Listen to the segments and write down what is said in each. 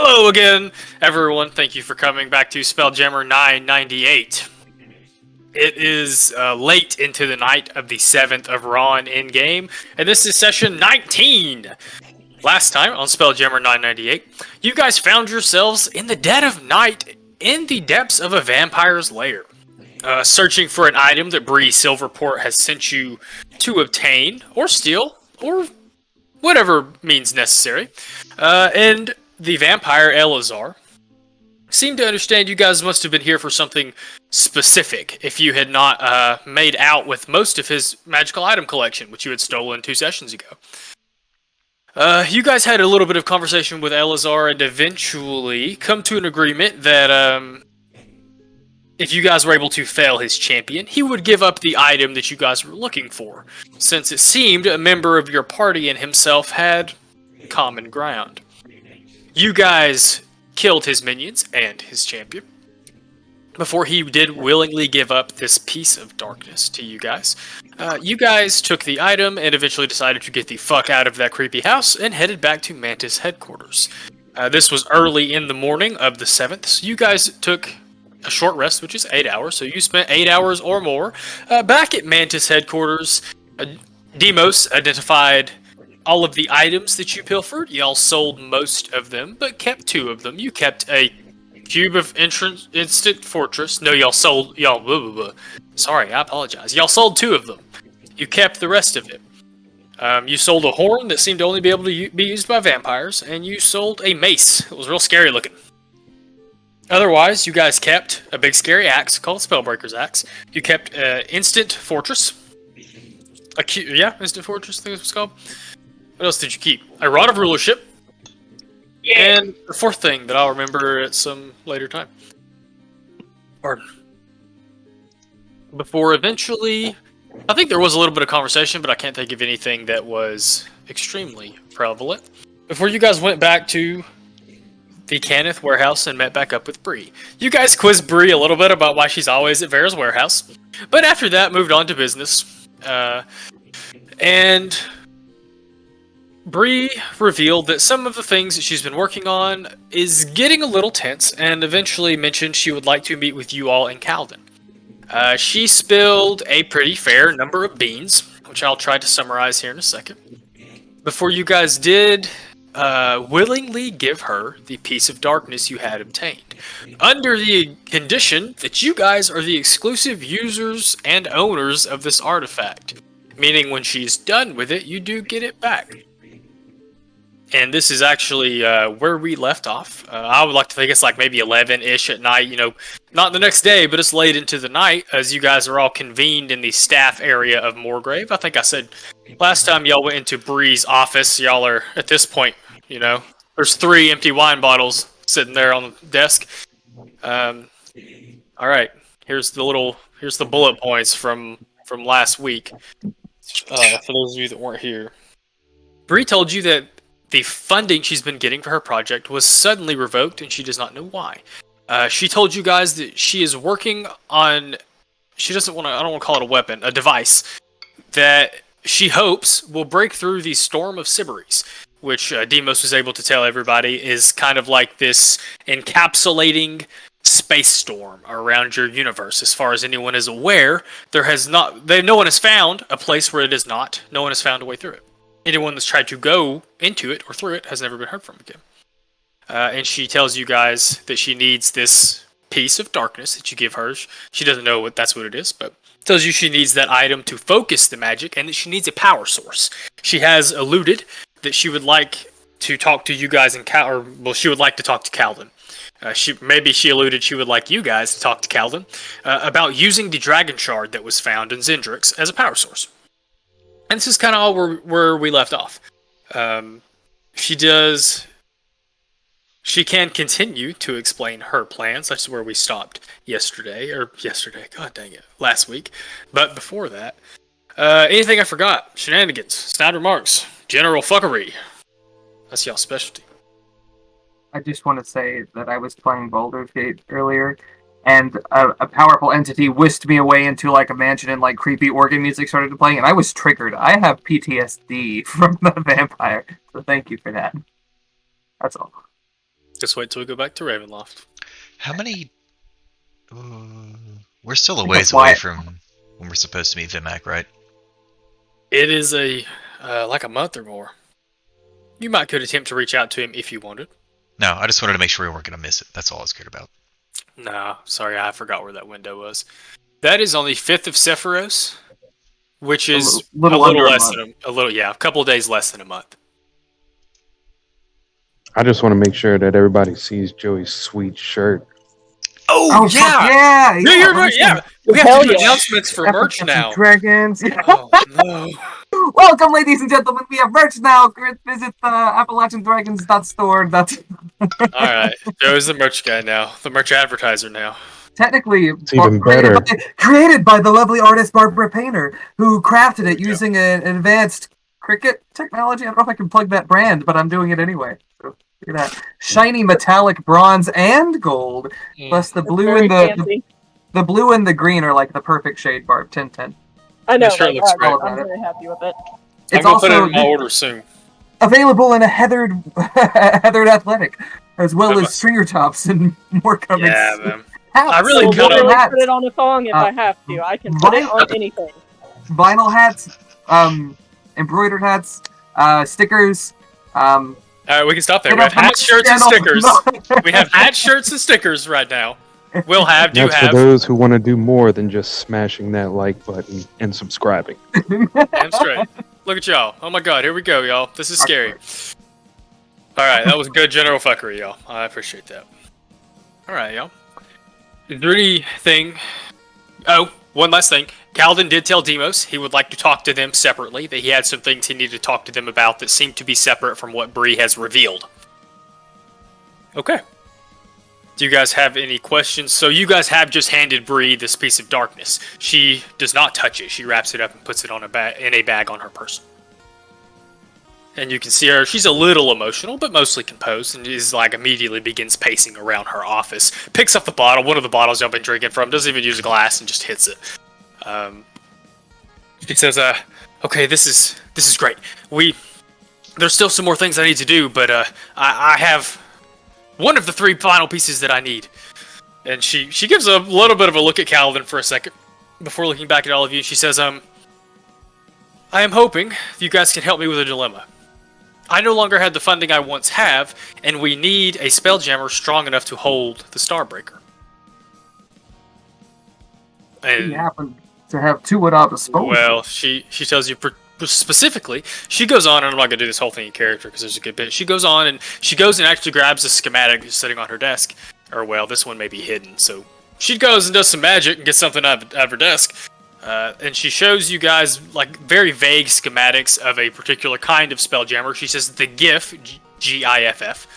Hello again, everyone. Thank you for coming back to Speljammer 998. It is late into the night of the 7th of Ron in-game, and this is session 19. Last time on Speljammer 998, you guys found yourselves in the dead of night in the depths of a vampire's lair, searching for an item that Bree Silverport has sent you to obtain, or steal, or whatever means necessary, and the vampire Elazar seemed to understand you guys must have been here for something specific if you had not made out with most of his magical item collection, which you had stolen 2 sessions ago. You guys had a little bit of conversation with Elazar and eventually come to an agreement that if you guys were able to fail his champion, he would give up the item that you guys were looking for, since it seemed a member of your party and himself had common ground. You guys killed his minions and his champion before he did willingly give up this piece of darkness to you guys. You guys took the item and eventually decided to get the fuck out of that creepy house and headed back to Mantis headquarters. This was early in the morning of the 7th, so you guys took a short rest, which is 8 hours, so you spent 8 hours or more back at Mantis headquarters. Demos identified all of the items that you pilfered. Y'all sold most of them, but kept 2 of them. You kept a cube of instant fortress. No, y'all sold... Sorry, I apologize. Y'all sold 2 of them. You kept the rest of it. You sold a horn that seemed to only be able to be used by vampires, and you sold a mace. It was real scary looking. Otherwise, you guys kept a big scary axe called Spellbreaker's Axe. You kept instant fortress. Instant fortress, I think it was called. What else did you keep? A rod of rulership. Yeah. And the 4th thing that I'll remember at some later time. Pardon. Before eventually... I think there was a little bit of conversation, but I can't think of anything that was extremely prevalent. Before you guys went back to the Cannith warehouse and met back up with Bree. You guys quizzed Bree a little bit about why she's always at Vera's warehouse. But after that, moved on to business. And Bree revealed that some of the things that she's been working on is getting a little tense, and eventually mentioned she would like to meet with you all in Calden. She spilled a pretty fair number of beans, which I'll try to summarize here in a second. Before you guys did willingly give her the piece of darkness you had obtained, under the condition that you guys are the exclusive users and owners of this artifact, meaning when she's done with it, you do get it back. And this is actually where we left off. I would like to think it's like maybe 11-ish at night, not the next day, but it's late into the night as you guys are all convened in the staff area of Moorgrave. I think I said last time y'all went into Bree's office, y'all are, at this point, there's 3 empty wine bottles sitting there on the desk. Alright, here's the bullet points from last week. For those of you that weren't here. Bree told you that the funding she's been getting for her project was suddenly revoked, and she does not know why. She told you guys that she is working on... I don't want to call it a weapon, a device, that she hopes will break through the Storm of Sybaris, which Demos was able to tell everybody is kind of like this encapsulating space storm around your universe. As far as anyone is aware, no one has found a place where it is not. No one has found a way through it. Anyone that's tried to go into it or through it has never been heard from again. And she tells you guys that she needs this piece of darkness that you give her. She doesn't know that's what it is, but tells you she needs that item to focus the magic and that she needs a power source. She has alluded that she would like to talk to you guys she would like to talk to Calden. She alluded she would like you guys to talk to Calden about using the dragon shard that was found in Zendrix as a power source. And this is kind of all where we left off. She can continue to explain her plans. That's where we stopped god dang it, last week. But before that, anything I forgot? Shenanigans, snide remarks, general fuckery. That's y'all's specialty. I just want to say that I was playing Baldur's Gate earlier, and a powerful entity whisked me away into like a mansion, and like creepy organ music started playing, and I was triggered. I have PTSD from the vampire, so thank you for that. That's all. Just wait till we go back to Ravenloft. How many? We're still a ways away from when we're supposed to meet Vimac, right? It is like a month or more. You might could attempt to reach out to him if you wanted. No, I just wanted to make sure we weren't going to miss it. That's all I was scared about. Nah, sorry, I forgot where that window was. That is on the 5th of Sephiroth, which is a little less than a couple of days less than a month. I just want to make sure that everybody sees Joey's sweet shirt. Oh yeah! Yeah, You're right. Yeah, we have to do announcements for merch now. Dragons. Oh no! Welcome, ladies and gentlemen. We have merch now. Visit AppalachianDragons.store. All right, Joe's the merch guy now, the merch advertiser now. Technically, it's even better. Created by the lovely artist Barbara Painter, who crafted it using an advanced cricket technology. I don't know if I can plug that brand, but I'm doing it anyway. So look at that. Shiny metallic bronze and gold, plus the blue and the blue and the green are like the perfect shade, Barb. 10-10. I know. Sure looks great. I'm very happy with it. It's also put it in my order soon. Available in a heathered athletic, as well as stringer tops and more coverage. Yeah, man. Hats. I really could put it on a thong if I have to. I can put it on anything. Vinyl hats, embroidered hats, stickers. All right, we can stop there. We have hats, shirts, and stickers. We have hats, shirts, and stickers right now. We'll have. That's for those who want to do more than just smashing that like button and subscribing. Damn straight. Look at y'all. Oh my god, here we go, y'all. This is scary. Alright, that was good general fuckery, y'all. I appreciate that. Alright, y'all. Is there anything... Oh, one last thing. Calvin did tell Demos he would like to talk to them separately, that he had some things he needed to talk to them about that seemed to be separate from what Bree has revealed. Okay. Do you guys have any questions? So you guys have just handed Bree this piece of darkness. She does not touch it. She wraps it up and puts it on in a bag on her person. And you can see her. She's a little emotional, but mostly composed, and is like immediately begins pacing around her office. Picks up the bottle, one of the bottles I've been drinking from. Doesn't even use a glass and just hits it. She says, "Okay, this is great. There's still some more things I need to do, but I have one of the 3 final pieces that I need." And she gives a little bit of a look at Calvin for a second before looking back at all of you. She says, "I am hoping you guys can help me with a dilemma. I no longer have the funding I once have, and we need a Speljammer strong enough to hold the Starbreaker." And we happen to have 2 at our disposal. Well, she tells you specifically. She goes on, and I'm not going to do this whole thing in character because there's a good bit. She goes on, and she goes and actually grabs a schematic that's sitting on her desk. Or, well, this one may be hidden. So she goes and does some magic and gets something out of her desk. And she shows you guys like very vague schematics of a particular kind of Speljammer. She says the GIF, G-I-F-F.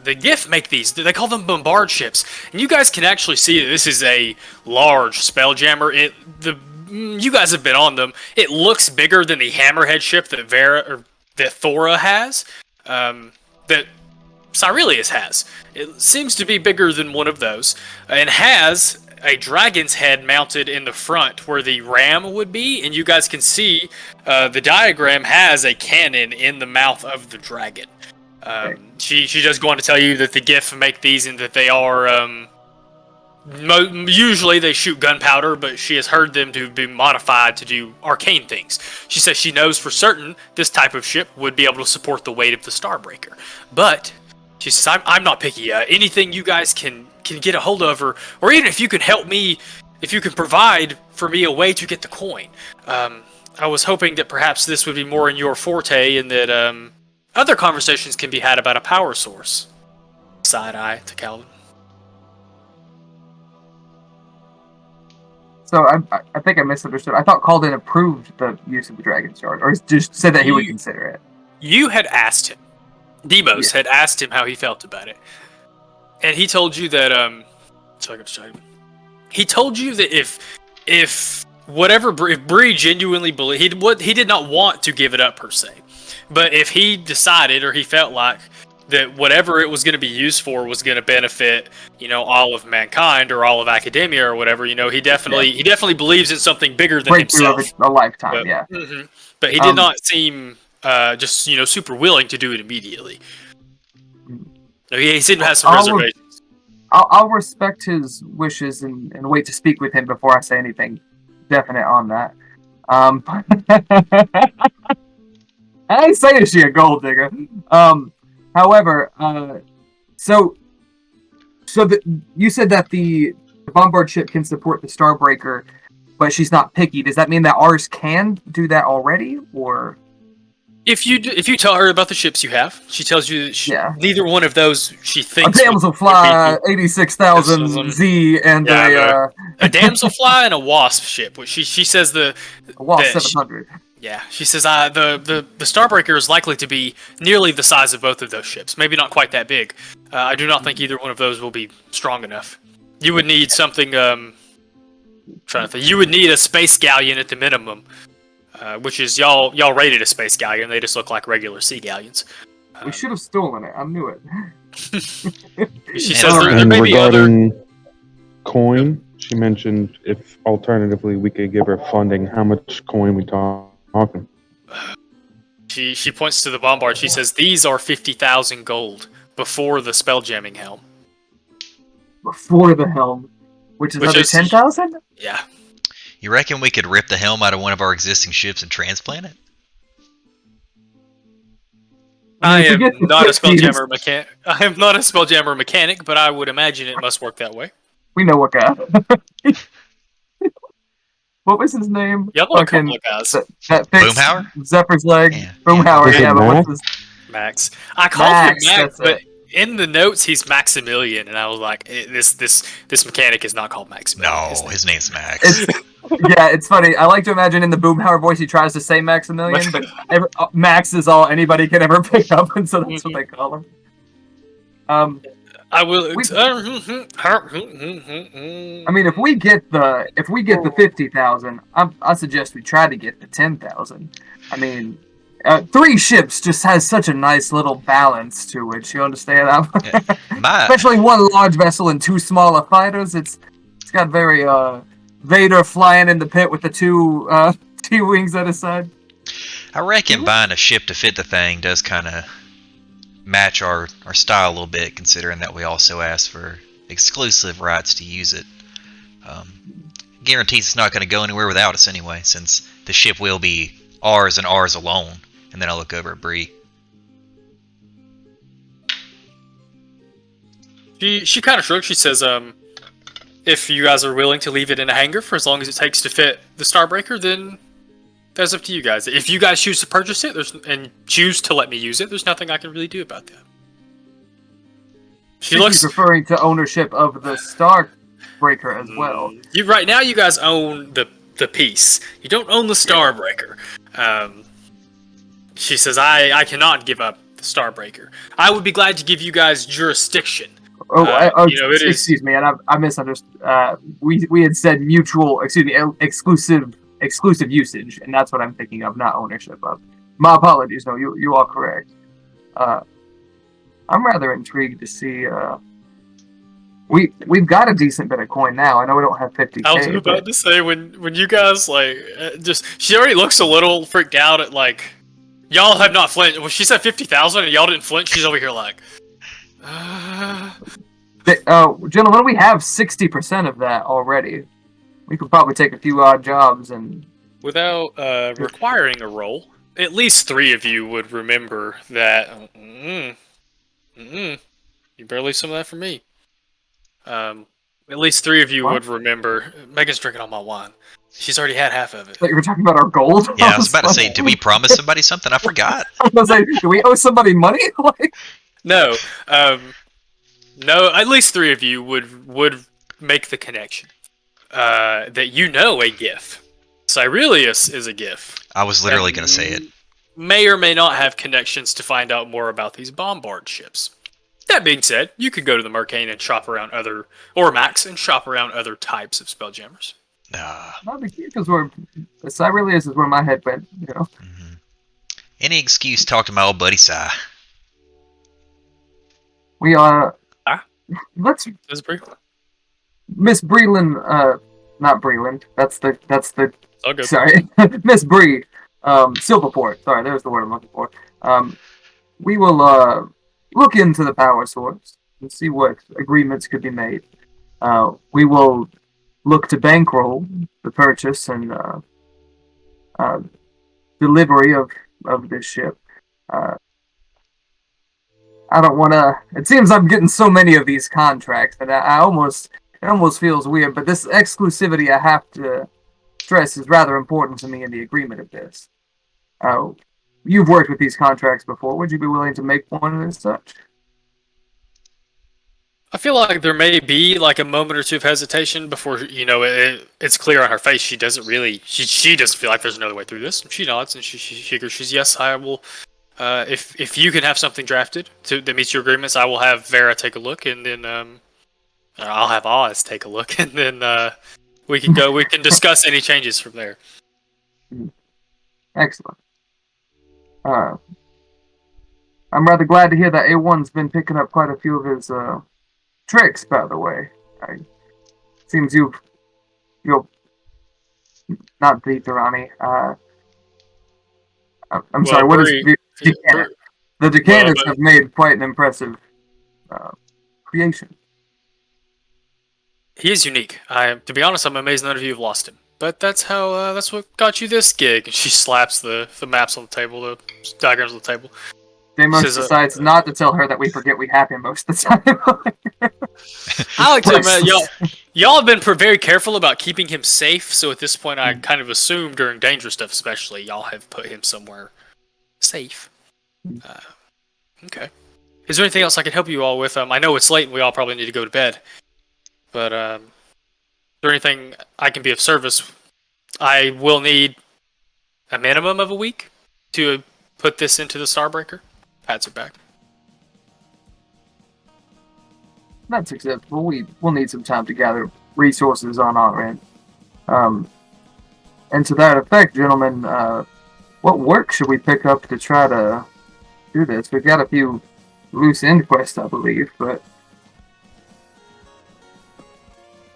The GIF make these. They call them bombard ships. And you guys can actually see that this is a large Speljammer. You guys have been on them. It looks bigger than the Hammerhead ship that Thora has. That Cyrelius has. It seems to be bigger than one of those. And has a dragon's head mounted in the front where the ram would be, and you guys can see the diagram has a cannon in the mouth of the dragon. She does go on to tell you that the GIF make these and that they are usually they shoot gunpowder, but she has heard them to be modified to do arcane things. She says she knows for certain this type of ship would be able to support the weight of the Starbreaker, but she says I'm not picky. Anything you guys can get a hold of, or even if you can help me, if you can provide for me a way to get the coin. I was hoping that perhaps this would be more in your forte, and that other conversations can be had about a power source. Side eye to Calvin. So I think I misunderstood. I thought Calden approved the use of the Dragon Sword, or just said that he would consider it. You had asked him. Demos had asked him how he felt about it. And he told you that he told you that if Bree genuinely believed, he did not want to give it up per se, but if he decided or he felt like that whatever it was going to be used for was going to benefit, all of mankind or all of academia or whatever, he definitely believes in something bigger than himself. A lifetime, but, yeah. Mm-hmm. But he did not seem just super willing to do it immediately. No, he seemed to have some I'll- reservations. I'll respect his wishes and wait to speak with him before I say anything definite on that. I ain't saying she a gold digger. However, so you said that the bombard ship can support the Starbreaker, but she's not picky. Does that mean that ours can do that already, or? If you tell her about the ships you have, she tells you that Yeah. neither one of those she A thinks Damselfly 86,000 Z and Yeah, a damselfly and a wasp ship. Which she says a Wasp the- 700. Yeah, she says the Starbreaker is likely to be nearly the size of both of those ships. Maybe not quite that big. I do not think either one of those will be strong enough. You would need something. Trying to think. You would need a space galleon at the minimum, which is y'all rated a space galleon. They just look like regular sea galleons. We should have stolen it. I knew it. She Yeah, says there And may be other. regarding coin, she mentioned if alternatively we could give her funding, how much coin we talking? She points to the bombard. She says these are 50,000 gold before the spelljamming helm. Before the helm, which is another is- 10,000. Yeah. You reckon we could rip the helm out of one of our existing ships and transplant it? I if we am get the not a 50s spelljammer mechanic. I am not a spelljammer mechanic, but I would imagine it must work that way. We know what guy. What was his name? Yeah, I know a Fucking- couple of guys. That fixed Boomhauer? Zephyr's leg. Yeah. Boomhauer, Was it yeah, but Max? what's his... Max. I called Max, him Max, that's but it. in the notes he's Maximilian, and I was like, this mechanic is not called Maximilian. No, his name's Max. It's, yeah, it's funny. I like to imagine in the Boomhauer voice he tries to say Maximilian, but Max is all anybody can ever pick up, and so that's what they call him. I will. I mean, if we get the 50,000, I suggest we try to get the 10,000. I mean, 3 ships just has such a nice little balance to it. You understand? My, Especially 1 large vessel and 2 smaller fighters. It's got very Vader flying in the pit with the 2 T-wings at his side. I reckon buying a ship to fit the thing does kind of match our style a little bit, considering that we also ask for exclusive rights to use it. Guarantees it's not going to go anywhere without us anyway, since the ship will be ours and ours alone. And then I look over at Bree. She kind of shrugs. She says, if you guys are willing to leave it in a hangar for as long as it takes to fit the Starbreaker, then that's up to you guys. If you guys choose to purchase it and choose to let me use it, there's nothing I can really do about that. She's referring to ownership of the Starbreaker as well. Right now, you guys own the piece. You don't own the Starbreaker. She says, I cannot give up the Starbreaker. I would be glad to give you guys jurisdiction. Excuse me, and I misunderstood. We had said exclusive usage, and that's what I'm thinking of, not ownership of. My apologies. No, you are correct. I'm rather intrigued to see. We've got a decent bit of coin now. I know we don't have 50K. I was about to say when you guys she already looks a little freaked out at y'all have not flinched. When she said 50,000 and y'all didn't flinch, she's over here like. Gentlemen, we have 60% of that already. We could probably take a few odd jobs and. Without requiring a roll, at least 3 of you would remember that. You better leave some of that for me. At least 3 of you would remember. Megan's drinking all my wine. She's already had half of it. You were talking about our gold? Yeah, I was about to say, did we promise somebody something? I forgot. I was like, do we owe somebody money? No. No, at least 3 of you would make the connection. That you know a GIF. Cyrilius is a GIF. I was literally going to say it. May or may not have connections to find out more about these bombard ships. That being said, you could go to the Mercane and shop around or Max and shop around other types of Spelljammers. Not the GIF is where Cyrilius is where my head went. Mm-hmm. Any excuse to talk to my old buddy Si. We are. Let's. This is pretty. Miss Breland, not Breland. That's the. I'll go. Sorry, Miss Bree, Silverport. Sorry, there's the word I'm looking for. We will look into the power source and see what agreements could be made. We will look to bankroll the purchase and delivery of this ship. I don't want to. It seems I'm getting so many of these contracts that it almost feels weird. But this exclusivity, I have to stress, is rather important to me in the agreement of this. You've worked with these contracts before. Would you be willing to make one as such? I feel like there may be like a moment or two of hesitation before it's clear on her face. She doesn't really. She doesn't feel like there's another way through this. She nods and she agrees. She's yes. I will. If you can have something drafted that meets your agreements, I will have Vera take a look, and then I'll have Oz take a look, and then we can go. We can discuss any changes from there. Excellent. I'm rather glad to hear that A1's been picking up quite a few of his tricks. By the way, seems you'll not the Durrani. I'm sorry. What is Decanter? The Decanters have made quite an impressive creation. He is unique. To be honest, I'm amazed none of you have lost him. But that's how. That's what got you this gig. And she slaps the maps on the table, the diagrams on the table. Damos decides not to tell her that we forget we have him most of the time. I like to admit, y'all have been very careful about keeping him safe. So at this point, I kind of assume during dangerous stuff, especially, y'all have put him somewhere safe. Okay. Is there anything else I can help you all with? I know it's late and we all probably need to go to bed. But is there anything I can be of service? I will need a minimum of a week to put this into the Starbreaker. Pats her back. That's acceptable. We'll need some time to gather resources on our end. And to that effect, gentlemen, what work should we pick up to try to do this? We've got a few loose end quests, I believe, but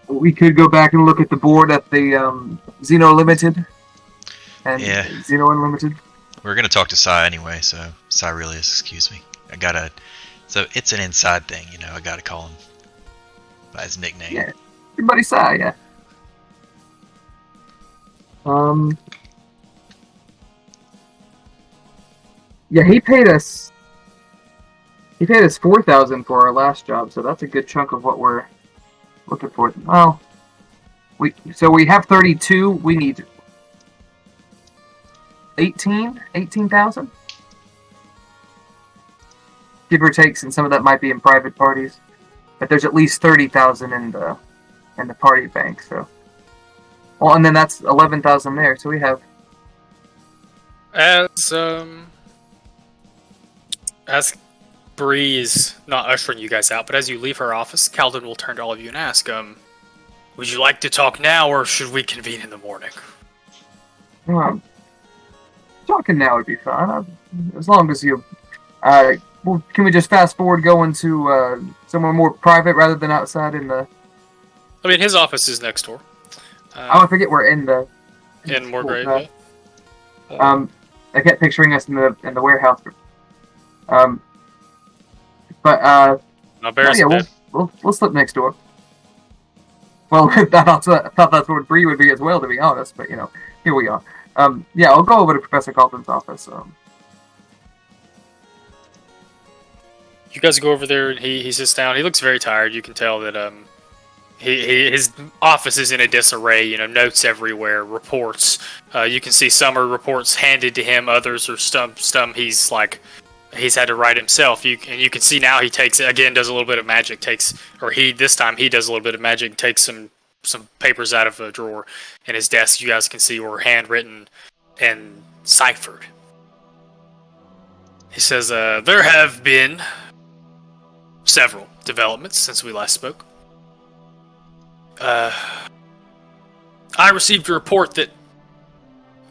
we could go back and look at the board at the Xeno Limited and Xeno Unlimited. We're gonna talk to Sai anyway, so Cyrilius, excuse me. So it's an inside thing, I gotta call him by his nickname. Yeah, your buddy Sai, yeah. Yeah, he paid us 4,000 for our last job, so that's a good chunk of what we're looking for. Well, we have 32. We need 18,000, give or take, and some of that might be in private parties. But there's at least 30,000 in the party bank. So, well, and then that's 11,000 there. So we have as Bree is not ushering you guys out, but as you leave her office, Calden will turn to all of you and ask, would you like to talk now, or should we convene in the morning? Talking now would be fine, as long as you. Well, can we just fast forward going to somewhere more private rather than outside in the? I mean, his office is next door. I forget we're in Moorgrave. I kept picturing us in the warehouse. We'll slip next door. Well, I thought that's where Bree would be as well, to be honest. But here we are. I'll go over to Professor Calton's office. You guys go over there, and he sits down. He looks very tired. You can tell that his office is in a disarray. Notes everywhere, reports. You can see some are reports handed to him, others are some he's had to write himself. You can see now he does a little bit of magic. This time he does a little bit of magic. Takes some papers out of a drawer in his desk. You guys can see were handwritten and ciphered. He says, there have been several developments since we last spoke. I received a report that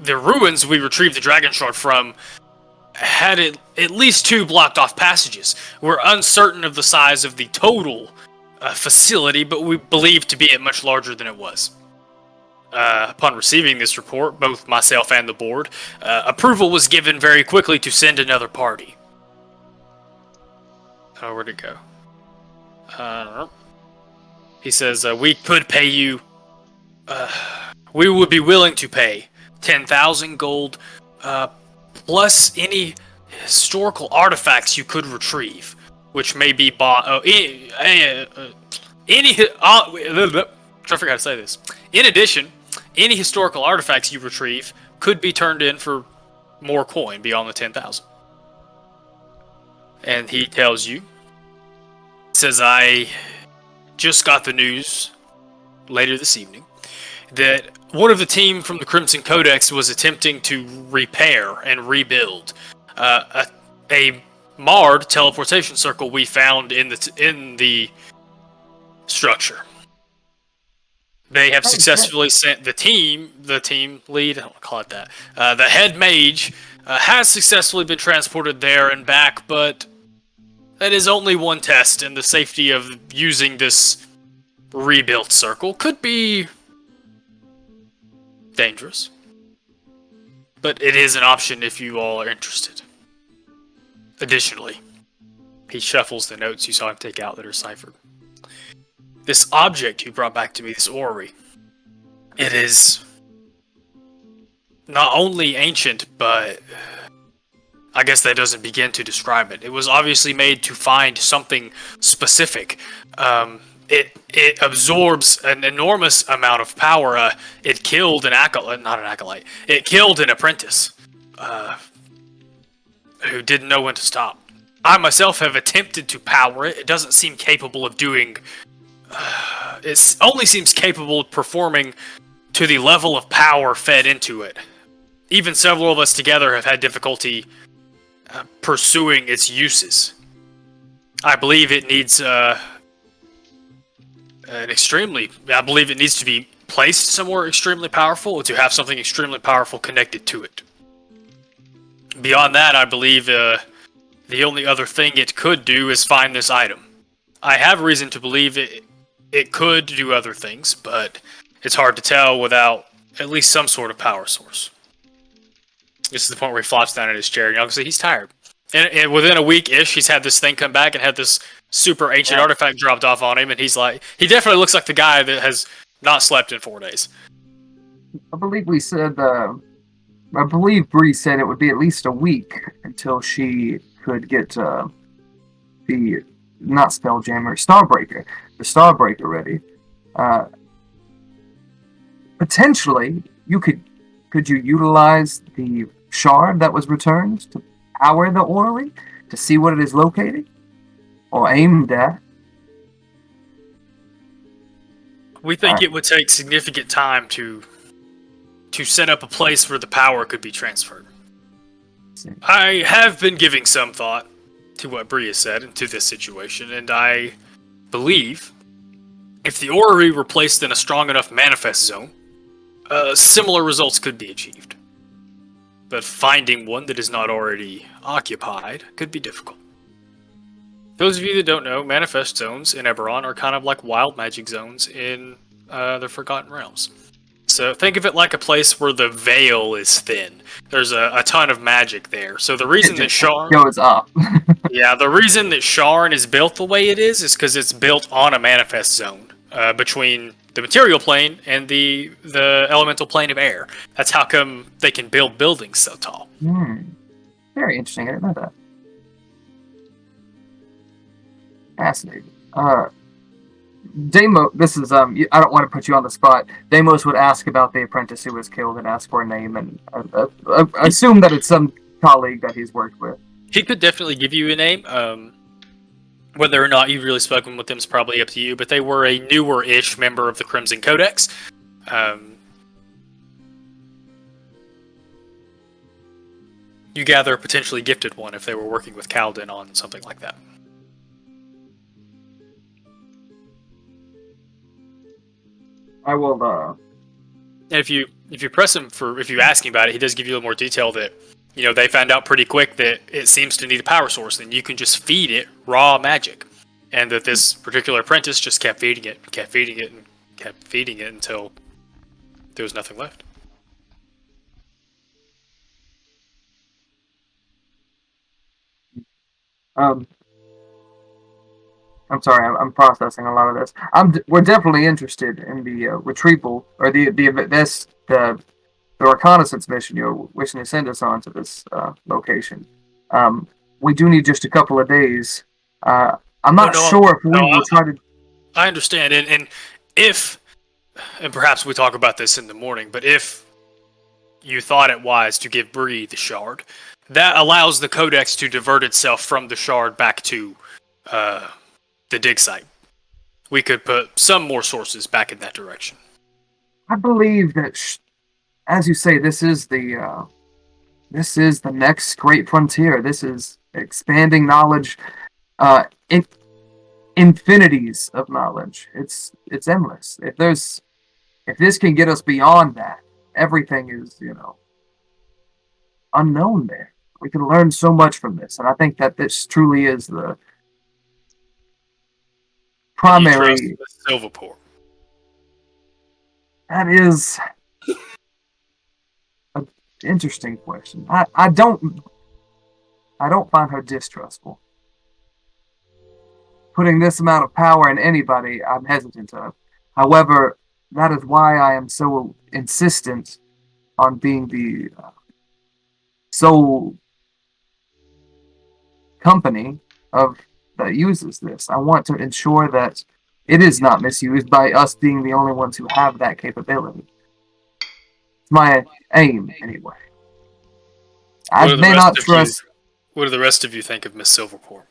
the ruins we retrieved the Dragon Shard from had at least 2 blocked off passages. We're uncertain of the size of the total facility, but we believe to be it much larger than it was. Upon receiving this report, both myself and the board, approval was given very quickly to send another party. Oh, where'd it go? He says, we could pay you. We would be willing to pay 10,000 gold, plus any historical artifacts you could retrieve, which may be bought. Trying to figure out how to say this. In addition, any historical artifacts you retrieve could be turned in for more coin beyond the 10,000. And he tells you, says, I just got the news later this evening that one of the team from the Crimson Codex was attempting to repair and rebuild a marred teleportation circle we found in the structure. They have successfully sent the team lead, I don't call it that, the head mage has successfully been transported there and back, but that is only one test, and the safety of using this rebuilt circle could be dangerous. But it is an option if you all are interested. Additionally, he shuffles the notes you saw him take out that are ciphered. This object you brought back to me, this orrery, it is not only ancient, but I guess that doesn't begin to describe it. It was obviously made to find something specific. It absorbs an enormous amount of power. It killed an acolyte, not an acolyte. It killed an apprentice who didn't know when to stop. I myself have attempted to power it. It doesn't seem capable of doing. It only seems capable of performing to the level of power fed into it. Even several of us together have had difficulty pursuing its uses. I believe it needs I believe it needs to be placed somewhere extremely powerful, or to have something extremely powerful connected to it. Beyond that, I believe the only other thing it could do is find this item. I have reason to believe it could do other things, but it's hard to tell without at least some sort of power source. This is the point where he flops down in his chair, and obviously he's tired. And within a week-ish, he's had this thing come back and had this super ancient artifact dropped off on him, and he's like, he definitely looks like the guy that has not slept in 4 days. I believe we said, I believe Bree said it would be at least a week until she could get the, not Speljammer, the Starbreaker ready. Potentially, could you utilize the shard that was returned to power the orrery to see what it is located or aimed at? We think it would take significant time to set up a place where the power could be transferred. I have been giving some thought to what Bria said and to this situation, and I believe if the orrery were placed in a strong enough manifest zone, similar results could be achieved. But finding one that is not already occupied could be difficult. Those of you that don't know, manifest zones in Eberron are kind of like wild magic zones in the Forgotten Realms. So think of it like a place where the veil is thin. There's a ton of magic there. So the reason that Sharn goes up. Yeah, the reason that Sharn is built the way it is because it's built on a manifest zone between the material plane and the elemental plane of air. That's how come they can build buildings so tall. Very interesting. I didn't know that. Fascinating. Deimos, this is I don't want to put you on the spot. Deimos would ask about the apprentice who was killed and ask for a name, and assume that it's some colleague that he's worked with. He could definitely give you a name. Whether or not you've really spoken with them is probably up to you, but they were a newer-ish member of the Crimson Codex. You gather a potentially gifted one if they were working with Kalden on something like that. I will. And if you press him if you ask him about it, he does give you a little more detail that they found out pretty quick that it seems to need a power source, and you can just feed it raw magic, and that this particular apprentice just kept feeding it, and kept feeding it, and kept feeding it until there was nothing left. I'm sorry, I'm processing a lot of this. We're definitely interested in the retrieval or the reconnaissance mission you're wishing to send us on to this location. We do need just a couple of days. I'm not sure if we will try to. I understand, and if, and perhaps we talk about this in the morning, but if you thought it wise to give Bree the shard, that allows the Codex to divert itself from the shard back to the dig site. We could put some more sources back in that direction. I believe that, as you say, this is the next great frontier. This is expanding knowledge, infinities of knowledge. It's endless. If this can get us beyond that, everything is unknown there. We can learn so much from this, and I think that this truly is the primary. Silverport. That is an interesting question. I don't find her distrustful. Putting this amount of power in anybody, I'm hesitant of. However, that is why I am so insistent on being the sole company that uses this. I want to ensure that it is not misused by us being the only ones who have that capability. It's my aim, anyway. I may not trust. What do the rest of you think of Miss Silverport?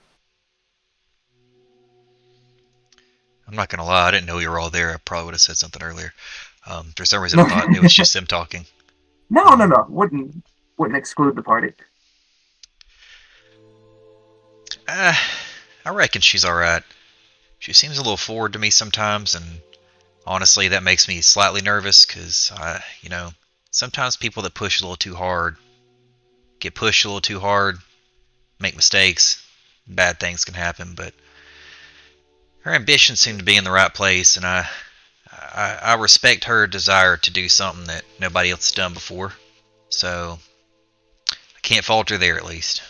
I'm not gonna lie, I didn't know you were all there. I probably would have said something earlier. For some reason, I thought it was just them talking. No. Wouldn't exclude the party. I reckon she's alright. She seems a little forward to me sometimes, and honestly, that makes me slightly nervous, because, sometimes people that push a little too hard get pushed a little too hard, make mistakes, bad things can happen, but her ambitions seem to be in the right place, and I respect her desire to do something that nobody else has done before, so I can't fault her there, at least.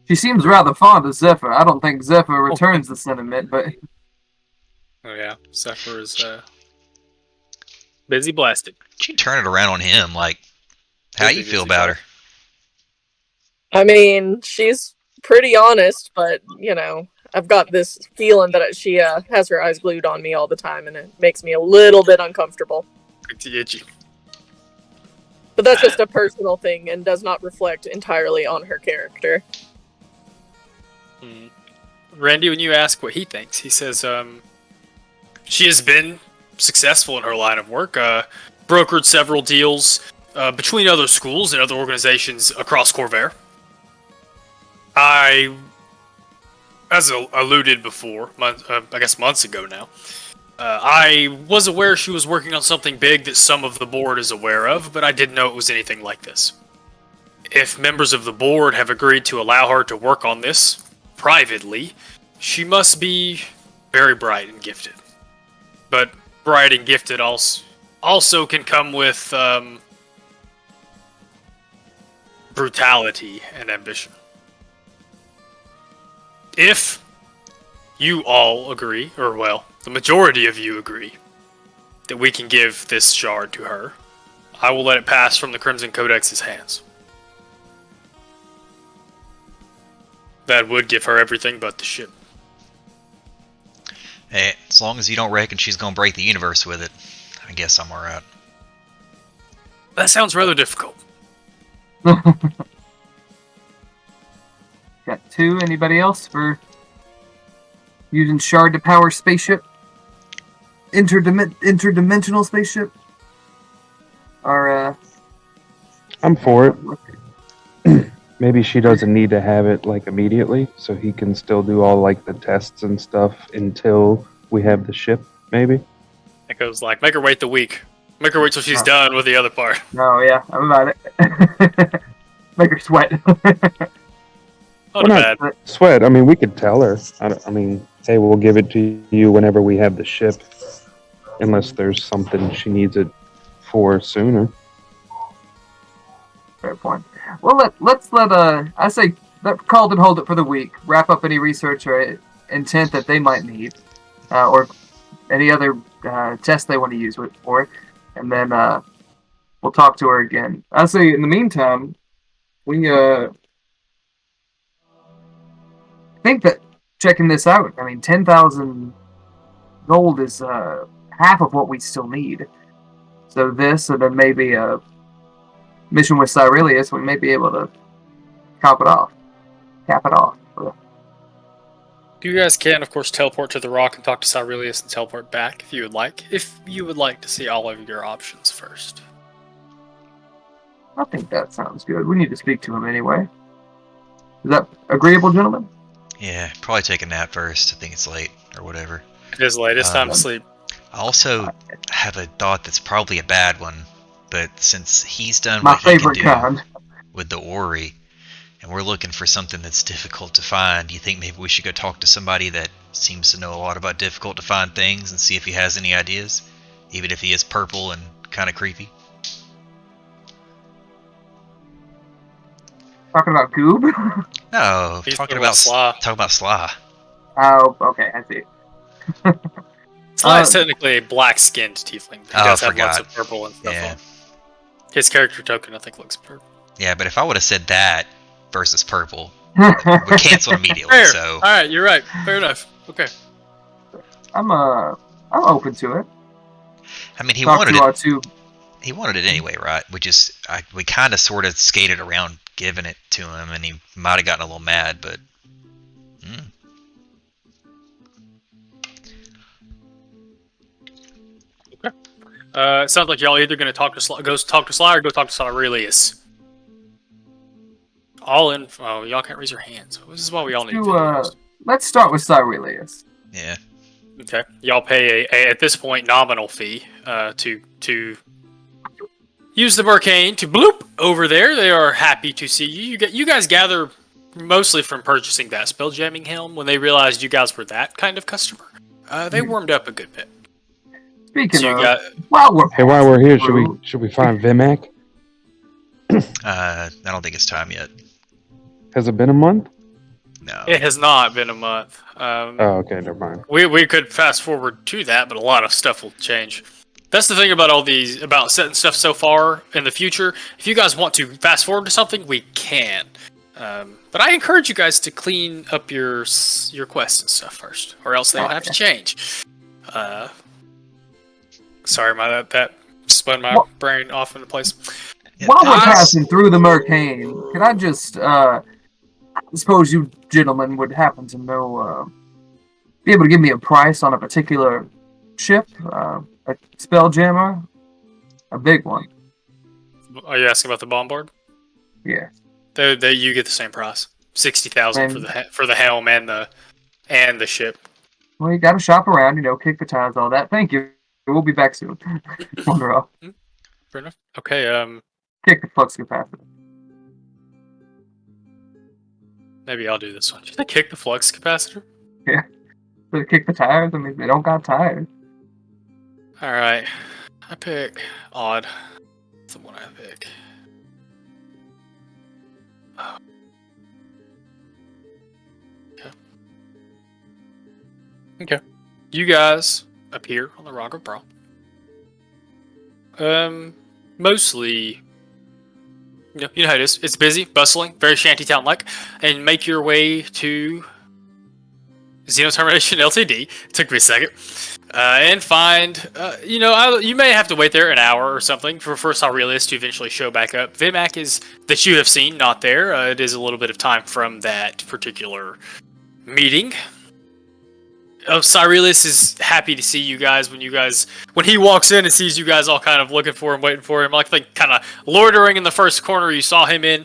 She seems rather fond of Zephyr. I don't think Zephyr returns the sentiment, but... Oh yeah, Zephyr is busy blasted. She turn it around on him, like, how you feel about her? I mean, she's pretty honest, but, I've got this feeling that she has her eyes glued on me all the time, and it makes me a little bit uncomfortable. Itchy. But that's just a personal thing and does not reflect entirely on her character. Randy, when you ask what he thinks, he says she has been successful in her line of work, brokered several deals between other schools and other organizations across Corvair. As alluded before, I guess months ago now, I was aware she was working on something big that some of the board is aware of, but I didn't know it was anything like this. If members of the board have agreed to allow her to work on this privately, she must be very bright and gifted. But bright and gifted also can come with brutality and ambition. If you all agree, or well, the majority of you agree, that we can give this shard to her, I will let it pass from the Crimson Codex's hands. That would give her everything but the ship. Hey, as long as you don't reckon she's gonna break the universe with it, I guess I'm alright. That sounds rather difficult. Got two. Anybody else for using shard to power spaceship? Interdimensional spaceship? Or, I'm for it. Maybe she doesn't need to have it immediately, so he can still do all the tests and stuff until we have the ship. Maybe. It goes make her wait the week. Make her wait till she's done with the other part. Oh yeah, I'm about it. Make her sweat. Not bad. Sweat. I mean, we could tell her. Hey, we'll give it to you whenever we have the ship, unless there's something she needs it for sooner. Fair point. Well, let's let I say let Calden hold it for the week. Wrap up any research or intent that they might need, or any other tests they want to use it for, and then we'll talk to her again. I say in the meantime, we think that checking this out. I mean, 10,000 gold is half of what we still need. So this, and then maybe a mission with Cyrilius, we may be able to cap it off. You guys can, of course, teleport to the rock and talk to Cyrilius and teleport back if you would like. If you would like to see all of your options first. I think that sounds good. We need to speak to him anyway. Is that agreeable, gentlemen? Yeah, probably take a nap first. I think it's late or whatever. It is late. It's time to sleep. I also have a thought that's probably a bad one, but since he's done My what he can favorite do kind. with the Ori, and we're looking for something that's difficult to find, do you think maybe we should go talk to somebody that seems to know a lot about difficult to find things and see if he has any ideas? Even if he is purple and kind of creepy? Talking about Goob? No, He's talking talking about about Sly. Talk about Sly. Oh, okay, I see. Sly is technically a black-skinned tiefling. He Oh, does I have lots forgot. of purple and stuff Yeah. on. His character token, I think, looks purple. Yeah, but if I would have said that versus purple, we canceled immediately. Fair. So All right, you're right. Fair enough. Okay. I'm open to it. I mean, he Talk wanted to it. our two. He wanted it anyway, right? We kind of sort of skated around giving it to him, and he might have gotten a little mad, but. It sounds like y'all either going to talk to Sly, go talk to Sly or go talk to Cyrilius. All in. Oh, y'all can't raise your hands. This is why we all need videos. Let's start with Cyrilius. Yeah. Okay. Y'all pay a at this point nominal fee to use the Mercane to bloop over there. They are happy to see you. You guys gather mostly from purchasing that spelljamming helm. When they realized you guys were that kind of customer, they warmed up a good bit. Speaking So of, while we're here, should we find Vimac? I don't think it's time yet. Has it been a month? No. It has not been a month. Oh, okay, never mind. We could fast forward to that, but a lot of stuff will change. That's the thing about about setting stuff so far in the future. If you guys want to fast forward to something, we can. But I encourage you guys to clean up your quests and stuff first, or else they'll have to change. Sorry, that spun my brain off into place. While we're passing through the Mercane, can I just suppose you gentlemen would happen to know, be able to give me a price on a particular ship, a Speljammer, a big one? Are you asking about the bombard? Yeah. You get the same price, 60,000 for the helm and the ship. Well, you got to shop around, kick the tires, all that. Thank you. We'll be back soon. Wonderful. Fair enough. Okay. Kick the flux capacitor. Maybe I'll do this one. Should I kick the flux capacitor? Yeah. But kick the tires. I mean, they don't got tires. All right. I pick odd. That's the one I pick. Oh. Okay. You guys appear on the Rock of Brawl. Mostly, you know how it is. It's busy, bustling, very shantytown-like, and make your way to Xeno Termination Ltd. Took me a second, and find, you may have to wait there an hour or something for Cyrilius to eventually show back up. Vimac is that you have seen, not there. It is a little bit of time from that particular meeting. Cyrilius is happy to see you guys when he walks in and sees you guys all kind of looking for him, waiting for him, like kind of loitering in the first corner you saw him in.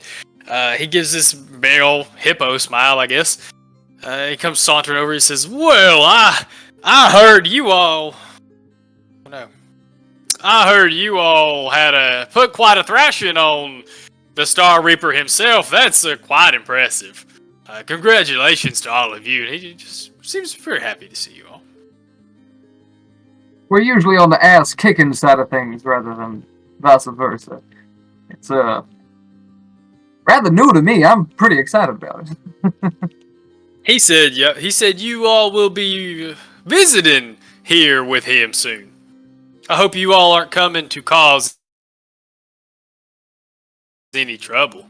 He gives this big old hippo smile, I guess. He comes sauntering over. He says, "Well, I heard you all. No, I heard you all had put quite a thrashing on the Star Reaper himself. That's quite impressive. Congratulations to all of you." And he just seems very happy to see you all. We're usually on the ass kicking side of things rather than vice versa. It's rather new to me. I'm pretty excited about it. He said, yeah, he said you all will be visiting here with him soon. I hope you all aren't coming to cause any trouble.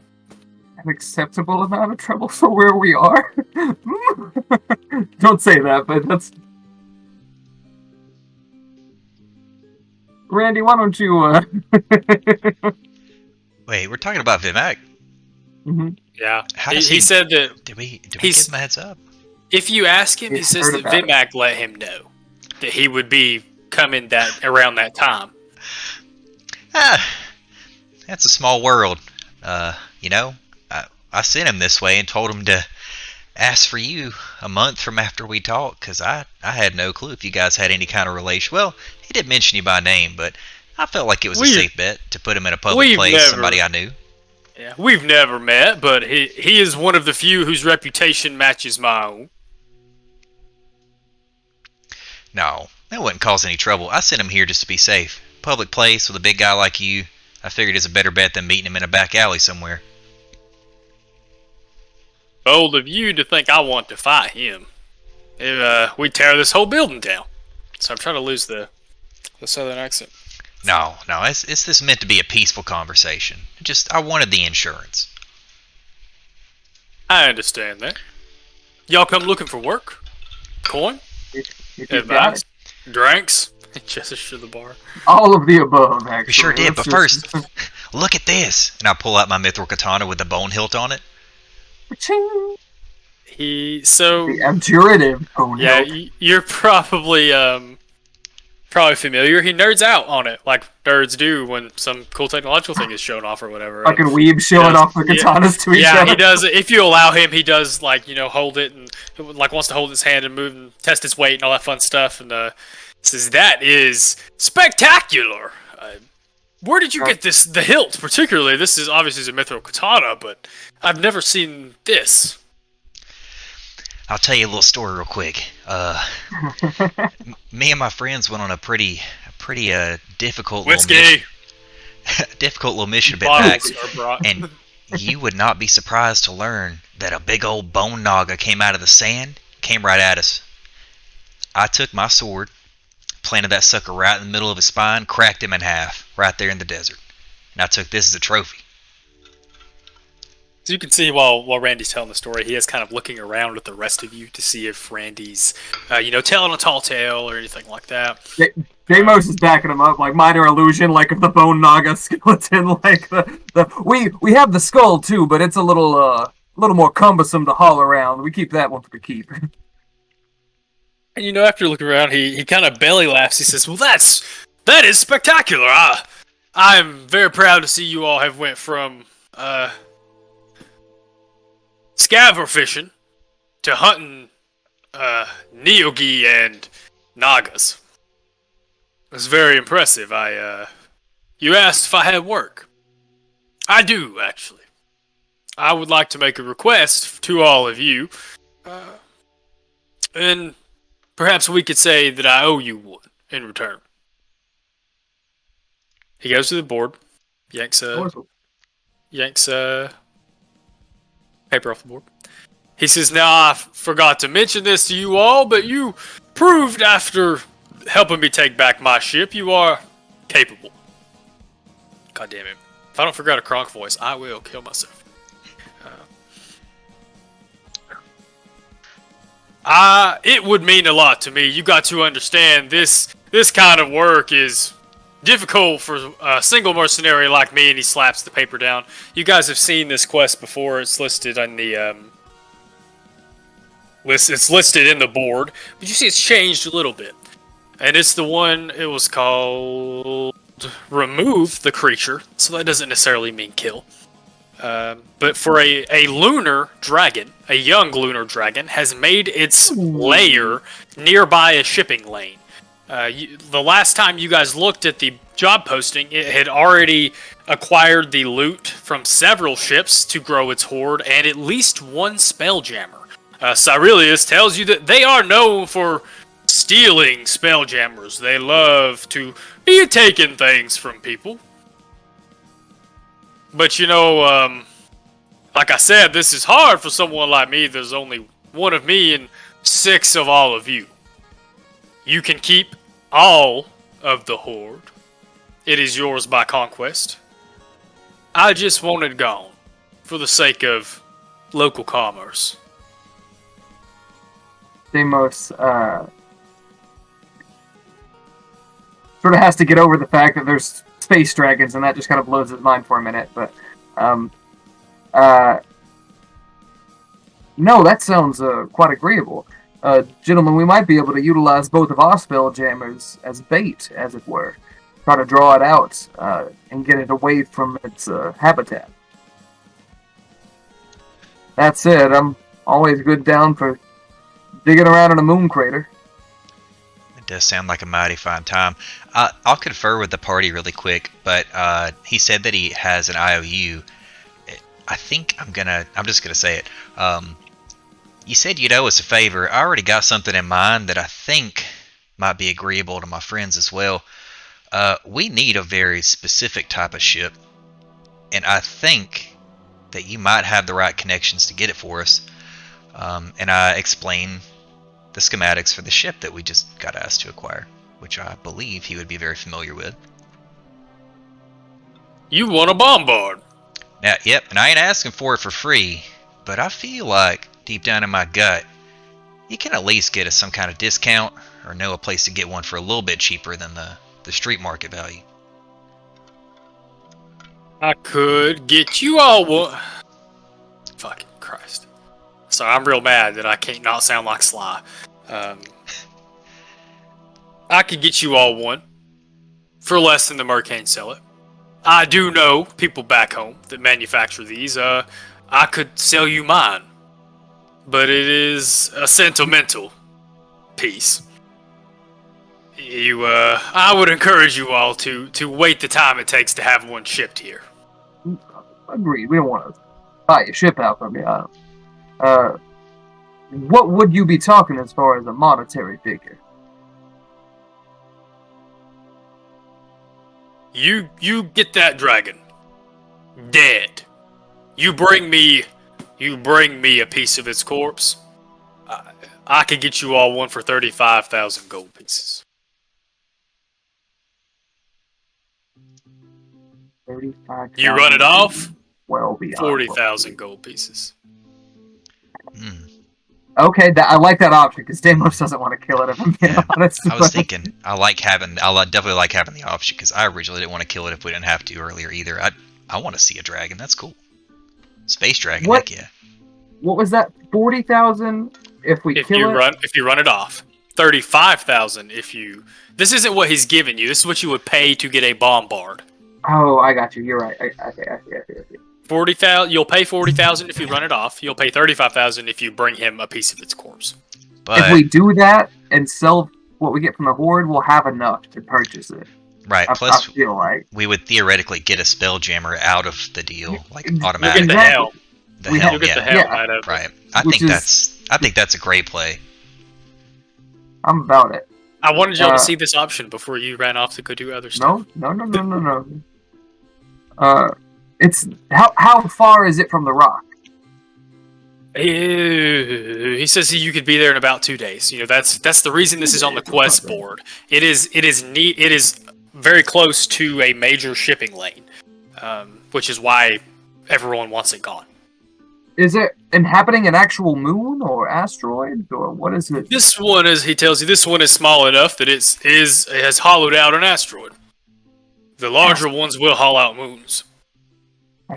An acceptable amount of trouble for where we are. Don't say that, but that's... Randy, why don't you, Wait, we're talking about Vimac. Yeah. How He, does he said that Did we give he's- him a heads up? if you ask him, he He's says heard that about it. Vimac let him know that he would be coming that around that time. That's a small world. You know, I sent him this way and told him to ask for you a month from after we talked, because I had no clue if you guys had any kind of relation. Well, he did mention you by name, but I felt like it was a safe bet to put him in a public place, somebody I knew. Yeah, we've never met, but he is one of the few whose reputation matches my own. No, that wouldn't cause any trouble. I sent him here just to be safe. Public place with a big guy like you, I figured it's a better bet than meeting him in a back alley somewhere. Bold of you to think I want to fight him. We tear this whole building down. So I'm trying to lose the southern accent. No, it's this meant to be a peaceful conversation. I wanted the insurance. I understand that. Y'all come looking for work? Coin? if you got Advice? it. Drinks? Gesture to the bar. All of the above, actually. We sure did, Let's but first, look at this. And I pull out my mithril katana with the bone hilt on it. Ching. The abjurative bone yeah, hilt. you're probably familiar. He nerds out on it, like nerds do when some cool technological thing is shown off or whatever. Right? Fucking weeb showing off the katanas to each other. Yeah, he does. If you allow him, he does hold it and wants to hold his hand and move and test its weight and all that fun stuff. And says that is spectacular. Where did you get this? The hilt, particularly. This is obviously a mithril katana, but I've never seen this. I'll tell you a little story real quick. Me and my friends went on a pretty difficult Whiskey. little mission a bit Bottles back, are brought. and you would not be surprised to learn that a big old bone naga came out of the sand, came right at us. I took my sword, planted that sucker right in the middle of his spine, cracked him in half, right there in the desert. And I took this as a trophy. So you can see while Randy's telling the story, he is kind of looking around at the rest of you to see if Randy's, telling a tall tale or anything like that. Deimos is backing him up, like minor illusion, like of the bone naga skeleton, like we have the skull too, but it's a little more cumbersome to haul around. We keep that one for the keep. And after looking around, he kind of belly laughs. He says, "Well, that is spectacular. I'm very proud to see you all have went from scaver fishing to hunting Neogi and Nagas. It was very impressive. You asked if I had work. I do, actually. I would like to make a request to all of you, and perhaps we could say that I owe you one in return." He goes to the board, yanks paper off the board. He says, "Now, I forgot to mention this to you all, but you proved after helping me take back my ship, you are capable." God damn it. If I don't figure out a Kronk voice, I will kill myself. It would mean a lot to me. You got to understand this kind of work is difficult for a single mercenary like me, and he slaps the paper down. You guys have seen this quest before. It's listed on the it's listed in the board, but you see it's changed a little bit. And it's the one, it was called remove the creature, so that doesn't necessarily mean kill. But for a lunar dragon, a young lunar dragon, has made its lair nearby a shipping lane. The last time you guys looked at the job posting, it had already acquired the loot from several ships to grow its hoard, and at least one Speljammer. Cyrilius tells you that they are known for stealing Spelljammers. They love to be taking things from people. But Like I said, this is hard for someone like me. There's only one of me and 6 of all of you. You can keep all of the hoard. It is yours by conquest. I just want it gone for the sake of local commerce. Deimos sort of has to get over the fact that there's space dragons, and that just kind of blows his mind for a minute. But no, that sounds quite agreeable. Gentlemen, we might be able to utilize both of our spelljammers as bait, as it were. Try to draw it out and get it away from its habitat. That said, I'm always good down for digging around in a moon crater. It does sound like a mighty fine time. I'll confer with the party really quick, but he said that he has an IOU. I think I'm just gonna say it. You said you'd owe us a favor. I already got something in mind that I think might be agreeable to my friends as well. We need a very specific type of ship, and I think that you might have the right connections to get it for us. And I explain the schematics for the ship that we just got asked to acquire, which I believe he would be very familiar with. You want a bombard? Now, yep, and I ain't asking for it for free, but I feel like, deep down in my gut, you can at least get us some kind of discount, or know a place to get one for a little bit cheaper than the street market value. I could get you all one. Fucking Christ. Sorry, I'm real mad that I can't not sound like Sly. I could get you all one for less than the Mercane sell it. I do know people back home that manufacture these. I could sell you mine, but it is a sentimental piece. I would encourage you all to wait the time it takes to have one shipped here. Agreed. We don't want to buy your ship out from you. What would you be talking as far as a monetary figure? You get that dragon dead. You bring me a piece of its corpse. I could get you all one for 35,000 gold pieces. 35,000. You run it off. Well beyond 40,000 gold pieces. Okay, I like that option because Deimos doesn't want to kill it. If I'm being honest, I was thinking, I definitely like having the option because I originally didn't want to kill it if we didn't have to earlier either. I want to see a dragon. That's cool. Space dragon, What? heck yeah. What was that? 40,000 if we kill it. If you run it off. 35,000 if you. This isn't what he's giving you. This is what you would pay to get a bombard. Oh, I got you. You're right. I see. 40,000. You'll pay 40,000 if you run it off. You'll pay 35,000 if you bring him a piece of its corpse. But if we do that and sell what we get from the horde, we'll have enough to purchase it. right, I plus feel like we would theoretically get a Spelljammer out of the deal, like You'll get automatically. Get the hell. We hell, You'll get the yeah. hell Yeah. out of it. Right. I Which think that's a great play. I'm about it. I wanted y'all to see this option before you ran off to go do other stuff. No. It's how far is it from the rock? He says you could be there in about 2 days. You know, that's the reason this is on the quest board. It is very close to a major shipping lane, which is why everyone wants it gone. Is it inhabiting an actual moon or asteroid, or what is it? This one is, he tells you, this one is small enough that it has hollowed out an asteroid. The larger ones will hollow out moons.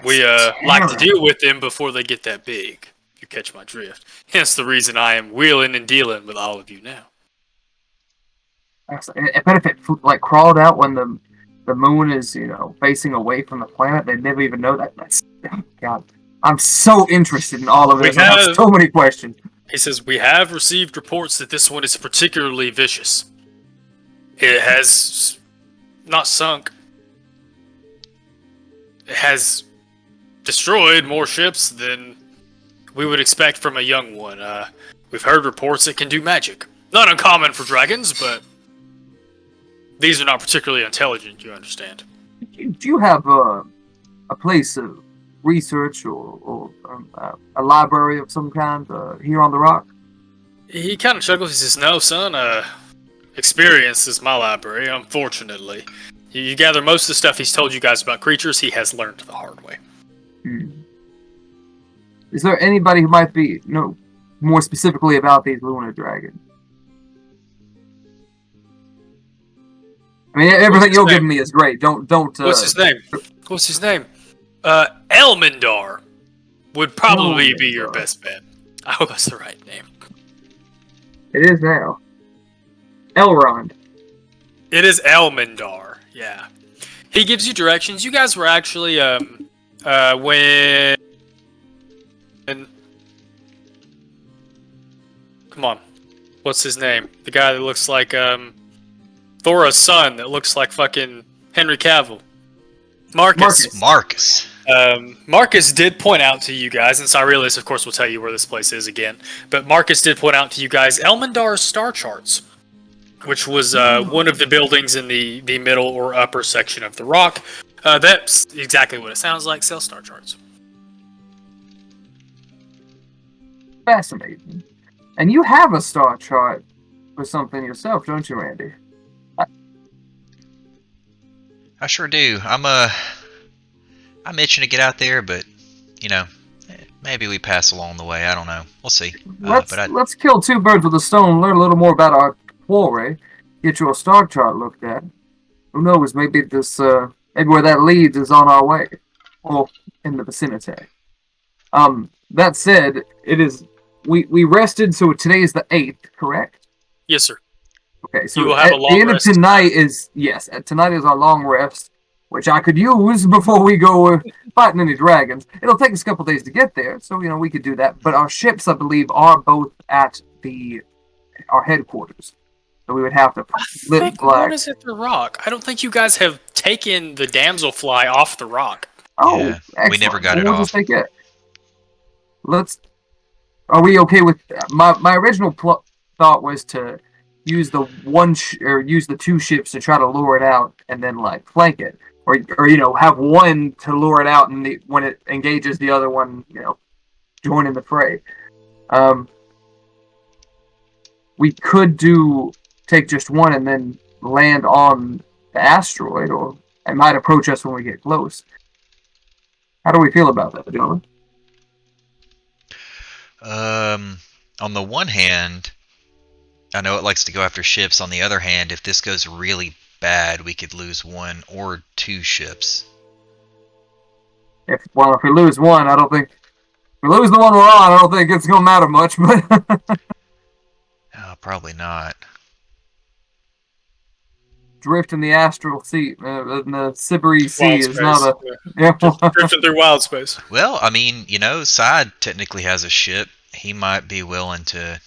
We like to deal with them before they get that big. If you catch my drift. Hence the reason I am wheeling and dealing with all of you now. I bet if it like crawled out when the moon is facing away from the planet, they'd never even know that. That's God. I'm so interested in all of this. I have so many questions. He says, we have received reports that this one is particularly vicious. It has not sunk. It has destroyed more ships than we would expect from a young one. We've heard reports it can do magic. Not uncommon for dragons, but these are not particularly intelligent, you understand. Do you have a place research or a library of some kind here on the rock? He kind of chuckles. He says, "No, son. Experience is my library. Unfortunately, you gather most of the stuff he's told you guys about creatures. He has learned the hard way." Is there anybody who might be know more specifically about these lunar dragons? I mean, everything you're giving me is great. Don't. What's his name? What's his name? Elmendar would probably be your best bet. I hope that's the right name. It is now. Elrond. It is Elmendar. Yeah. He gives you directions. You guys were actually when. Come on. What's his name? The guy that looks like Thora's son that looks like fucking Henry Cavill. Marcus. Marcus did point out to you guys, and Cyrilius, of course, will tell you where this place is again, but Marcus did point out to you guys Elmendar's star charts, which was one of the buildings in the middle or upper section of the rock. That's exactly what it sounds like, sell star charts. Fascinating. And you have a star chart for something yourself, don't you, Randy? I sure do. I'm itching to get out there, but maybe we pass along the way. I don't know. We'll see. Let's kill two birds with a stone. Learn a little more about our quarry. Get your star chart looked at. Who knows? Maybe maybe where that leads is on our way, or in the vicinity. That said, it is. We rested, so today is the 8th, correct? Yes, sir. Okay, so you will have a long the end rest. of tonight tonight is our long rest, which I could use before we go fighting any dragons. It'll take us a couple days to get there, so we could do that. But our ships, I believe, are both at our headquarters, so we would have to lift flag. One is at the rock. I don't think you guys have taken the damselfly off the rock. Oh, yeah, excellent. we never got it we'll off. Just take it. Are we okay with my original thought was to use the use the two ships to try to lure it out and then flank it, or have one to lure it out and when it engages the other one, join in the fray. We could take just one and then land on the asteroid, or it might approach us when we get close. How do we feel about that, gentlemen? On the one hand, I know it likes to go after ships. On the other hand, if this goes really bad, we could lose one or two ships. If we lose one, I don't think. If we lose the one we're on, I don't think it's gonna matter much. But probably not. Drift in the astral sea, in the Siberi Sea Wild is not space. a. Drifting through wild space. Well, I mean, Side technically has a ship. He might be willing to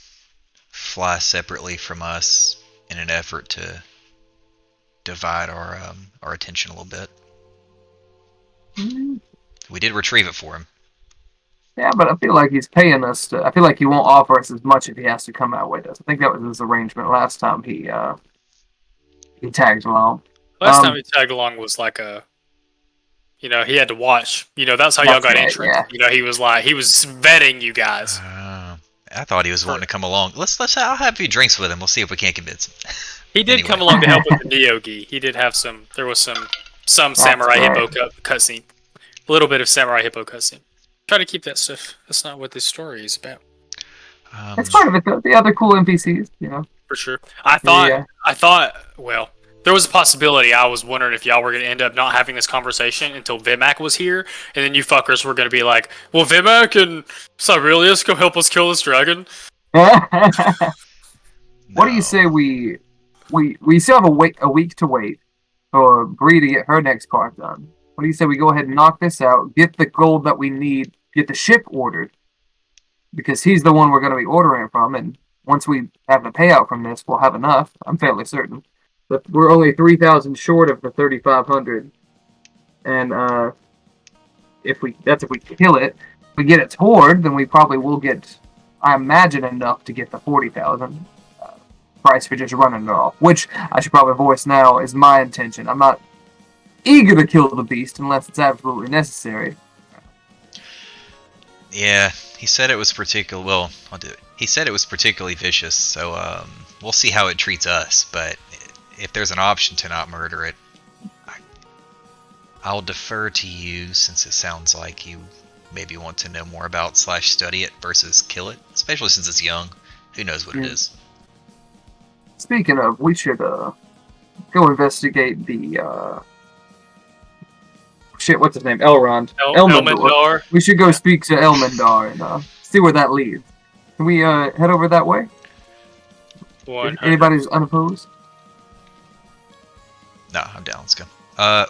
fly separately from us in an effort to divide our attention a little bit. We did retrieve it for him. Yeah, but I feel like he's paying us I feel like he won't offer us as much if he has to come out with us. I think that was his arrangement last time he tagged along. Last time he tagged along was like he had to watch. That's how y'all got entry. Yeah. He was vetting you guys. I thought he was wanting to come along. I'll have a few drinks with him. We'll see if we can't convince him. He did come along to help with the Neo-Gi. He did have there was some Samurai Hippo cutscene. A little bit of Samurai Hippo cutscene. Try to keep that stuff. That's not what this story is about. That's part of it, though. The other cool NPCs, For sure. I thought, well, there was a possibility. I was wondering if y'all were going to end up not having this conversation until Vimac was here, and then you fuckers were going to be like, well, Vimac and Cyrilius come help us kill this dragon. What do you say we still have a week to wait for Bree to get her next part done. What do you say we go ahead and knock this out, get the gold that we need, get the ship ordered, because he's the one we're going to be ordering it from, and once we have the payout from this, we'll have enough. I'm fairly certain. But we're only 3,000 short of the 3,500, and if we kill it, if we get it toward, then we probably will get, I imagine, enough to get the 40,000 price for just running it off. Which I should probably voice now is my intention. I'm not eager to kill the beast unless it's absolutely necessary. Yeah, he said it was particular. Well, I'll do it. He said it was particularly vicious, so we'll see how it treats us. But if there's an option to not murder it, I'll defer to you since it sounds like you maybe want to know more about / study it versus kill it, especially since it's young. Who knows what it is? Speaking of, we should go investigate the shit. What's his name? Elrond. Elmendar. We should go speak to Elmendar and see where that leads. Can we head over that way? If anybody's unopposed? No, I'm down. Let's go.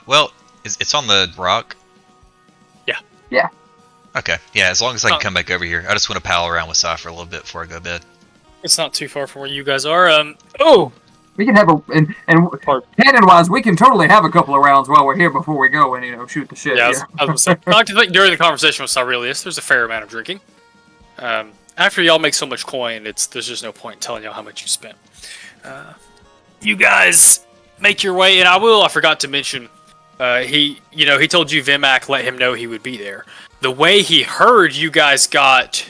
Well, it's on the rock. Yeah. Yeah. Okay. Yeah, as long as I can come back over here. I just want to pal around with Sai for a little bit before I go to bed. It's not too far from where you guys are. We can have and canon-wise, we can totally have a couple of rounds while we're here before we go and shoot the shit. Yeah, I was gonna say, I like to think during the conversation with Cyrilius, there's a fair amount of drinking. After y'all make so much coin, there's just no point in telling y'all how much you spent. You guys make your way, and I forgot to mention, he told you Vimac let him know he would be there. The way he heard you guys want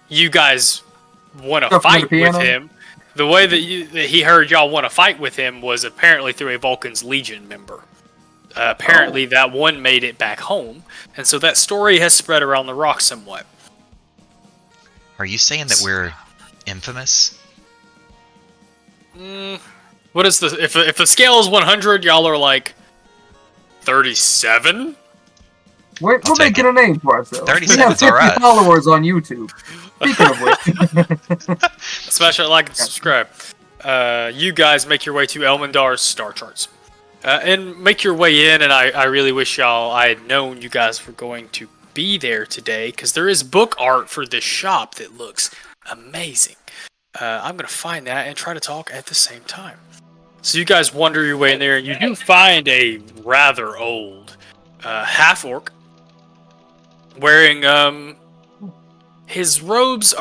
to fight with him, the way that he heard y'all want to fight with him was apparently through a Vulcan's Legion member. Apparently that one made it back home, and so that story has spread around the rock somewhat. Are you saying that we're infamous? What is the if the scale is 100, y'all are like 37? We're making a name for ourselves. 37's we have 50 alright. followers on YouTube. Speaking of which, smash that like and subscribe. You guys make your way to Elmendar's star charts, and make your way in. And I really wish I had known you guys were going to be there today, because there is book art for this shop that looks amazing. I'm gonna find that and try to talk at the same time. So you guys wander your way in there, and you do find a rather old half orc wearing his robes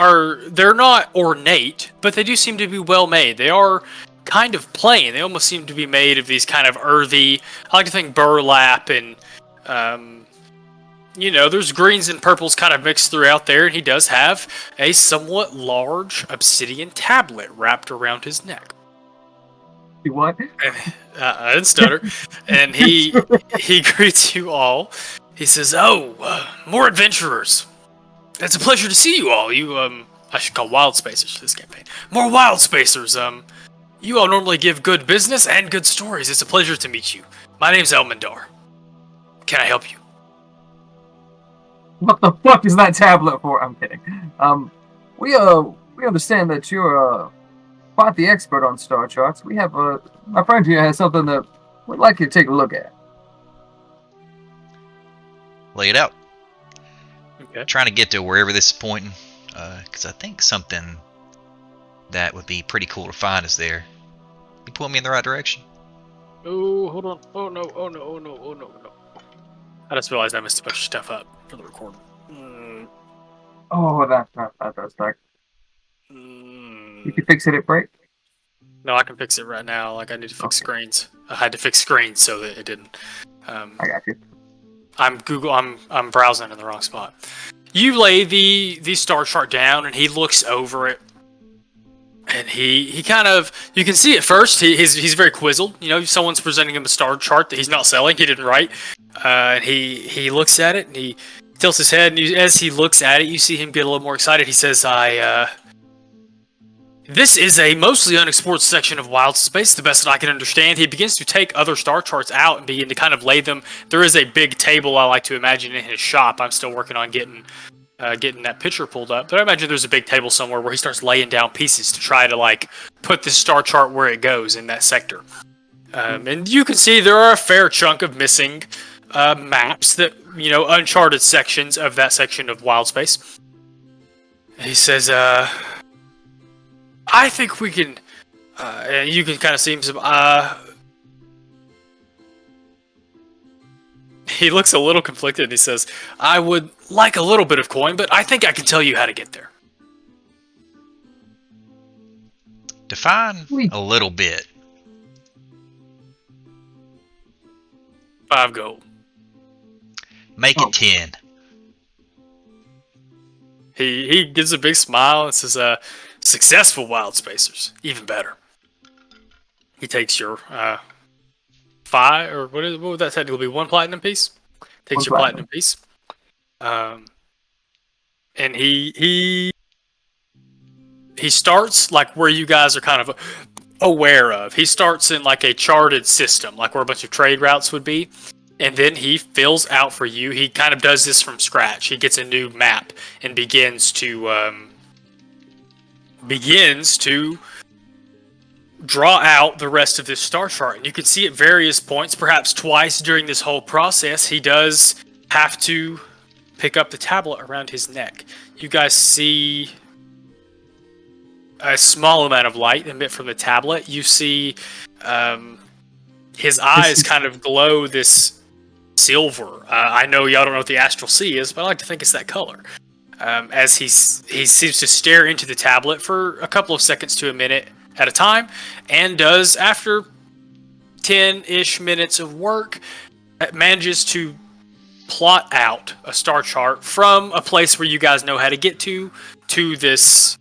they're not ornate, but they do seem to be well made. They are kind of plain. They almost seem to be made of these kind of earthy, I like to think burlap, and there's greens and purples kind of mixed throughout there, and he does have a somewhat large obsidian tablet wrapped around his neck. what? I didn't stutter. And he greets you all. He says, more adventurers. It's a pleasure to see you all. I should call Wildspacers for this campaign. More Wildspacers. You all normally give good business and good stories. It's a pleasure to meet you. My name's Elmendar. Can I help you? What the fuck is that tablet for? I'm kidding. We understand that you're quite the expert on star charts. We have my friend here has something that we'd like you to take a look at. Lay it out. Okay. Trying to get to wherever this is pointing, because I think something that would be pretty cool to find is there. You point me in the right direction? Oh, hold on. Oh no. I just realized I messed a bunch of stuff up for the recording. Oh, that does suck. You can fix it, break. No, I can fix it right now. Like, I need to fix screens. I had to fix screens so that it didn't. I got you. I'm browsing in the wrong spot. You lay the star chart down, and he looks over it, and he kind of, you can see at first he's very quizzled. Someone's presenting him a star chart that he's not selling. He didn't write. And he looks at it, and he tilts his head, and as he looks at it, you see him get a little more excited. He says, this is a mostly unexplored section of wild space, the best that I can understand. He begins to take other star charts out and begin to kind of lay them. There is a big table, I like to imagine, in his shop. I'm still working on getting that picture pulled up. But I imagine there's a big table somewhere where he starts laying down pieces to try to, put this star chart where it goes in that sector. And you can see there are a fair chunk of missing maps, that uncharted sections of that section of wild space. He says, I think we can, and you can kind of see him, he looks a little conflicted, and he says, I would like a little bit of coin, but I think I can tell you how to get there. Define a little bit. 5 gold. Make it 10. He gives a big smile and says, "Successful Wildspacers, even better." He takes your 5 or what would that technically be? 1 platinum piece. Takes One your platinum. platinum piece. And he starts like where you guys are kind of aware of. He starts in like a charted system, like where a bunch of trade routes would be. And then he fills out for you. He kind of does this from scratch. He gets a new map and begins to draw out the rest of this star chart. And you can see at various points, perhaps twice during this whole process, he does have to pick up the tablet around his neck. You guys see a small amount of light emit from the tablet. You see his eyes kind of glow this silver. I know y'all don't know what the astral sea is, but I like to think it's that color. As he seems to stare into the tablet for a couple of seconds to a minute at a time, and does, after 10-ish minutes of work, manages to plot out a star chart from a place where you guys know how to get to this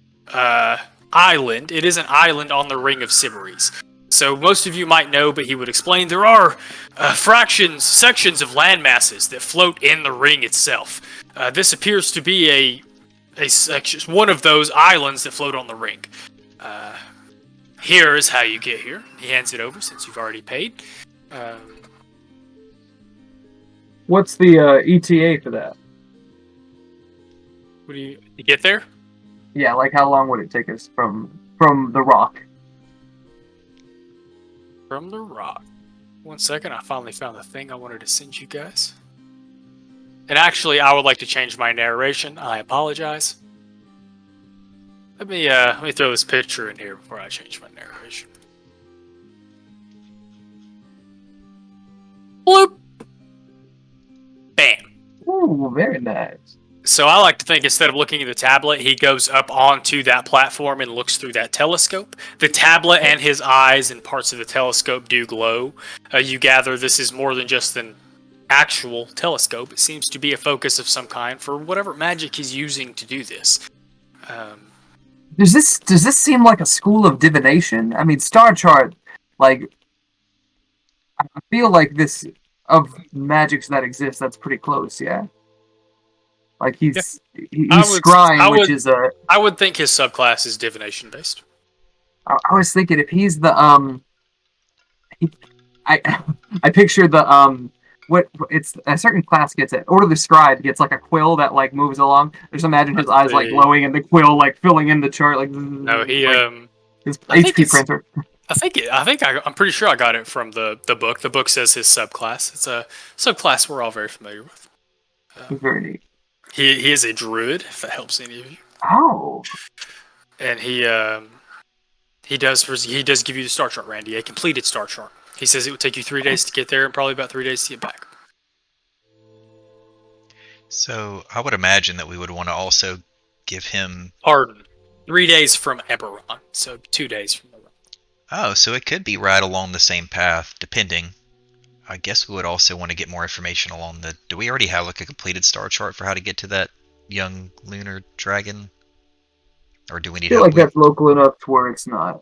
island. It is an island on the Ring of Cibories. So most of you might know, but he would explain, there are sections of land masses that float in the ring itself. This appears to be a section, one of those islands that float on the ring. Here is how you get here. He hands it over since you've already paid. What's the ETA for that? What do you get there? Yeah, like how long would it take us from the rock? From the rock. 1 second, I finally found the thing I wanted to send you guys. And actually, I would like to change my narration. I apologize. Let me throw this picture in here before I change my narration. Bloop. Bam. Ooh, very nice. So I like to think instead of looking at the tablet, he goes up onto that platform and looks through that telescope. The tablet and his eyes and parts of the telescope do glow. You gather this is more than just an actual telescope. It seems to be a focus of some kind for whatever magic he's using to do this. Does this seem like a school of divination? I mean, star chart, like, I feel like this of magics that exist. That's pretty close, yeah. Like he's scrying, which is a. I would think his subclass is divination based. I was thinking if he's the I picture the what it's a certain class gets it. Order the Scribe gets like a quill that like moves along. Just imagine his eyes like glowing and the quill like filling in the chart like. No, he like, his HP printer. I'm pretty sure I got it from the book. The book says his subclass. It's a subclass we're all very familiar with. Very neat. He is a druid, if that helps any of you. Oh. And he does give you the star chart, Randy, a completed star chart. He says it would take you 3 days to get there and probably about 3 days to get back. So I would imagine that we would want to also give him... Pardon. 3 days from Eberron, so 2 days from the run. Oh, so it could be right along the same path, depending. I guess we would also want to get more information along the... Do we already have like a completed star chart for how to get to that young lunar dragon? Or do we need I feel like that's local enough to where it's not.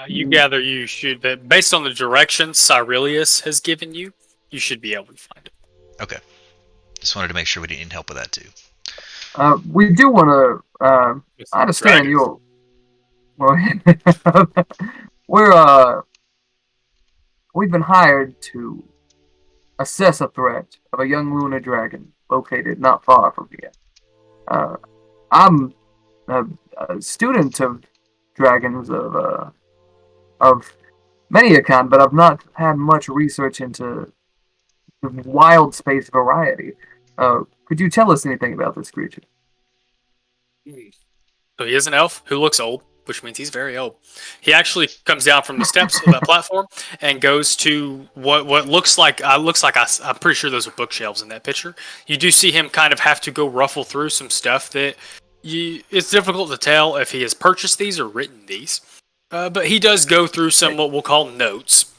You gather you should, based on the directions Cyrilius has given you, you should be able to find it. Okay. Just wanted to make sure we didn't need help with that too. We do want to understand you. Well, we've been hired to assess a threat of a young lunar dragon located not far from here. I'm a student of dragons of many a kind, but I've not had much research into the wild space variety. Could you tell us anything about this creature? So he is an elf who looks old, which means he's very old. He actually comes down from the steps of that platform and goes to what looks like I'm pretty sure those are bookshelves in that picture. You do see him kind of have to go ruffle through some stuff that it's difficult to tell if he has purchased these or written these. But he does go through some what we'll call notes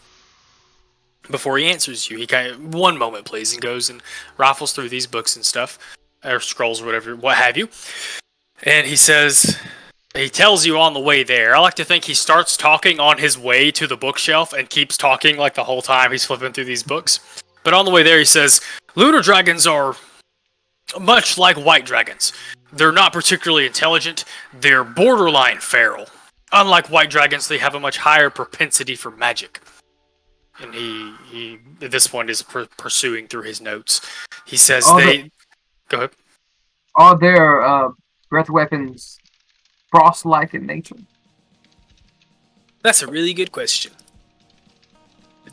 before he answers you. He kind of, one moment please, and goes and raffles through these books and stuff, or scrolls or whatever, what have you. And he says, he tells you on the way there. I like to think he starts talking on his way to the bookshelf and keeps talking like the whole time he's flipping through these books. But on the way there, he says, lunar dragons are much like white dragons. They're not particularly intelligent. They're borderline feral. Unlike white dragons, they have a much higher propensity for magic. And he at this point is pursuing through his notes. He says Go ahead. Are their breath weapons frost-like in nature? That's a really good question.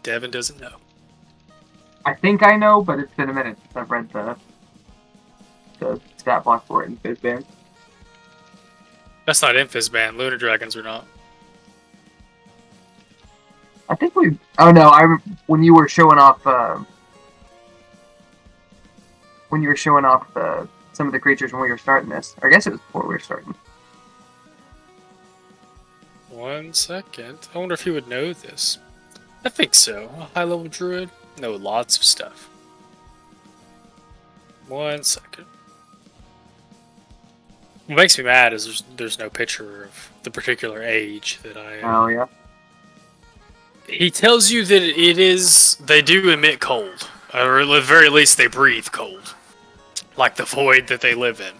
Devin doesn't know. I think I know, but it's been a minute since I've read the stat block for it in Fizzband. That's not in Fizzband. Lunar dragons are not. I think we. Oh no! When you were showing off. Some of the creatures when we were starting this. I guess it was before we were starting. 1 second. I wonder if he would know this. I think so. A high-level druid know lots of stuff. 1 second. What makes me mad is there's no picture of the particular age that I. Oh yeah. He tells you that they do emit cold, or at the very least they breathe cold, like the void that they live in.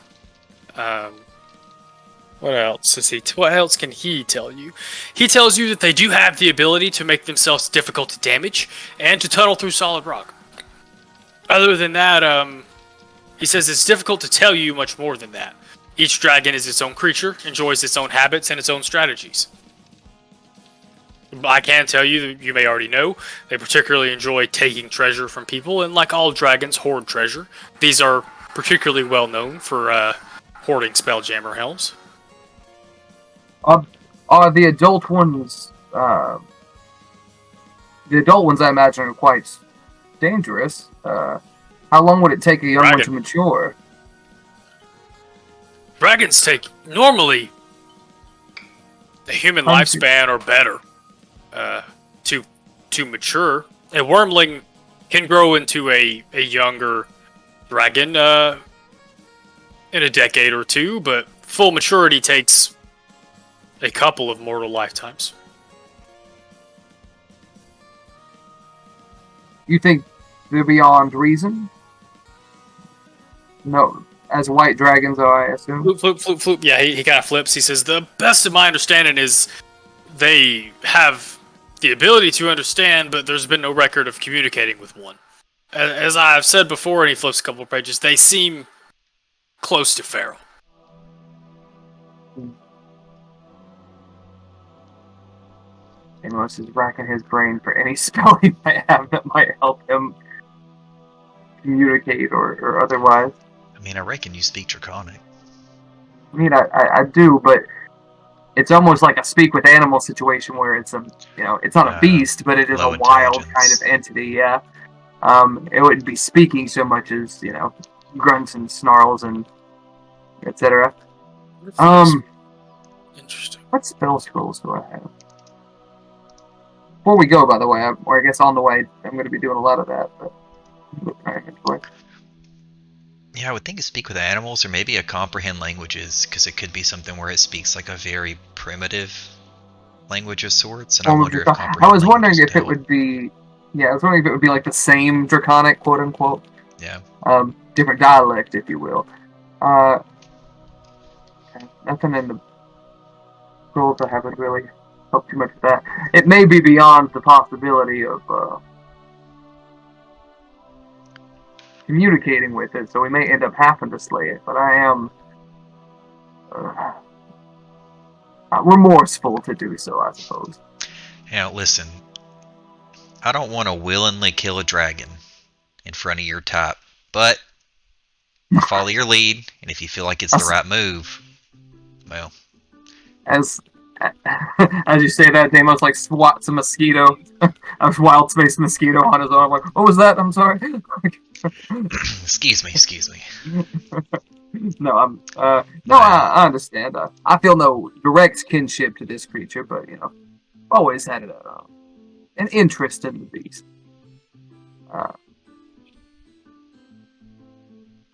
What else is what else can he tell you? He tells you that they do have the ability to make themselves difficult to damage and to tunnel through solid rock. Other than that, he says it's difficult to tell you much more than that. Each dragon is its own creature, enjoys its own habits and its own strategies. I can tell you that you may already know, they particularly enjoy taking treasure from people, and like all dragons, hoard treasure. These are particularly well known for hoarding Speljammer helms. Are the adult ones? The adult ones, I imagine, are quite dangerous. How long would it take a young one to mature? Dragons take normally a human lifespan or better to mature. A wormling can grow into a younger dragon in a decade or two, but full maturity takes a couple of mortal lifetimes. You think they're beyond reason? No, as white dragons are, I assume. Floop. Yeah, he kind of flips. He says, the best of my understanding is they have the ability to understand, but there's been no record of communicating with one. As I've said before, and he flips a couple of pages, they seem close to feral. Amos is racking his brain for any spell he might have that might help him communicate or otherwise. I mean, I reckon you speak Draconic. I mean, I do, but it's almost like a speak with animal situation where it's it's not a beast, but it is a wild kind of entity. Yeah, it wouldn't be speaking so much as grunts and snarls and etc. Interesting. What spell scrolls do I have? Before we go, by the way, or I guess on the way, I'm going to be doing a lot of that. But yeah, I would think it speak with animals, or maybe a comprehend languages, because it could be something where it speaks like a very primitive language of sorts. And I wonder if I was wondering if it would be, I was wondering if it would be like the same Draconic, quote unquote. Yeah. Different dialect, if you will. Okay. Nothing in the scrolls I haven't really helped too much with that. It may be beyond the possibility of communicating with it, so we may end up having to slay it, but I am remorseful to do so, I suppose. Now, listen, I don't want to willingly kill a dragon in front of your type, but I'll follow your lead, and if you feel like it's the right move, well. As you say that, Deimos swats a mosquito, a wild space mosquito on his arm. Like, what was that? I'm sorry. Excuse me. No, I understand. I feel no direct kinship to this creature, but always had an interest in the beast.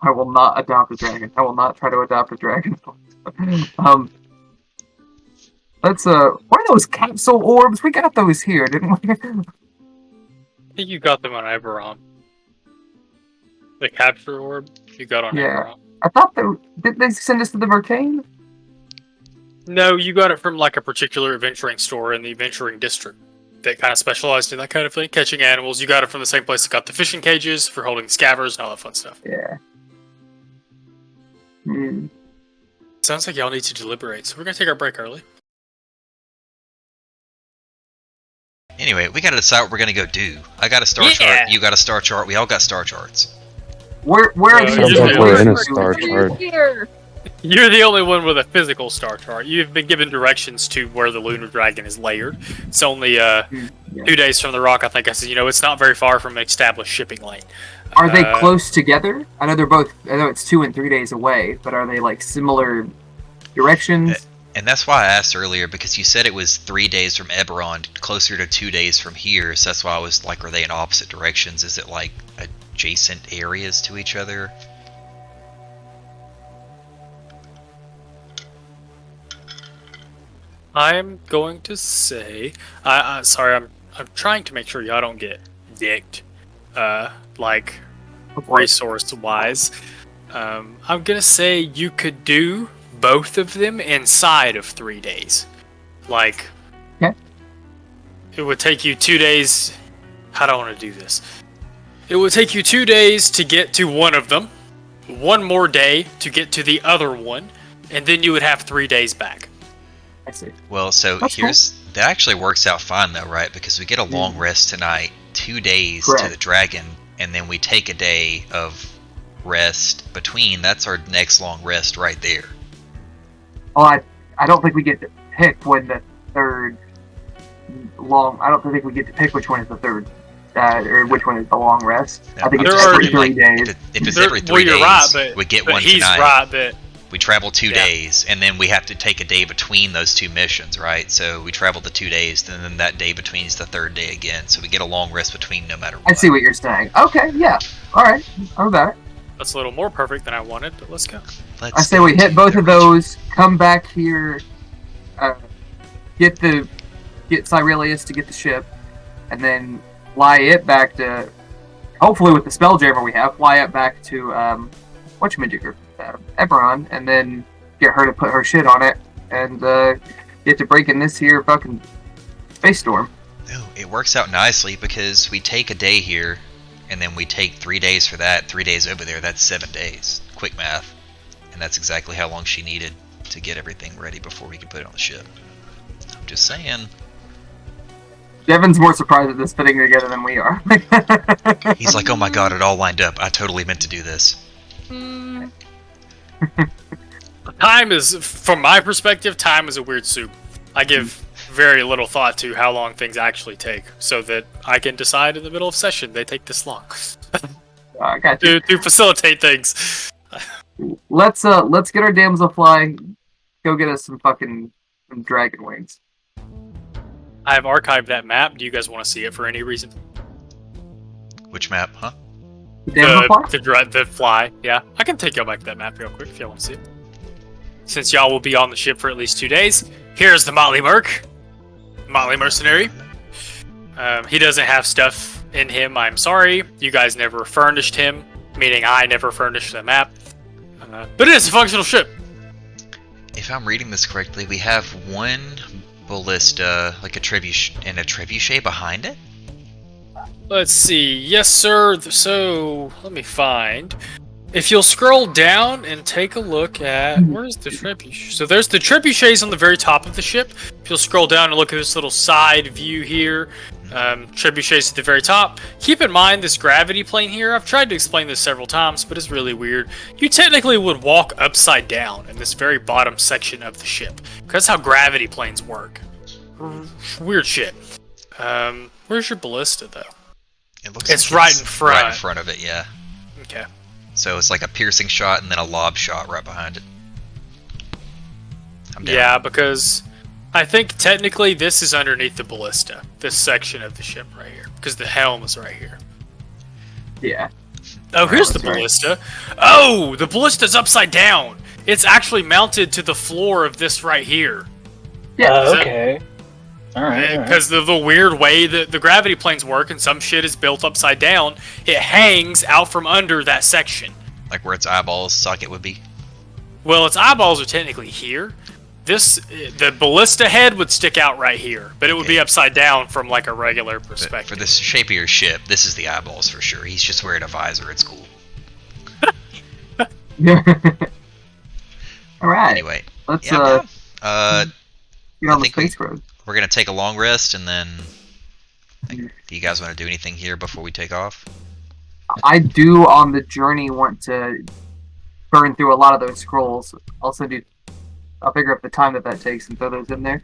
I will not adopt a dragon. I will not try to adopt a dragon. Let's what are those capsule orbs? We got those here, didn't we? I think you got them on Eberron. The capture orb you got on Yeah. Eberron. I thought did they send us to the Mercane? No, you got it from like a particular adventuring store in the adventuring district that kind of specialized in that kind of thing, catching animals. You got it from the same place that got the fishing cages for holding scavers and all that fun stuff. Yeah. Sounds like y'all need to deliberate, so we're gonna take our break early. Anyway, we gotta decide what we're gonna go do. I got a star chart. You got a star chart. We all got star charts. Where are these? Sounds like we're in a star chart. Here. You're the only one with a physical star chart. You've been given directions to where the lunar dragon is layered. It's only 2 days from the rock. I think I said, it's not very far from an established shipping lane. Are they close together? I know it's 2 and 3 days away, but are they like similar directions? And that's why I asked earlier, because you said it was 3 days from Eberron, closer to 2 days from here. So that's why I was like, are they in opposite directions? Is it like adjacent areas to each other? I'm going to say, sorry, I'm trying to make sure y'all don't get dicked, like resource wise. I'm gonna say you could do both of them inside of 3 days. Like, okay. It would take you 2 days. How do I want to do this? It would take you 2 days to get to one of them, one more day to get to the other one, and then you would have 3 days back. I see. Well, so That's that actually works out fine though, right? Because we get a long rest tonight, 2 days to the dragon, and then we take a day of rest between. That's our next long rest right there. Well, I don't think we get to pick when the third long. I don't think we get to pick which one is the third, or which one is the long rest. I think it's every 3 days. If it's every 3 days, right, we get but one he's tonight. Right, but we travel 2 days, and then we have to take a day between those two missions, right? So we travel the 2 days, and then that day between is the third day again. So we get a long rest between no matter what. I see what you're saying. Okay, yeah. All right. I'm about it. that's a little more perfect than I wanted, but let's go. I say we hit both of those, come back here, get Cyrilius to get the ship, and then fly it back to, hopefully with the Speljammer we have, fly it back to, whatchamajigger, Eberron, and then get her to put her shit on it, and get to break in this here fucking space storm. No, it works out nicely because we take a day here, and then we take 3 days for that, 3 days over there, that's 7 days. Quick math. And that's exactly how long she needed to get everything ready before we could put it on the ship. I'm just saying. Devin's more surprised at this fitting together than we are. He's like, oh my god, it all lined up. I totally meant to do this. Time is, from my perspective, time is a weird soup. I give very little thought to how long things actually take, so that I can decide in the middle of session they take this long. I got you. to facilitate things. Let's get our damsel fly. Go get us some dragon wings. I have archived that map. Do you guys want to see it for any reason? Which map, huh? Damsel fly? The fly, yeah. I can take y'all back to that map real quick if y'all want to see it. Since y'all will be on the ship for at least 2 days, here's the Motley Mercenary. He doesn't have stuff in him, I'm sorry. You guys never furnished him, meaning I never furnished the map. But it is a functional ship. If I'm reading this correctly, we have one ballista, like a trebuchet behind it? Let's see. Yes, sir. So, let me find. If you'll scroll down and take a look at... Where's the trebuchet? So there's the trebuchets on the very top of the ship. If you'll scroll down and look at this little side view here, trebuchets at the very top. Keep in mind this gravity plane here. I've tried to explain this several times, but it's really weird. You technically would walk upside down in this very bottom section of the ship. Because that's how gravity planes work. Weird shit. Where's your ballista, though? It's right in front. Right in front of it, yeah. Okay. So it's like a piercing shot and then a lob shot right behind it. I'm down. Yeah, because I think technically this is underneath the ballista. This section of the ship right here. Because the helm is right here. Yeah. Oh, here's the that's right. ballista. Oh, the ballista's upside down. It's actually mounted to the floor of this right here. Yeah. Okay. Alright. Because of the weird way that the gravity planes work and some shit is built upside down, it hangs out from under that section. Like where its eyeballs socket would be. Well, its eyeballs are technically here. The ballista head would stick out right here, but it would be upside down from like a regular But perspective. for this shape of your ship, this is the eyeballs for sure. He's just wearing a visor. It's cool. All right. Anyway, Let's yeah, get on get I on the think space road. we're gonna take a long rest, and then. Do you guys want to do anything here before we take off? I do on the journey want to burn through a lot of those scrolls. I'll figure up the time that takes and throw those in there.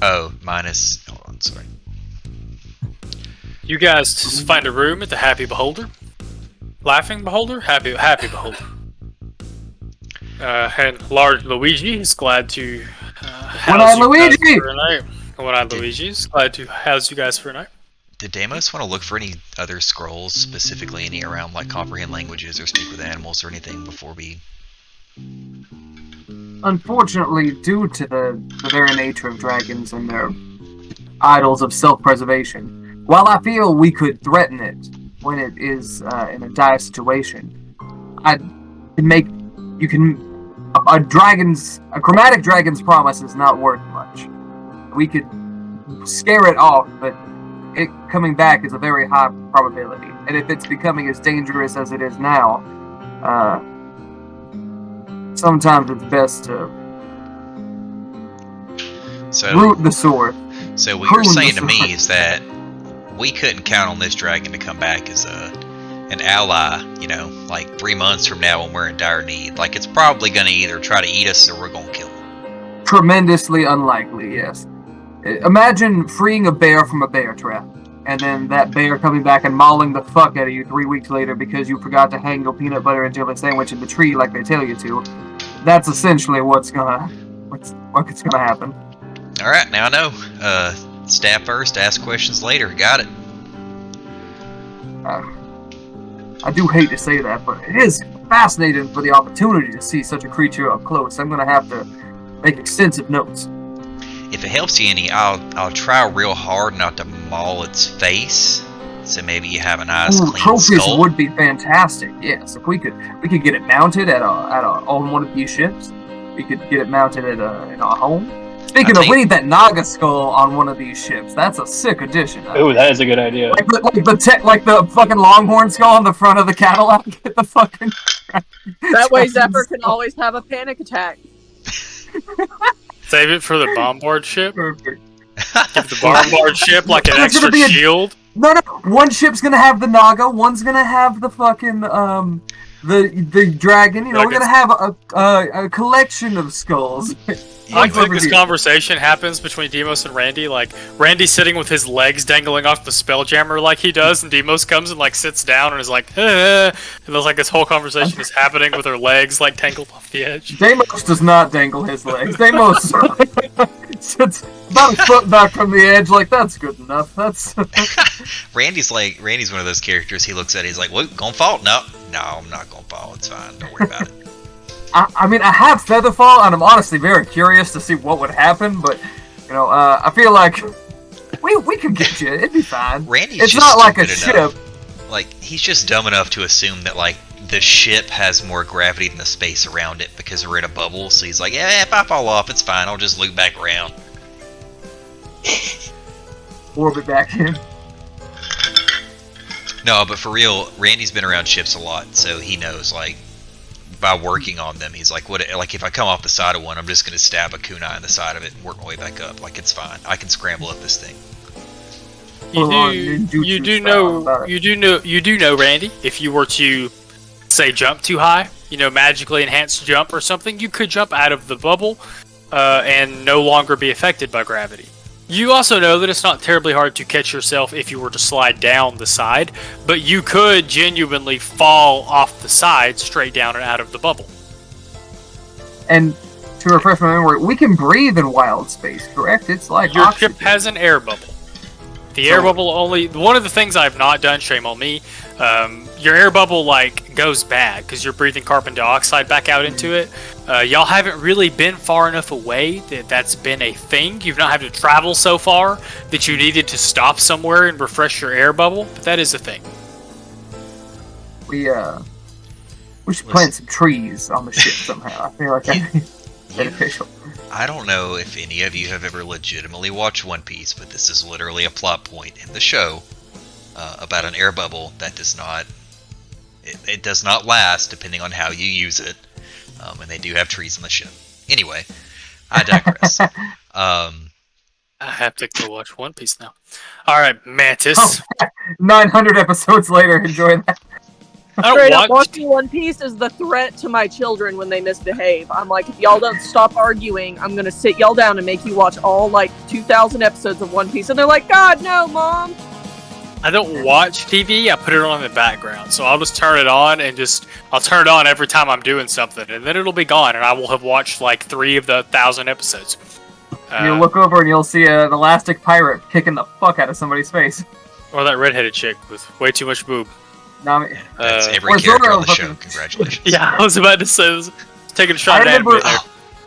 Oh, minus. Hold on, sorry. You guys just find a room at the Happy Beholder. Laughing Beholder? Happy Beholder. And Large Luigi is glad to One-eyed house you guys Luigi! for a night. One-eyed Luigi is glad to house you guys for a night. Did Deimos want to look for any other scrolls, specifically any around like comprehend languages or speak with animals or anything before we? Unfortunately, due to the very nature of dragons and their idols of self-preservation, while I feel we could threaten it when it is in a dire situation, a chromatic dragon's promise is not worth much. We could scare it off, but it coming back is a very high probability. And if it's becoming as dangerous as it is now, sometimes it's best to root the sword. So what you're Prune the saying to me sword. is that we couldn't count on this dragon to come back as an ally, like 3 months from now when we're in dire need. Like it's probably gonna either try to eat us or we're gonna kill it. Tremendously unlikely, yes. Imagine freeing a bear from a bear trap, and then that bear coming back and mauling the fuck out of you 3 weeks later because you forgot to hang your peanut butter and jelly sandwich in the tree like they tell you to. That's essentially what's gonna happen. All right, now I know. Stab first, ask questions later. Got it. I do hate to say that, but it is fascinating for the opportunity to see such a creature up close. I'm gonna have to make extensive notes. If it helps you any, I'll try real hard not to maul its face. So maybe you have a nice clean Trophies skull. would be fantastic. Yes, if we could get it mounted on one of these ships. We could get it mounted in our home. Speaking of, we need that Naga skull on one of these ships. That's a sick addition. Oh, that is a good idea. Like the fucking Longhorn skull on the front of the Cadillac. Get the fucking. That way Zephyr can always have a panic attack. Save it for the bombard ship. Perfect. Give the bombard ship like an It's gonna extra be a- shield. No. One ship's gonna have the Naga. One's gonna have the fucking the dragon. We're gonna have a collection of skulls. I think this conversation happens between Demos and Randy. Like Randy's sitting with his legs dangling off the Speljammer like he does, and Demos comes and like sits down and is like, and there's like this whole conversation is happening with her legs like tangled off the edge. Deimos does not dangle his legs. Deimos sits about a foot back from the edge, like that's good enough. That's Randy's one of those characters. He looks at it, he's like, "What? Gonna fall? No, I'm not gonna fall. It's fine. Don't worry about it." I mean, I have Featherfall, and I'm honestly very curious to see what would happen. But I feel like we could get you. It'd be fine. Randy's it's just not like a stupid enough. ship. Like he's just dumb enough to assume that like the ship has more gravity than the space around it because we're in a bubble. So he's like, "Yeah, if I fall off, it's fine. I'll just loop back around." Orbit back in. No, but for real, Randy's been around ships a lot, so he knows like. By working on them, he's like, "What? Like, if I come off the side of one, I'm just gonna stab a kunai in the side of it and work my way back up. Like, it's fine. I can scramble up this thing." You do know, Randy. If you were to say jump too high, magically enhanced jump or something, you could jump out of the bubble and no longer be affected by gravity. You also know that it's not terribly hard to catch yourself if you were to slide down the side, but you could genuinely fall off the side straight down and out of the bubble. And to refresh my memory, we can breathe in wild space, correct? It's like Your oxygen. ship has an air bubble. The air bubble only... One of the things I've not done, shame on me, your air bubble like goes bad because you're breathing carbon dioxide back out into it. Y'all haven't really been far enough away that that's been a thing. You've not had to travel so far that you needed to stop somewhere and refresh your air bubble, but that is a thing. We should plant some trees on the ship somehow. I feel like that'd be beneficial. I don't know if any of you have ever legitimately watched One Piece, but this is literally a plot point in the show about an air bubble that does not it does not last depending on how you use it, and they do have trees on the ship. Anyway, I digress. I have to go watch One Piece now. All right, Mantis. 900 episodes later, enjoy that. Straight up, watching One Piece is the threat to my children when they misbehave. I'm like, if y'all don't stop arguing, I'm gonna sit y'all down and make you watch all, 2,000 episodes of One Piece. And they're like, God, no, Mom! I don't watch TV, I put it on in the background. So I'll just turn it on and I'll turn it on every time I'm doing something. And then it'll be gone, and I will have watched 3 of the 1,000 episodes. You'll look over and you'll see an elastic pirate kicking the fuck out of somebody's face. Or that redheaded chick with way too much boob. That's every character on the show. Congratulations. Yeah, I was about to say, taking a shot at anime there.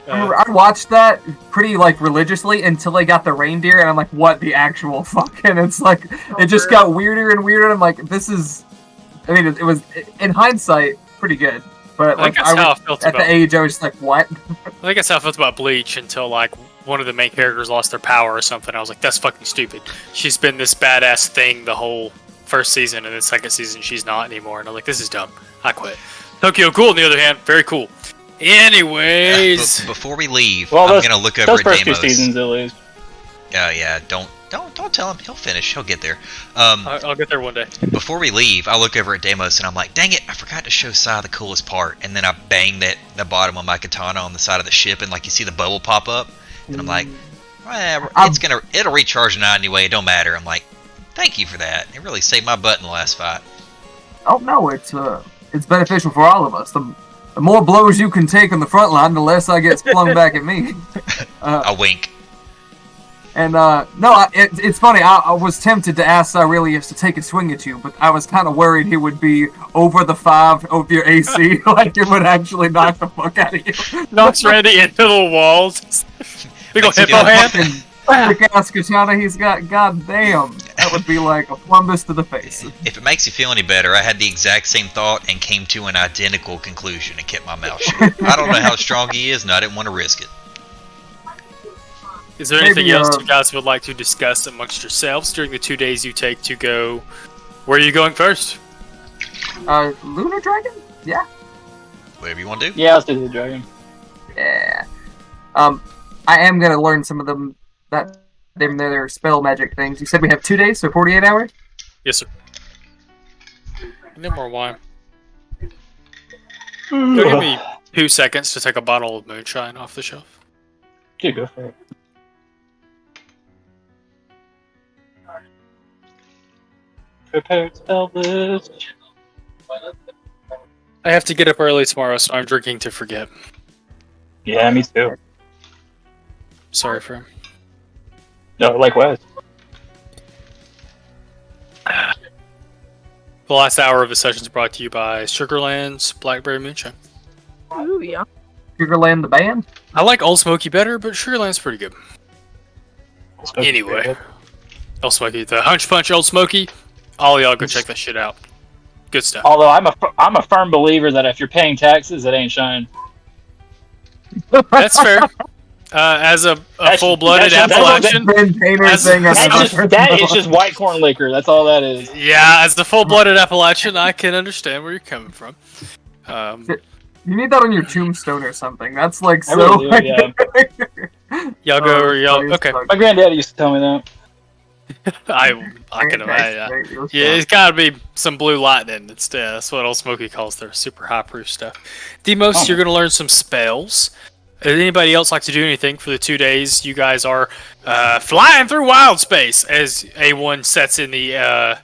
I watched that pretty religiously until they got the reindeer, and I'm like, what the actual fuck? And it's it just got weirder and weirder. I'm like, this is. I mean, it was in hindsight pretty good, but I felt at the age I was just like, what? I think that's how I felt about Bleach until one of the main characters lost their power or something. I was like, that's fucking stupid. She's been this badass thing the whole first season, and then second season she's not anymore, and I'm like, this is dumb. I quit. Tokyo Ghoul, on the other hand, very cool. Anyways, before we leave, I'm gonna look over at first Deimos. 2 seasons at least. Yeah. Don't tell him. He'll finish. He'll get there. I'll get there one day. Before we leave, I look over at Deimos and I'm like, dang it, I forgot to show Sai the coolest part. And then I bang the bottom of my katana on the side of the ship, and you see the bubble pop up, and I'm like, well, it'll recharge now anyway. It don't matter. I'm like, thank you for that. It really saved my butt in the last fight. Oh no, it's beneficial for all of us. The more blows you can take on the front line, the less I get flung back at me. I wink. And it's funny. I was tempted to ask Aurelius to take a swing at you, but I was kind of worried he would be over the 5 of your AC, it would actually knock the fuck out of you. Knocks Randy into the walls. Big ol' hippo hand. Thick ass katana he's got. God damn, that would be like a plumbus to the face. If it makes you feel any better, I had the exact same thought and came to an identical conclusion and kept my mouth shut. I don't know how strong he is, and I didn't want to risk it. Is there anything else you guys would like to discuss amongst yourselves during the 2 days you take to go? Where are you going first? Lunar Dragon? Yeah. Whatever you want to do. Yeah, let's do the dragon. Yeah. I am gonna learn some of them. Their spell magic things. You said we have 2 days, so 48 hours? Yes, sir. No more wine. Give me 2 seconds to take a bottle of moonshine off the shelf. Yeah, go for it. Prepared spell list. I have to get up early tomorrow, so I'm drinking to forget. Yeah, me too. Sorry for him. No, likewise. The last hour of the session is brought to you by Sugarland's Blackberry Moonshine. Ooh, yeah. Sugarland the band? I like Old Smoky better, but Sugarland's pretty good. Anyway, Old Smoky, the Hunch Punch Old Smoky. All y'all go check that shit out. Good stuff. Although I'm a firm believer that if you're paying taxes, it ain't shine. That's fair. As a full-blooded Appalachian, that is just white corn liquor. That's all that is. Yeah, as the full-blooded Appalachian, I can understand where you're coming from. You need that on your tombstone or something. That's so. Really do, yeah. Y'all go. Okay. My granddaddy used to tell me that. I can imagine. Yeah, it's got to be some blue lightning. That's what Old Smoky calls their super high proof stuff. Demos, you're going to learn some spells. Does anybody else like to do anything for the 2 days? You guys are flying through wild space as A1 sets in the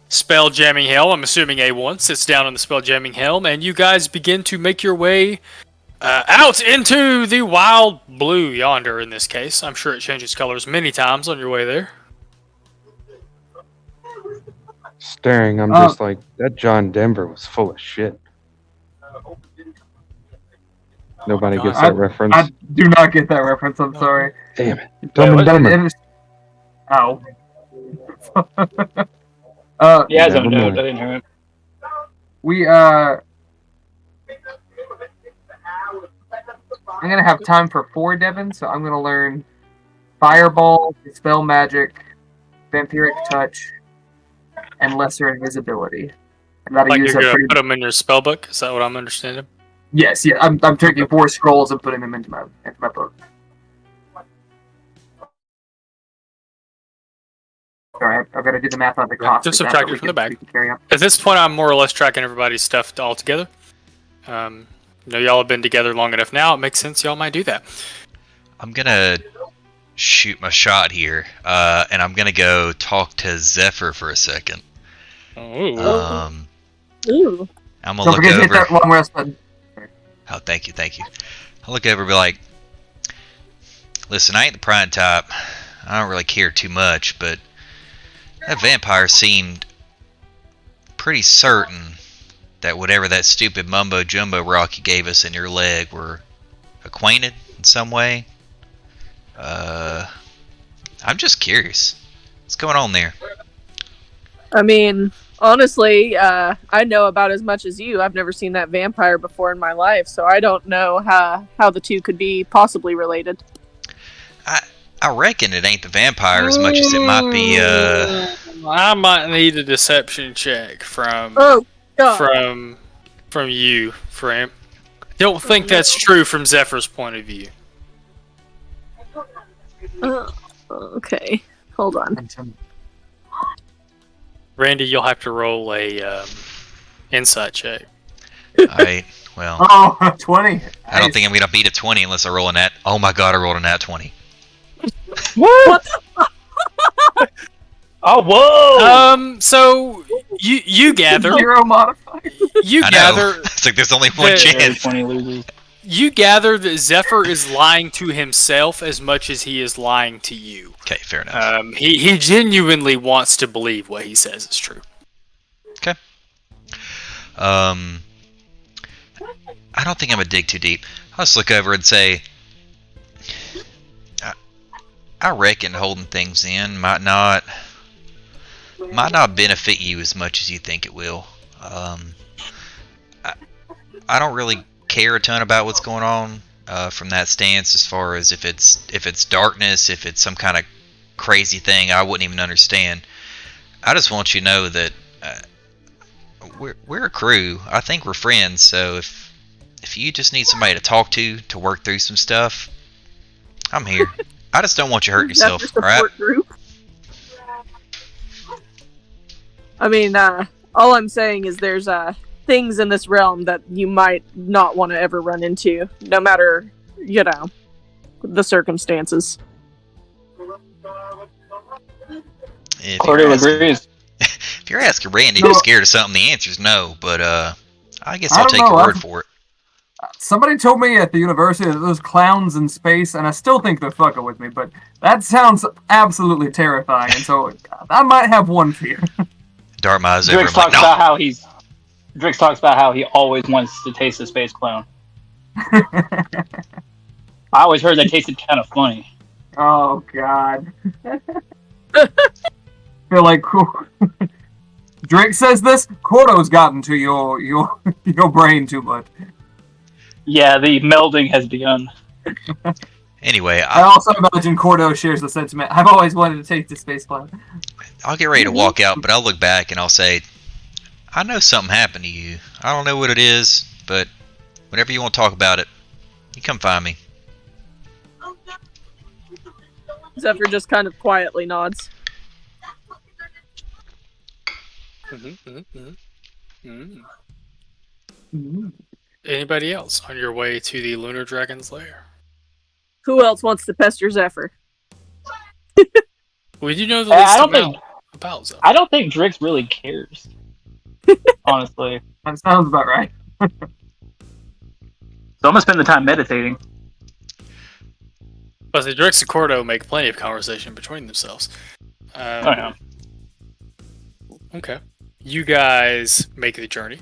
spell jamming helm. I'm assuming A1 sits down on the spell jamming helm, and you guys begin to make your way out into the wild blue yonder. In this case, I'm sure it changes colors many times on your way there. staring. I'm just like, that John Denver was full of shit. Nobody gets that reference. I do not get that reference. I'm sorry. Damn it. Dumb and Dumber. Ow. Yeah, I Never mind. didn't hear it. I'm gonna have time for 4, Devin, so I'm gonna learn Fireball, Dispel Magic, Vampiric Touch, and Lesser Invisibility. And that'll Like use you're gonna pretty... put them in your spell book? Is that what I'm understanding? Yes, yeah. I'm taking 4 scrolls and putting them into my book. Alright, I've got to do the math on the cost. Just subtract it from the bag. Carry on. At this point, I'm more or less tracking everybody's stuff all together. Y'all have been together long enough now. It makes sense. Y'all might do that. I'm gonna shoot my shot here, and I'm gonna go talk to Zephyr for a second. Oh. Ooh. I'm gonna Don't look forget to hit over. that long rest button. Oh, thank you. I'll look over and be like, listen, I ain't the prime type. I don't really care too much, but that vampire seemed pretty certain that whatever that stupid mumbo jumbo rock you gave us in your leg were acquainted in some way. I'm just curious. What's going on there? I mean, honestly, I know about as much as you. I've never seen that vampire before in my life, so I don't know how the two could be possibly related. I reckon it ain't the vampire as much as it might be. I might need a deception check from you, Frame. Don't think that's true from Zephyr's point of view. Okay, hold on. Randy, you'll have to roll a insight check. Well. Oh, 20. I don't think I'm gonna beat a 20 unless I roll a nat. Oh my god, I rolled a nat 20. What? Oh, whoa! So you gather. 0 modifier. You I gather. know. It's like there's only one chance. 20 losers. You gather that Zephyr is lying to himself as much as he is lying to you. Okay, fair enough. He genuinely wants to believe what he says is true. Okay. I don't think I'm gonna dig too deep. I'll just look over and say, I reckon holding things in might not benefit you as much as you think it will. I don't really care a ton about what's going on from that stance, as far as if it's darkness, if it's some kind of crazy thing I wouldn't even understand. I just want you to know that we're a crew. I think we're friends. So if you just need somebody to talk to work through some stuff, I'm here. I just don't want you hurting yourself. All right. Group? I mean, all I'm saying is there's things in this realm that you might not want to ever run into, no matter, the circumstances. If you're asking Randy if he's scared of something, the answer's no. But I guess I'll take your word for it. Somebody told me at the university that there's clowns in space, and I still think they're fucking with me, but that sounds absolutely terrifying, and so I might have one fear. Dart my eyes over. Drix talks about how he always wants to taste a space clown. I always heard that tasted kind of funny. Oh god. Feel like Drake says this. Cordo's gotten to your brain too much. Yeah, the melding has begun. Anyway, I also imagine Cordo shares the sentiment. I've always wanted to taste the space clown. I'll get ready to walk out, but I'll look back and I'll say, I know something happened to you. I don't know what it is, but whenever you want to talk about it, you come find me. Zephyr just kind of quietly nods. Anybody else on your way to the Lunar Dragon's lair? Who else wants to pester Zephyr? Well, you know the least about Zephyr. I don't think Drix really cares. Honestly. That sounds about right. So I'm gonna spend the time meditating. But the Drix and Cordo make plenty of conversation between themselves. Yeah. Okay. you guys make the journey.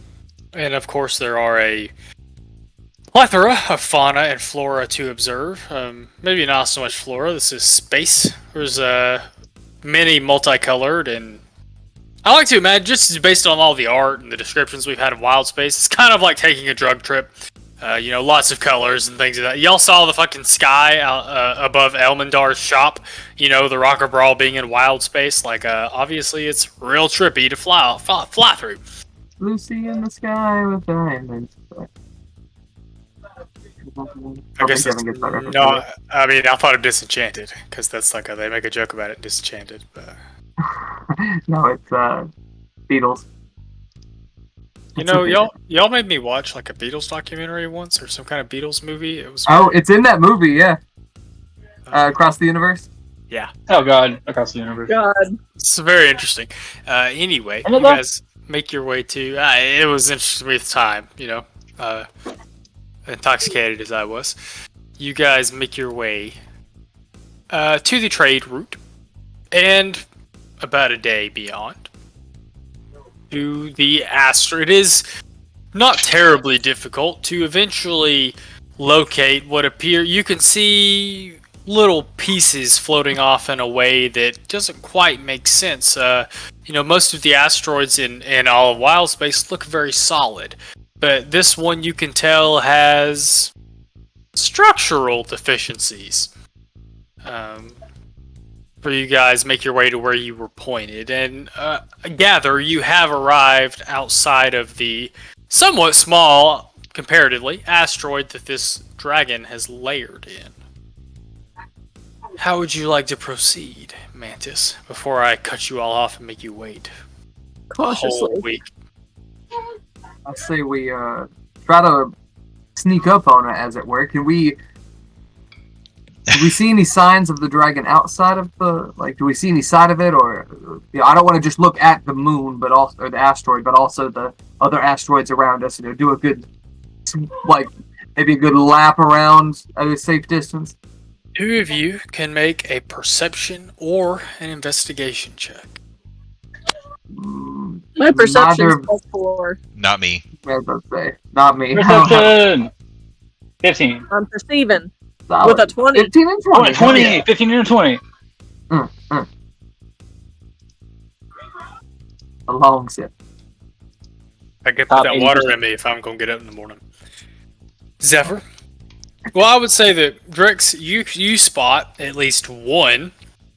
And of course, there are a plethora of fauna and flora to observe. Maybe not so much flora. This is space. There's many multicolored, and I like to imagine, just based on all the art and the descriptions we've had of Wild Space, it's kind of like taking a drug trip. Lots of colors and things like that. Y'all saw the fucking sky out, above Elmandar's shop. The Rocker Brawl being in Wild Space. Like, obviously, it's real trippy to fly through. Lucy in the sky with diamonds. I guess no. I mean, I thought of Disenchanted because that's like they make a joke about it. Disenchanted, but no, it's Beatles. Y'all made me watch like a Beatles documentary once, or some kind of Beatles movie. It was. Oh, it's in that movie, yeah. Across the Universe. Yeah. Oh God, Across the Universe. God. It's very interesting. Anyway, you guys make your way to. It was interesting with time, intoxicated as I was. You guys make your way to the trade route, and about a day beyond to the asteroid. It is not terribly difficult to eventually locate what appear. You can see little pieces floating off in a way that doesn't quite make sense. Most of the asteroids in all of Wild Space look very solid, but this one you can tell has structural deficiencies. For you guys make your way to where you were pointed, and gather you have arrived outside of the somewhat small, comparatively, asteroid that this dragon has layered in. How would you like to proceed, Mantis, before I cut you all off and make you wait Cautiously. a whole week? I say we try to sneak up on it, as it were. Do we see any signs of the dragon outside of the, do we see any side of it, or I don't want to just look at the moon, but also, or the asteroid, but also the other asteroids around us, do a good, maybe a good lap around at a safe distance. 2 of you can make a perception or an investigation check. My perception is +4. Not me. I was about to say, not me. Perception! 15. I'm perceiving. Solid. With a 20. 15 and 20. 20! Yeah. 15 and 20. A long sip. I can put that water in me if I'm going to get up in the morning. Zephyr? Well, I would say that, Drix, you spot at least one,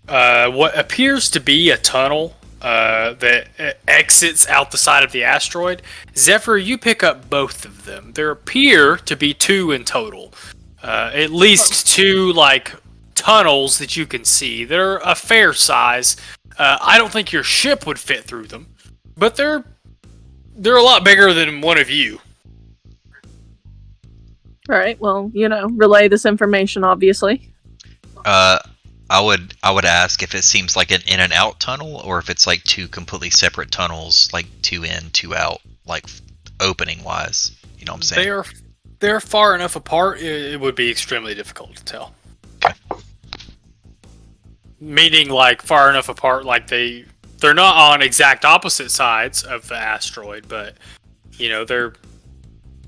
what appears to be a tunnel that exits out the side of the asteroid. Zephyr, you pick up both of them. There appear to be 2 in total. At least 2, tunnels that you can see. They're a fair size. I don't think your ship would fit through them, but they're a lot bigger than one of you. All right, well, relay this information, obviously. I would ask if it seems like an in and out tunnel, or if it's 2 completely separate tunnels, 2 in, 2 out, opening wise. You know what I'm saying? They're far enough apart. It would be extremely difficult to tell. Okay. Meaning, far enough apart, they're not on exact opposite sides of the asteroid, but they're.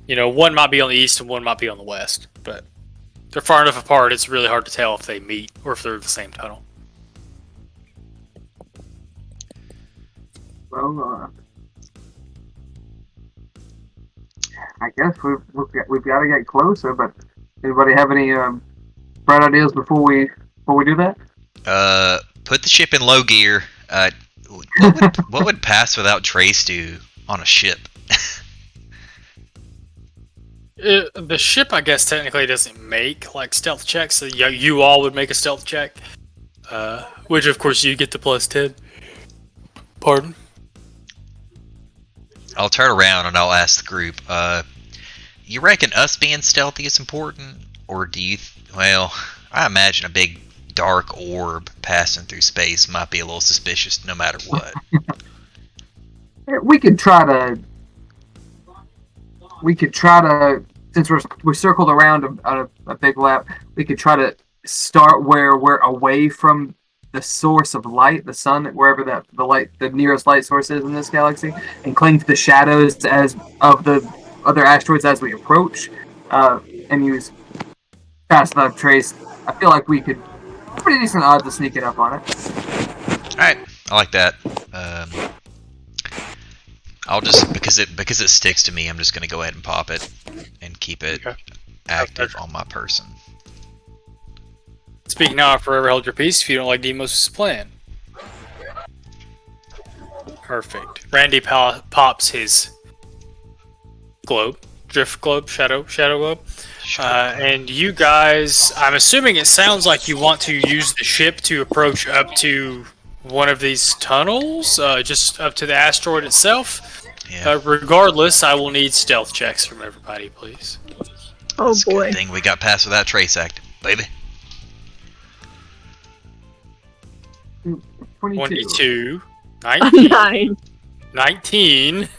One might be on the east and one might be on the west, but they're far enough apart, it's really hard to tell if they meet or if they're the same tunnel. Well, I guess we've got to get closer, but anybody have any bright ideas before we do that? Put the ship in low gear. What would pass without trace do on a ship? The ship, I guess, technically doesn't make stealth checks. So you all would make a stealth check, which of course you get the +10. Pardon? I'll turn around and I'll ask the group. You reckon us being stealthy is important, or do you? Well, I imagine a big dark orb passing through space might be a little suspicious, no matter what. We could try to, since we're circled around a big lap, we could try to start where we're away from the source of light, the sun, wherever the nearest light source is in this galaxy, and cling to the shadows of the other asteroids as we approach, and use fast enough trace. I feel like we could pretty decent odds of sneaking up on it. All right, I like that. I'll just because it sticks to me. I'm just gonna go ahead and pop it and keep it active on my person. Speak now or forever hold your peace if you don't like Demos' plan. Perfect. Randy pops his globe, drift globe, shadow globe. And you guys, I'm assuming it sounds like you want to use the ship to approach up to one of these tunnels, just up to the asteroid itself. Yeah. Regardless, I will need stealth checks from everybody, please. Oh It's a boy. good thing we got past without trace active, baby. 22, 19, 9. 19. Rolled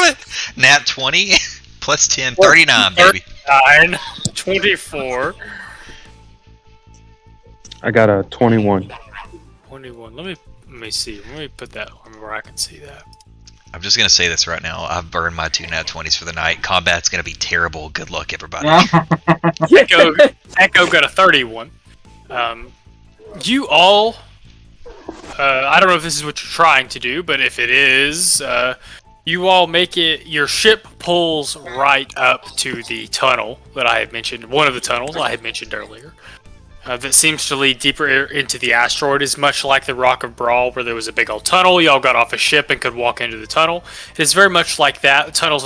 it. Nat 20 plus 10, 39, baby. 9, 24. I got a 21. 21. Let me see. Let me put that on where I can see that. I'm just gonna say this right now. I've burned my 2 nat 20s for the night. Combat's gonna be terrible. Good luck, everybody. Echo got a 31. You all, I don't know if this is what you're trying to do, but if it is, you all make it, your ship pulls right up to the tunnel that I had mentioned, one of the tunnels I had mentioned earlier, that seems to lead deeper into the asteroid. Is much like the Rock of Brawl, where there was a big old tunnel. Y'all got off a ship and could walk into the tunnel. It's very much like that. The tunnel's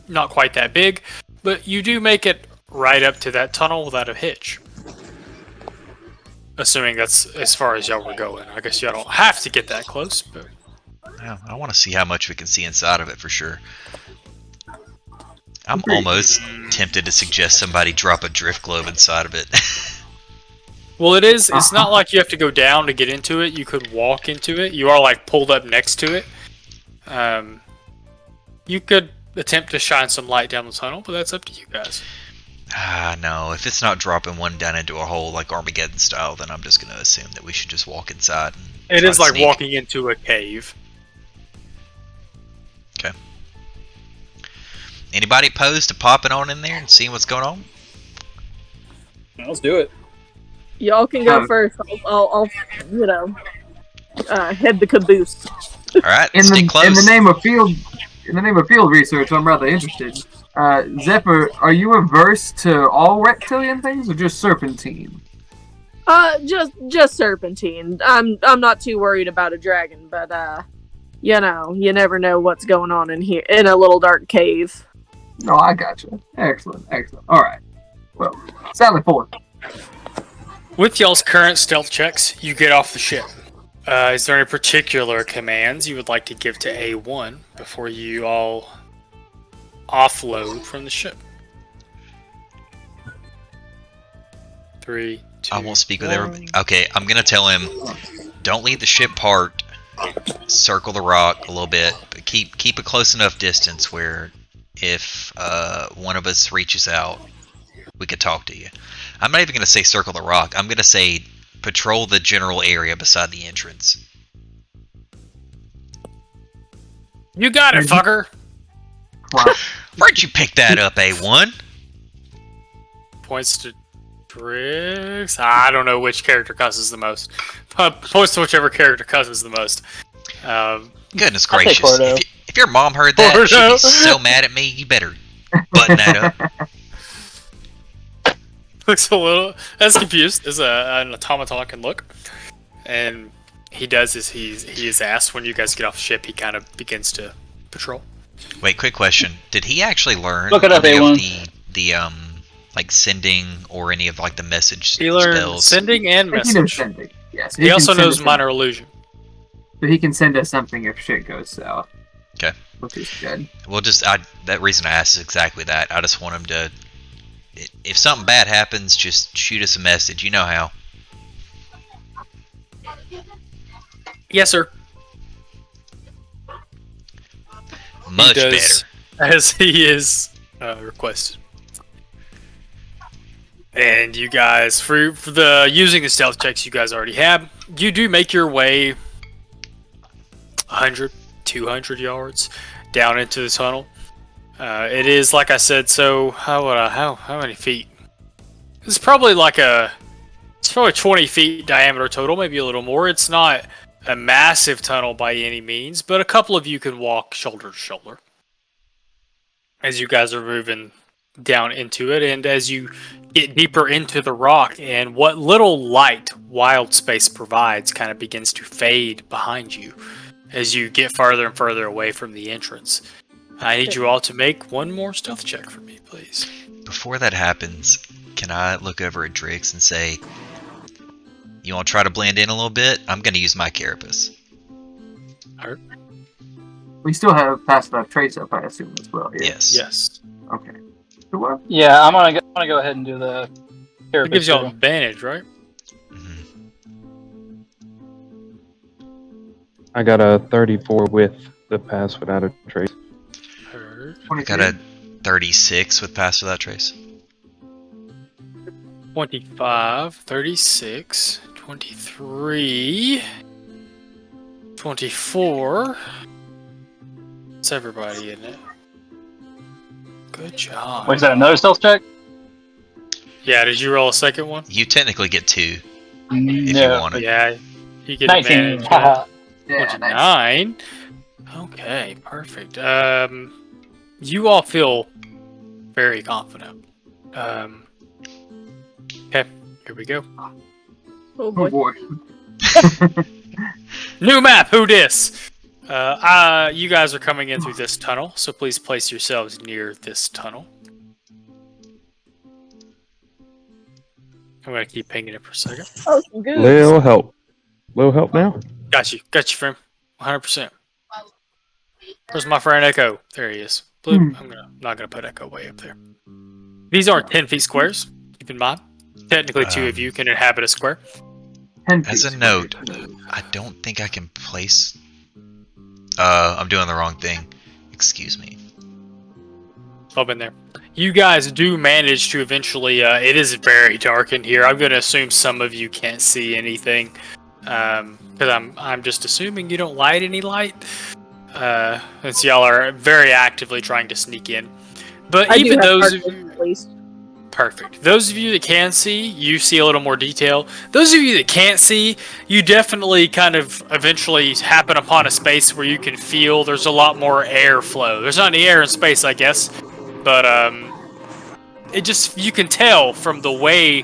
not quite that big, but you do make it right up to that tunnel without a hitch. Assuming that's as far as y'all were going. I guess y'all don't have to get that close, but... Yeah, I want to see how much we can see inside of it for sure. I'm almost tempted to suggest somebody drop a drift globe inside of it. Well, it's not like you have to go down to get into it. You could walk into it. You are, like, pulled up next to it. You could attempt to shine some light down the tunnel, but that's up to you guys. No. If it's not dropping one down into a hole like Armageddon style, then I'm just going to assume that we should just walk inside. And It is try to like sneak. walking into a cave. Okay. Anybody opposed to popping on in there and seeing what's going on? Let's do it. Y'all can go first. I'll head the caboose. All right, In stick close. the name of field research, I'm rather interested. Zephyr, are you averse to all reptilian things or just serpentine? Just serpentine. I'm not too worried about a dragon, but you never know what's going on in here in a little dark cave. No, I gotcha. Excellent. All right. Well, Sally forward. With y'all's current stealth checks, you get off the ship. Is there any particular commands you would like to give to A1 before you all offload from the ship? 3, 2, I won't speak with 1. everybody. Okay, I'm gonna tell him, don't leave the ship part. Circle the rock a little bit, but keep a close enough distance where if one of us reaches out, we could talk to you. I'm not even gonna say circle the rock. I'm gonna say patrol the general area beside the entrance. You got it, fucker! Wow. Where'd you pick that up, A1? Points to Drix. I don't know which character cusses the most. Points to whichever character cusses the most. Goodness I'll take gracious! Gordo. If your mom heard that, she'd Gordo. be so mad at me. You better button that up. Looks a little as confused as an automaton can look, and he does as he is asked. When you guys get off the ship, he kind of begins to patrol. Wait, quick question. Did he actually learn Look it up, any of A1. the like sending or any of like the message He learns spells? sending and He knows message. sending. Yes. He also can send knows us minor illusion. But he can send us something if shit goes south. Okay. Which is good. Well, that reason I asked is exactly that. I just want him to, if something bad happens, just shoot us a message. You know how. Yes, sir. Much He does, better. as he is requested. And you guys, for the using the stealth checks you guys already have, you do make your way 100, 200 yards down into the tunnel. It is, like I said, so how many feet? It's probably it's probably 20 feet diameter total, maybe a little more. It's not a massive tunnel by any means, but a couple of you can walk shoulder to shoulder as you guys are moving down into it, and as you get deeper into the rock, and what little light wild space provides kind of begins to fade behind you as you get farther and further away from the entrance. I need you all to make one more stealth check for me, please. Before that happens, can I look over at Drix and say, you want to try to blend in a little bit? I'm going to use my carapace. Alright. We still have pass without trace up, I assume, as well. Yeah. Yes. Yes. Okay. Sure. Yeah, I'm gonna go ahead and do the. It gives you all advantage, right? Mhm. I got a 34 with the pass without a trace. Heard. I got a 36 with pass without trace. 25, 36, 23, 24. It's everybody in it. Good job. Wait, is that another stealth check? Yeah, did you roll a second one? You technically get 2 if you No. want it. Yeah, you get 19. advantage. Haha. Yeah, nice. 29. Okay, perfect. You all feel very confident. Okay, here we go. Oh Oh boy. boy. New map, who dis? You guys are coming in through this tunnel, so please place yourselves near this tunnel. I'm gonna keep pinging it for a second. Oh, some goose. Little help. Little help now? Got you, friend. 100%. Where's my friend Echo? There he is. Blue. I'm not gonna put Echo way up there. These aren't 10 feet squares. Keep in mind. Technically, 2 of you can inhabit a square. 10 As a feet. note, I don't think I can place... I'm doing the wrong thing. Excuse me. Up in there. You guys do manage to eventually. It is very dark in here. I'm going to assume some of you can't see anything, because I'm just assuming you don't light any light. Since y'all are very actively trying to sneak in. But I do even have those dark of vision, at least. Perfect. Those of you that can see, you see a little more detail. Those of you that can't see, you definitely kind of eventually happen upon a space where you can feel there's a lot more airflow. There's not any air in space, I guess, but it just, you can tell from the way,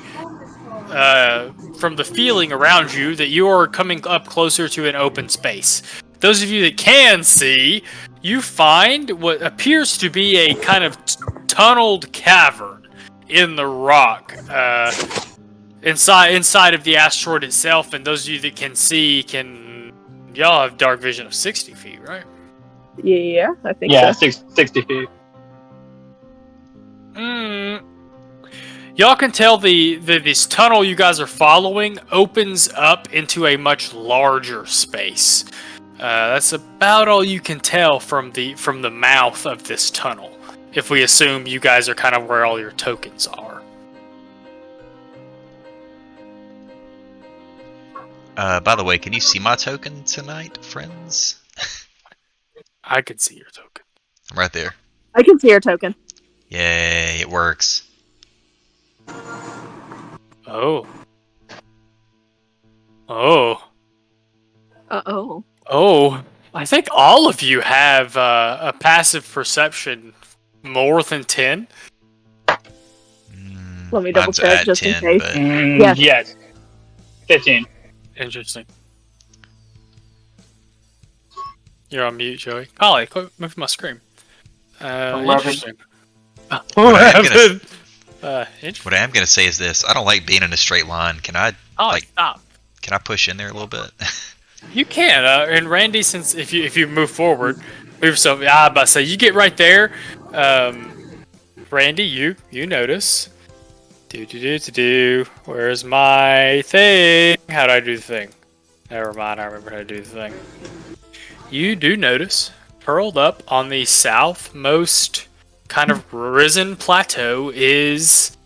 from the feeling around you that you are coming up closer to an open space. Those of you that can see, you find what appears to be a kind of tunneled cavern in the rock, inside of the asteroid itself. And those of you that can see, y'all have dark vision of 60 feet, right? Yeah, I think Yeah, so. 60 feet. Y'all can tell this tunnel you guys are following opens up into a much larger space. That's about all you can tell from the mouth of this tunnel, if we assume you guys are kind of where all your tokens are. By the way, can you see my token tonight, friends? I can see your token. I'm right there. I can see your token. Yay, it works. Oh. Oh. Uh-oh. Oh. I think all of you have a passive perception more than 10. Let me double Mine's check at just in 10, case. but Yes. Yes. 15. Interesting. You're on mute, Joey. Ollie, quit moving my screen. 11. Interesting. What I am Interesting. what I am gonna say is this: I don't like being in a straight line. Can I Stop. can I push in there a little bit? You can, and Randy, since if you move forward, move so. I'm about to say you get right there. Randy, you notice. Do. Where's my thing? How do I do the thing? Never mind. I remember how to do the thing. You do notice, curled up on the southmost kind of risen plateau is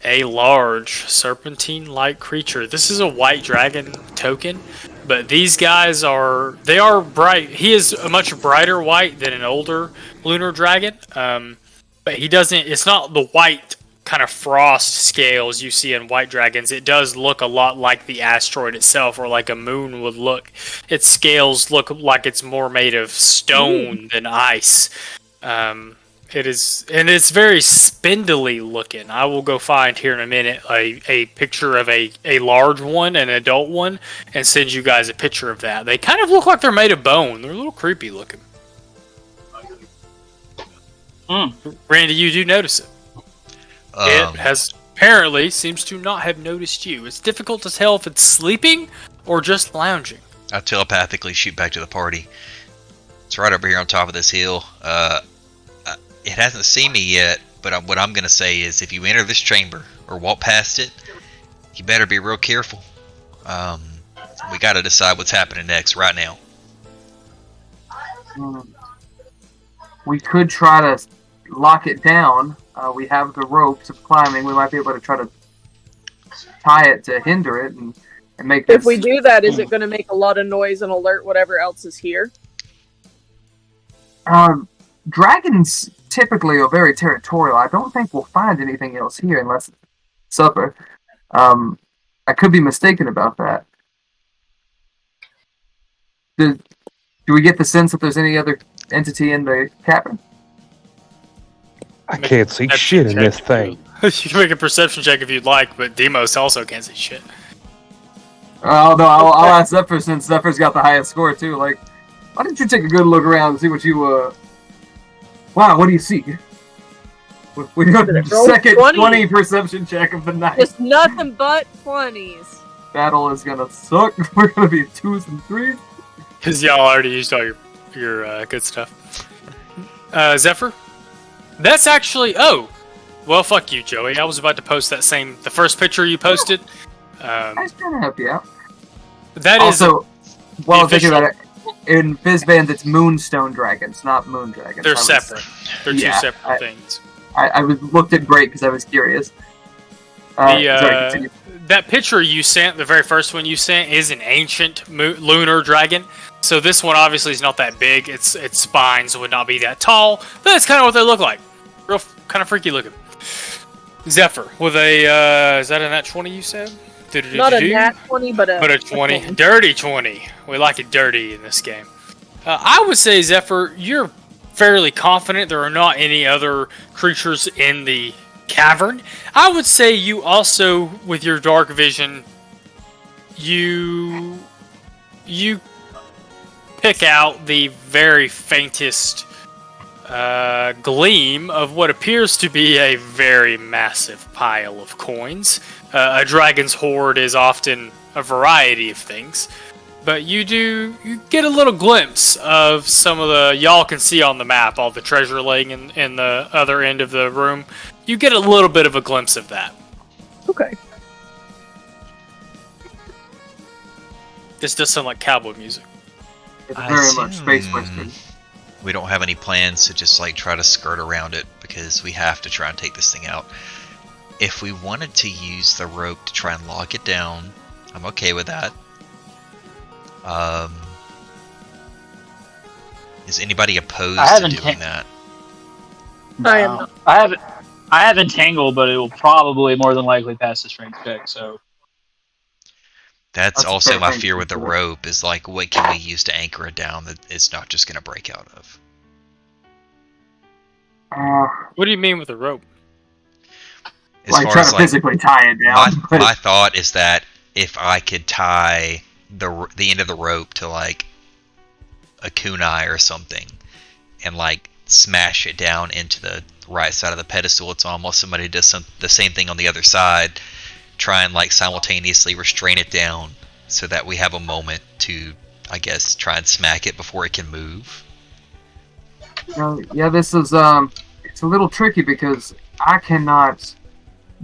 a large serpentine-like creature. This is a white dragon token, but these guys they are bright. He is a much brighter white than an older lunar dragon, but he doesn't. It's not the white kind of frost scales you see in white dragons. It does look a lot like the asteroid itself, or like a moon would look. Its scales look like it's more made of stone than ice. It is, and it's very spindly looking. I will go find here in a minute a picture of a large one, an adult one, and send you guys a picture of that. They kind of look like they're made of bone. They're a little creepy looking. Randy, you do notice it. It has apparently seems to not have noticed you. It's difficult to tell if it's sleeping or just lounging. I telepathically shoot back to the party. It's right over here on top of this hill. It hasn't seen me yet, but what I'm going to say is if you enter this chamber or walk past it, you better be real careful. We got to decide what's happening next right now. We could try to lock it down. We have the ropes of climbing. We might be able to try to tie it to hinder it and make this... If we do that, is it going to make a lot of noise and alert whatever else is here? Dragons typically are very territorial. I don't think we'll find anything else here unless it's supper. I could be mistaken about that. Do we get the sense that there's any other entity in the cavern? I can't see shit in this thing. You can make a perception check if you'd like, but Demos also can't see shit. Oh no, I'll ask Zephyr since Zephyr's got the highest score too. Like, why don't you take a good look around and see what you Wow, what do you see? We got the second 20 perception check of the night. Just nothing but 20s. Battle is gonna suck. We're gonna be 2s and 3s. Because y'all already used all your good stuff. Zephyr? That's actually... Oh! Well, fuck you, Joey. I was about to post the first picture you posted. I was trying to help you out. That also, while I'm thinking about it, in Fizband, it's Moonstone Dragons, not Moon Dragons. They're separate. They're two separate things. I looked at Great because I was curious. That picture you sent, the very first one you sent, is an ancient lunar dragon. So this one obviously is not that big. Its spines would not be that tall. But that's kind of what they look like. Real kind of freaky looking. Zephyr, with a... is that a nat 20 you said? Not a nat 20, but a 20. Dirty 20. We like it dirty in this game. I would say, Zephyr, you're fairly confident there are not any other creatures in the cavern. I would say you also, with your dark vision, you pick out the very faintest gleam of what appears to be a very massive pile of coins. A dragon's hoard is often a variety of things, but you get a little glimpse of some of the... Y'all can see on the map all the treasure laying in the other end of the room. You get a little bit of a glimpse of that. Okay. This does sound like cowboy music. It's very much Space Western. We don't have any plans to just like try to skirt around it because we have to try and take this thing out. If we wanted to use the rope to try and lock it down, I'm okay with that. Is anybody opposed to doing that? I am not. I have entangle, but it will probably more than likely pass the strength check. So that's also my fear with the rope. Is like, what can we use to anchor it down that it's not just going to break out of? What do you mean with the rope? As like trying to physically tie it down. My thought is that if I could tie the end of the rope to like a kunai or something, and like smash it down into the right side of the pedestal it's on, while somebody does the same thing on the other side, try and like simultaneously restrain it down, so that we have a moment to, I guess, try and smack it before it can move. Yeah, this is it's a little tricky because I cannot.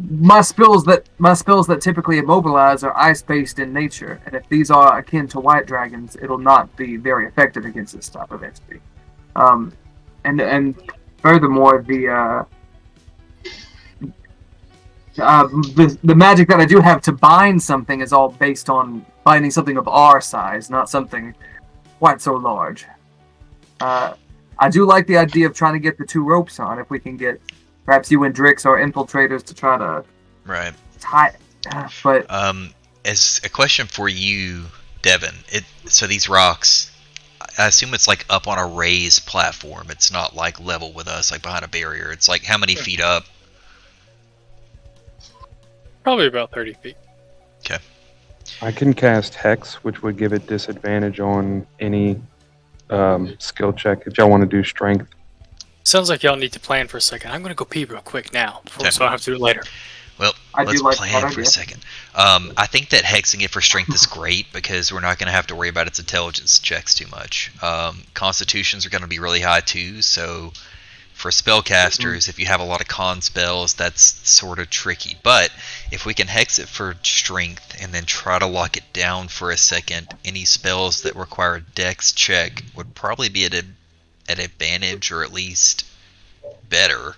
My spells that typically immobilize are ice-based in nature, and if these are akin to white dragons, it'll not be very effective against this type of entity. And furthermore, the magic that I do have to bind something is all based on binding something of our size, not something quite so large. I do like the idea of trying to get the 2 ropes on. If we can get perhaps you and Drix or infiltrators to try to tie. But as a question for you, Devin, so these rocks, I assume it's like up on a raised platform. It's not like level with us, like behind a barrier. It's like how many feet up? Probably about 30 feet. Okay. I can cast Hex, which would give it disadvantage on any skill check if y'all want to do strength. Sounds like y'all need to plan for a second. I'm going to go pee real quick now, so I don't have to do it later. Well, let's plan for a second. I think that hexing it for strength is great because we're not going to have to worry about its intelligence checks too much. Constitutions are going to be really high too, so for spellcasters, if you have a lot of con spells, that's sort of tricky. But if we can hex it for strength and then try to lock it down for a second, any spells that require a dex check would probably be at advantage, or at least better.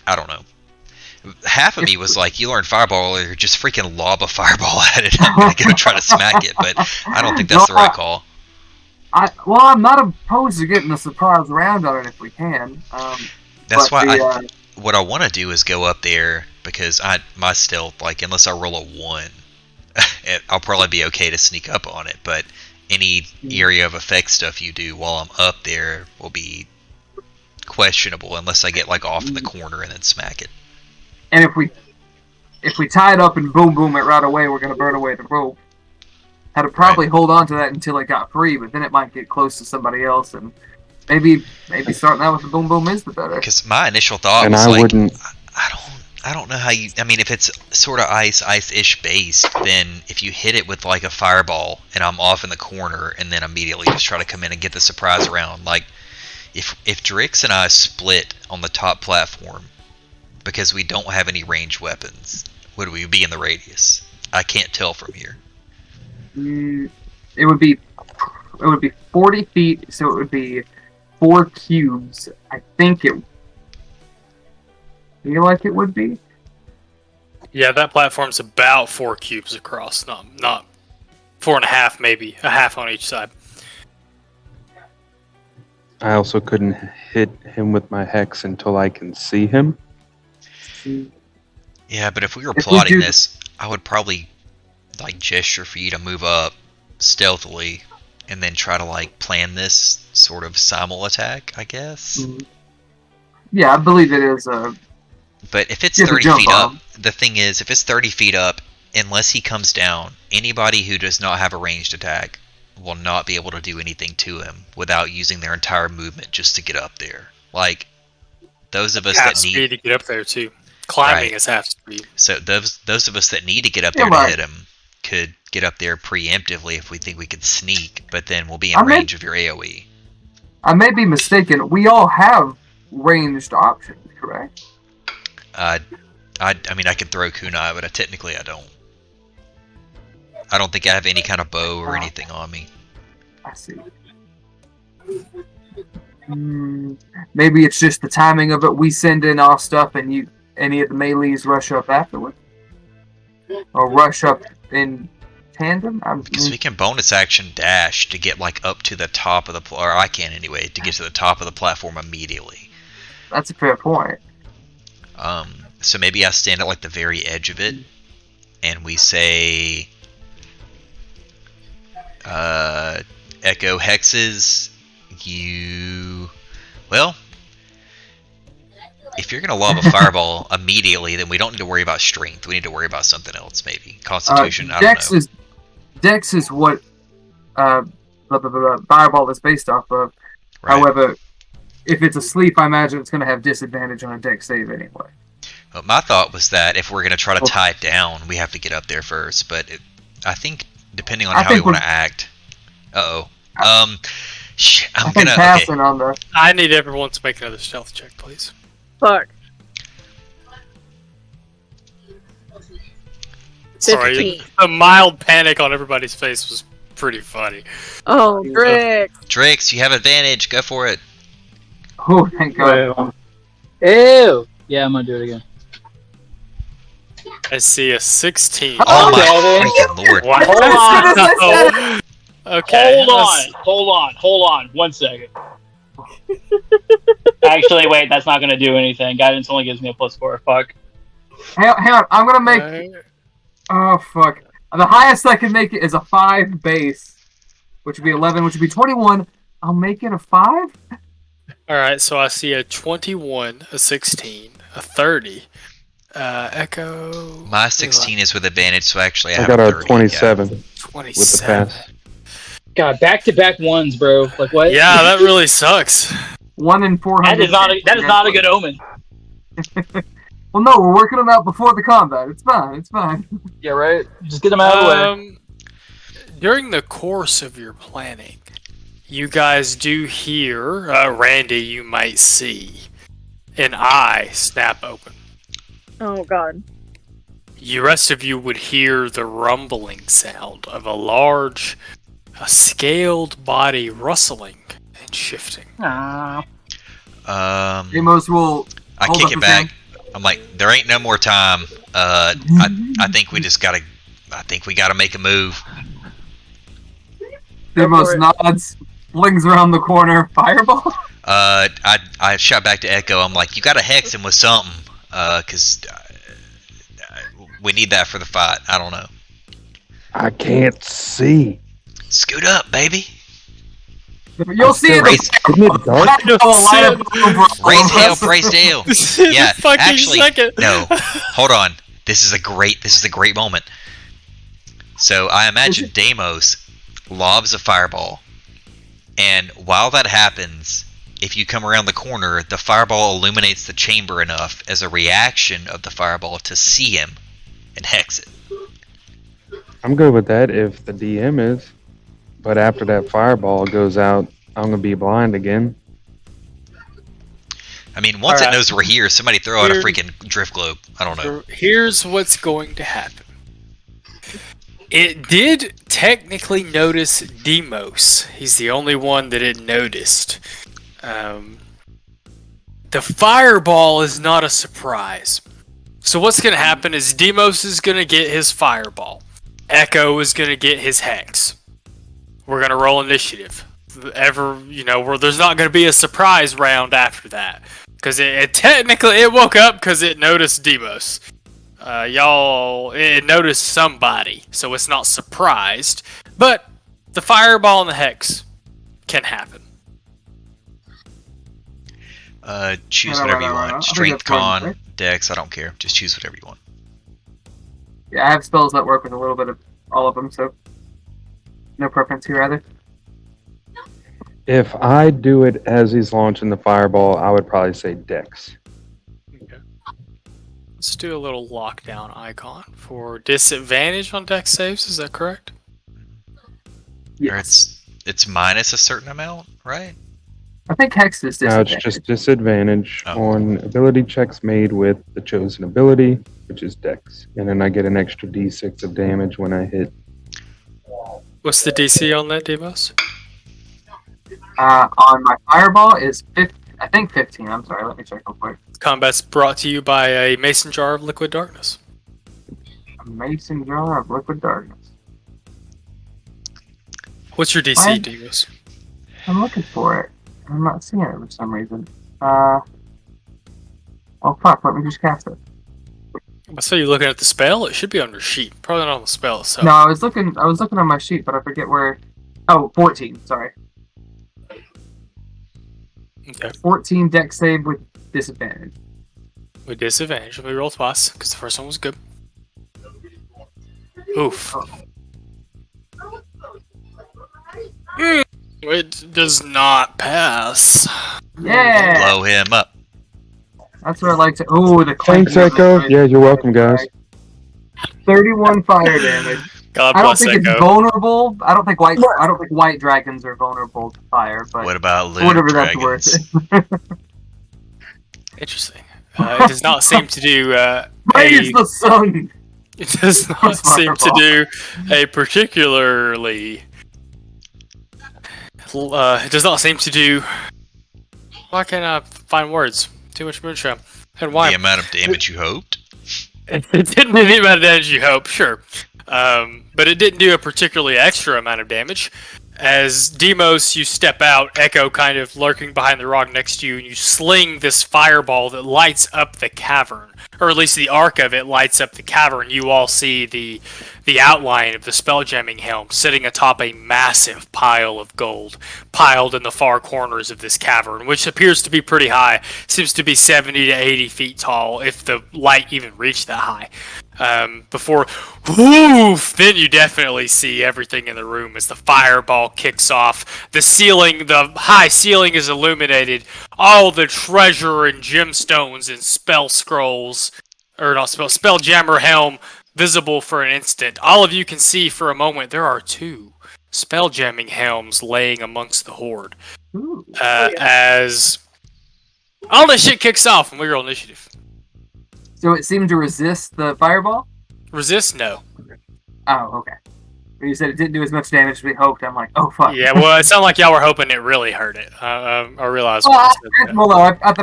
I don't know. Half of me was like, you learn Fireball, or just freaking lob a Fireball at it and go try to smack it, but I don't think that's the right call. I'm not opposed to getting a surprise round on it if we can. That's why what I want to do is go up there, because my stealth, like, unless I roll a 1, I'll probably be okay to sneak up on it, but any area of effect stuff you do while I'm up there will be questionable unless I get like off in the corner and then smack it. And if we tie it up and boom it right away, we're gonna burn away the rope. Had to probably hold on to that until it got free, but then it might get close to somebody else, and maybe starting out with the boom is the better. Because my initial thought was I don't know how you. I mean, if it's sort of ice-ish based, then if you hit it with like a fireball and I'm off in the corner, and then immediately just try to come in and get the surprise round, like if Drix and I split on the top platform because we don't have any ranged weapons, would we be in the radius? I can't tell from here. It would be 40 feet, so it would be 4 cubes. I think it. Feel like it would be. Yeah, that platform's about 4 cubes across, not 4.5, maybe a half on each side. I also couldn't hit him with my hex until I can see him. Yeah, but if we were plotting this, I would probably like gesture for you to move up stealthily and then try to like plan this sort of simul attack, I guess. Yeah, I believe it is a. But if it's 30 feet up, the thing is, if it's 30 feet up, unless he comes down, anybody who does not have a ranged attack will not be able to do anything to him without using their entire movement just to get up there. Like, those of us half that need speed to get up there too. Climbing is half speed. So those of us that need to get up there to hit him could get up there preemptively if we think we could sneak, but then we'll be in range of your AoE. I may be mistaken. We all have ranged options, correct? I mean, I could throw kunai, but technically I don't. I don't think I have any kind of bow or anything on me. I see. Maybe it's just the timing of it. We send in our stuff, and any of the melees rush up afterward, or rush up in tandem. Because we can bonus action dash to get like up to the top of the, or I can anyway, to get to the top of the platform immediately. That's a fair point. So maybe I stand at like the very edge of it, and we say, echo hexes, well, if you're going to lob a fireball immediately, then we don't need to worry about strength. We need to worry about something else, maybe. Constitution, I don't know. Dex is what fireball is based off of. Right. However, if it's asleep, I imagine it's going to have disadvantage on a dex save anyway. Well, my thought was that if we're going to try to tie it down, we have to get up there first. But I think, depending on how we want to act... I'm gonna... Okay. On the... I need everyone to make another stealth check, please. Fuck. Sorry, the mild panic on everybody's face was pretty funny. Oh, Drix. Drix, you have advantage. Go for it. Oh, thank God. Ew. Yeah, I'm gonna do it again. I see a 16. Oh my Okay. freaking lord! Wow. Hold on. No. Okay. Hold on. 1 second. Actually, wait, that's not gonna do anything. Guidance only gives me a +4. Fuck. Hang on, I'm gonna make. Oh fuck! The highest I can make it is a 5 base, which would be 11, which would be 21. I'll make it a 5. All right, so I see a 21, a 16, a 30. Echo. My 16 is with advantage, so actually I I have got a a 30. 27 with the 27. pass. God, back-to-back ones, bro. Like what? Yeah, that really sucks. 1 in 400. That is not a good omen. Well, no, we're working them out before the combat. It's fine. It's fine. Yeah, right. Just get them out of the way. During the course of your planning, you guys do hear, Randy, you might see an eye snap open. Oh god. The rest of you would hear the rumbling sound of a large, scaled body rustling and shifting. Amos will. I hold kick up it his back. hand. I'm like, there ain't no more time. I think we just gotta. I think we gotta make a move. Amos nods, flings around the corner, fireball. I shot back to Echo. I'm like, you gotta hex him with something, cause we need that for the fight. I don't know. I can't see. Scoot up, baby. You'll see it. Raise, Isn't it dark? raise hell, praise Dale. Yeah, Fucking actually, second. no. Hold on. This is a great moment. So I imagine Deimos lobs a fireball, and while that happens, if you come around the corner, the fireball illuminates the chamber enough as a reaction of the fireball to see him and hex it. I'm good with that if the DM is. But after that fireball goes out, I'm going to be blind again. I mean, once it Alright. knows we're here, somebody throw out a Here- freaking drift globe. I don't know. Here's what's going to happen. It did technically notice Demos. He's the only one that it noticed. The fireball is not a surprise. So what's going to happen is Demos is going to get his fireball. Echo is going to get his hex. We're going to roll initiative. Where there's not going to be a surprise round after that. Because it technically woke up because it noticed Demos. It noticed somebody, so it's not surprised. But the fireball and the hex can happen. Choose No, whatever you no. want. I think Strength, that's fine, con, right? dex, I don't care. Just choose whatever you want. Yeah, I have spells that work with a little bit of all of them, so no preference here either. If I do it as he's launching the fireball, I would probably say Dex. Okay. Let's do a little lockdown icon for disadvantage on dex saves. Is that correct? Or it's minus a certain amount, right? I think Hex is Now it's disadvantage. just disadvantage Oh. on ability checks made with the chosen ability, which is Dex. And then I get an extra d6 of damage when I hit. What's the DC on that, Demos? On my fireball is 15. I'm sorry, let me check real quick. Combat's brought to you by a mason jar of liquid darkness. A mason jar of liquid darkness. What's your DC, Why? Demos? I'm looking for it. I'm not seeing it for some reason. Oh fuck, let me just cast it. I saw you looking at the spell. It should be on your sheet. Probably not on the spell itself. No, I was looking on my sheet, but I forget where. Oh, 14, sorry. Okay. 14 deck save with disadvantage. With disadvantage. Let me roll twice, because the first one was good. Oof. It does not pass. Yeah! Blow him up. That's what I like to. Oh, the Thanks, clanking of the Echo. dice. Yeah, you're welcome, guys. 31 fire damage. God I don't bless think it's Echo. vulnerable. I don't think white dragons are vulnerable to fire, but What about Lunar whatever that's Dragons? worth. Interesting. It does not seem to do Praise the sun. It does not seem to do a particularly. It does not seem to do. Why can't I find words? Too much moonshine. And why? The amount of damage you hoped? It didn't do the amount of damage you hope, sure. But it didn't do a particularly extra amount of damage. As Demos, you step out, Echo kind of lurking behind the rock next to you, and you sling this fireball that lights up the cavern. Or at least the arc of it lights up the cavern. You all see the outline of the Spelljamming helm sitting atop a massive pile of gold, piled in the far corners of this cavern, which appears to be pretty high. Seems to be 70 to 80 feet tall, if the light even reached that high. Before, woof, then you definitely see everything in the room as the fireball kicks off. The ceiling, the high ceiling is illuminated. All the treasure and gemstones and spell scrolls, or not spell, Spelljammer helm visible for an instant. All of you can see for a moment there are 2 Spelljamming helms laying amongst the horde. As all this shit kicks off, and we roll initiative. So it seemed to resist the fireball? Resist? No. Oh, okay. When you said it didn't do as much damage as we hoped, I'm like, oh, fuck. Yeah, well, it sounded like y'all were hoping it really hurt it. I realized. I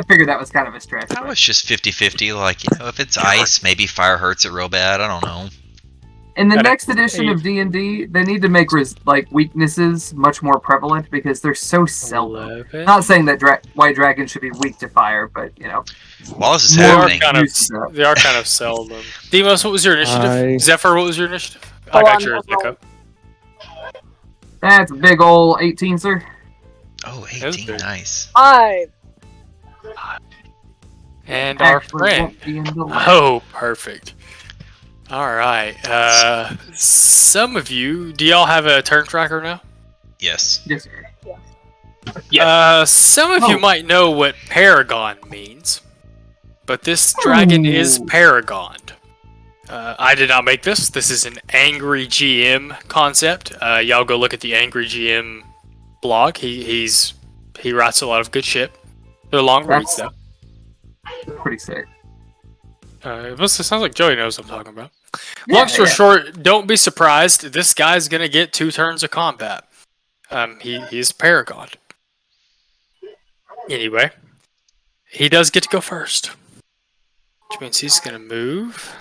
figured that was kind of a stretch. That was just 50-50. Like, if it's ice, maybe fire hurts it real bad. I don't know. In the next edition of D&D, they need to make weaknesses much more prevalent because they're so seldom. Not saying that white dragons should be weak to fire, but While this is they are happening, kind of seldom. Demos, what was your initiative? Zephyr, what was your initiative? I Hold got on, yours, hold Nico. That's a big ol' 18, sir. oh, was 18, big. nice. 5. And our Actually friend. won't be in the list. Oh, perfect. All right. Some of you, do y'all have a turn tracker now? Yes. Yes, sir. Some of you might know what Paragon means, but this dragon is Paragoned. I did not make this. This is an Angry GM concept. Y'all go look at the Angry GM blog. He writes a lot of good shit. They're long reads though. Pretty sick. It sounds like Joey knows what I'm talking about. Long story short, don't be surprised. This guy's gonna get 2 turns of combat. He's Paragon. Anyway, he does get to go first, which means he's gonna move.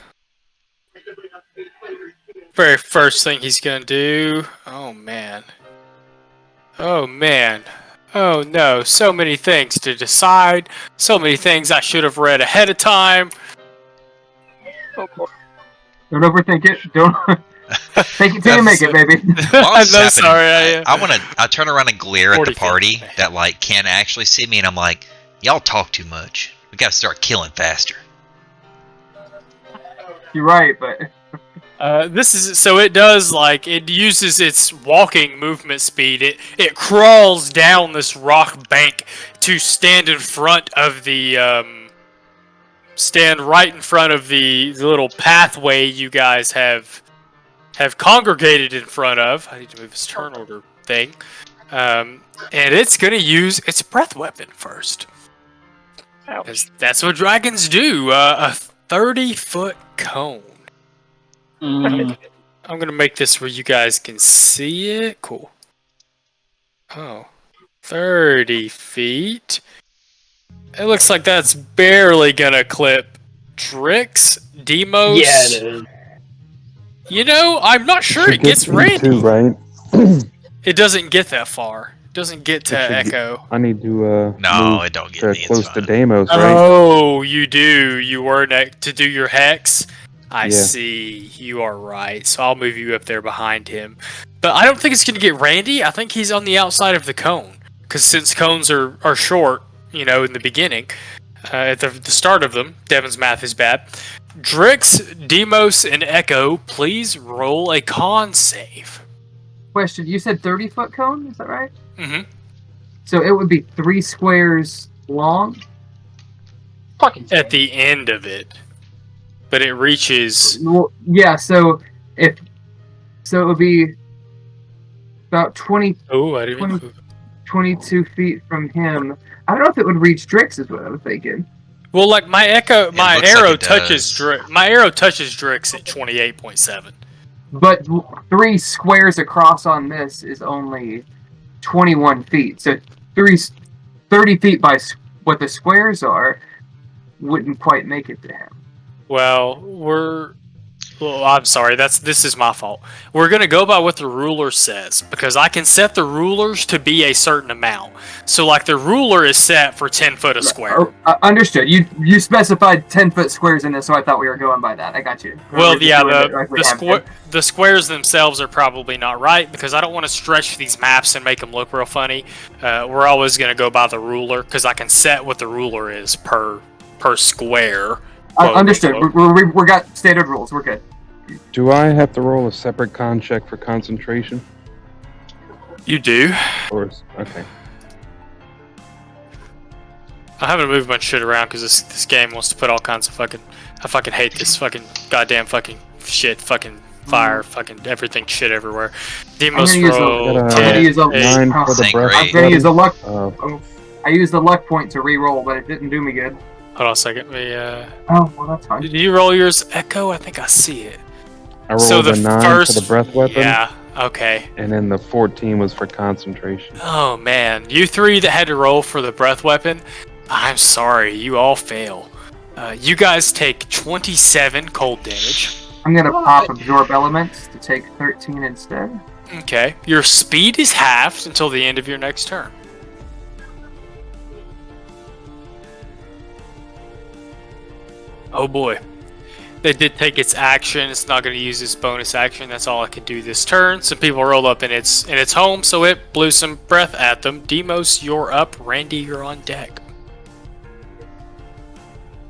Very first thing he's gonna do. Oh man. Oh man. Oh no. So many things to decide. So many things I should have read ahead of time. Don't overthink it. Don't take it till you make it, baby. While this is I'm so happening, sorry. I turn around and glare at 40 the party feet. that can't actually see me, and I'm like, y'all talk too much. We gotta start killing faster. You're right, but This is so it does it uses its walking movement speed. It crawls down this rock bank to stand in front of the stand right in front of the little pathway you guys have congregated in front of. I need to move this turn order thing. And it's gonna use its breath weapon first. That's what dragons do. A 30-foot cone. I'm gonna make this where you guys can see it. Cool. Oh. 30 feet. It looks like that's barely gonna clip Drix, Demos. Yeah, it is. You know, I'm not sure it gets Randy. Too, right? It doesn't get that far. It doesn't get to Echo. I need to No, move it don't get to me. It's close to fine. Deimos, right? Oh, you do. You were to do your hex. I Yeah. see. You are right. So I'll move you up there behind him. But I don't think it's going to get Randy. I think he's on the outside of the cone. Because since cones are short, in the beginning, at the start of them, Devin's math is bad. Drix, Demos, and Echo, please roll a con save. question, you said 30-foot cone, is that right? Mm-hmm. So it would be 3 squares long? Fucking At the end of it. But it reaches... Well, yeah, so it would be about 20, Oh, I didn't mean 22 feet from him. I don't know if it would reach Drix is what I was thinking. Well, my looks like arrow it touches does. my arrow touches Drix at 28.7. But 3 squares across on this is only 21 feet. So 30 feet by what the squares are wouldn't quite make it to him. Well, I'm sorry. This is my fault. We're gonna go by what the ruler says because I can set the rulers to be a certain amount. So, like, the ruler is set for 10 foot a square. Understood. You specified 10-foot squares in this, so I thought we were going by that. I got you. Well, yeah, the squares themselves are probably not right because I don't want to stretch these maps and make them look real funny. We're always gonna go by the ruler because I can set what the ruler is per square. Understood. We got standard rules. We're good. Do I have to roll a separate con check for concentration? You do. Okay. I haven't moved much shit around because this game wants to put all kinds of fucking. I fucking hate this fucking goddamn fucking shit, fucking fire, fucking everything, shit everywhere. Demos roll. I'm gonna use a 9 for the breath. I'm gonna use a luck. I used the luck point to re-roll, but it didn't do me good. Hold on a second. Oh, well, that's fine. Did you roll yours, Echo? I think I see it. I rolled a 9 for the breath weapon. Yeah. Okay. And then the 14 was for concentration. Oh man, you three that had to roll for the breath weapon, I'm sorry, you all fail. You guys take 27 cold damage. I'm gonna pop absorb elements to take 13 instead. Okay. Your speed is halved until the end of your next turn. Oh boy. They did take its action. It's not going to use its bonus action. That's all I can do this turn. Some people roll up in its home, so it blew some breath at them. Demos, you're up. Randy, you're on deck.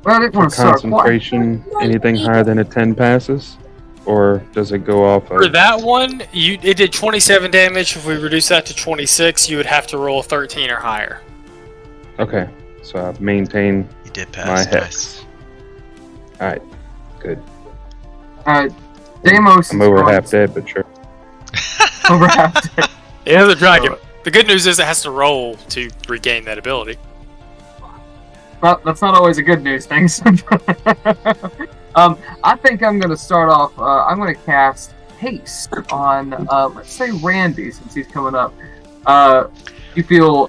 Well, I didn't want to start concentration, anything higher than a 10 passes? Or does it go off of... For that one, it did 27 damage. If we reduce that to 26, you would have to roll a 13 or higher. Okay, so I've maintained You did pass. my hex. Nice. Alright, good. Deimos. I'm over half dead, but sure. Over half dead. Yeah, the dragon. The good news is it has to roll to regain that ability. Well, that's not always a good news, thanks. I think I'm going to start off, I'm going to cast Haste on, let's say Randy, since he's coming up. You feel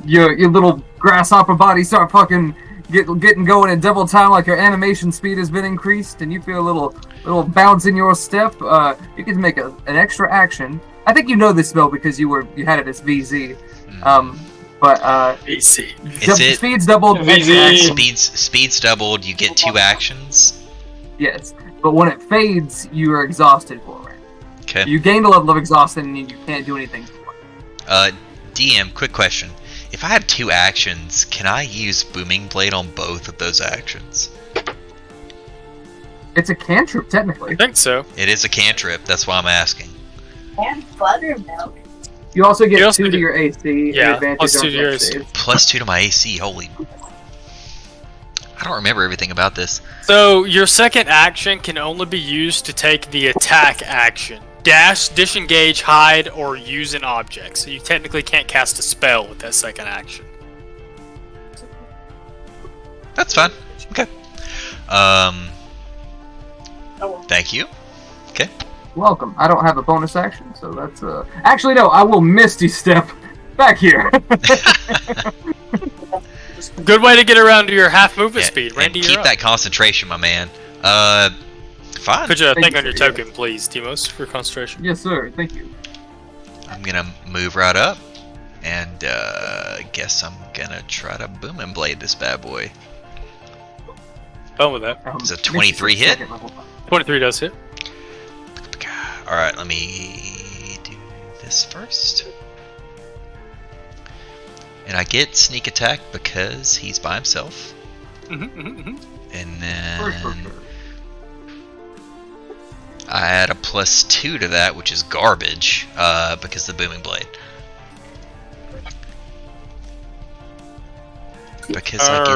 your little grasshopper body start fucking getting going in double time, like your animation speed has been increased, and you feel a little bounce in your step. You can make an extra action. I think you know this spell because you had it as VZ. But VZ. Speed's doubled. Speed's doubled. You get 2 actions. Yes, but when it fades, you are exhausted for it. Okay. You gained a level of exhaustion, and you can't do anything for it. DM, quick question. If I have 2 actions, can I use Booming Blade on both of those actions? It's a cantrip, technically. I think so. It is a cantrip. That's why I'm asking. And buttermilk. You also get 2 to your AC. Yeah, advantage plus 2 on to your dex AC. saves. Plus 2 to my AC. Holy. I don't remember everything about this. So your second action can only be used to take the attack action. Dash, disengage, hide, or use an object. So you technically can't cast a spell with that second action. That's fine. Okay. Thank you. Okay. Welcome. I don't have a bonus action, so that's Actually, no. I will Misty Step back here. Good way to get around to your half movement speed, and Randy. keep that concentration, my man. Fine. Put your Thank thing you, on your sir, token, please, Timos, for concentration. Yes, sir. Thank you. I'm gonna move right up, and guess I'm gonna try to Boom and Blade this bad boy. Fun with that. It's a 23 hit. 23 does hit. Alright, let me do this first. And I get sneak attack because he's by himself. And then I add a +2 to that, which is garbage, because of the Booming Blade. Because I get...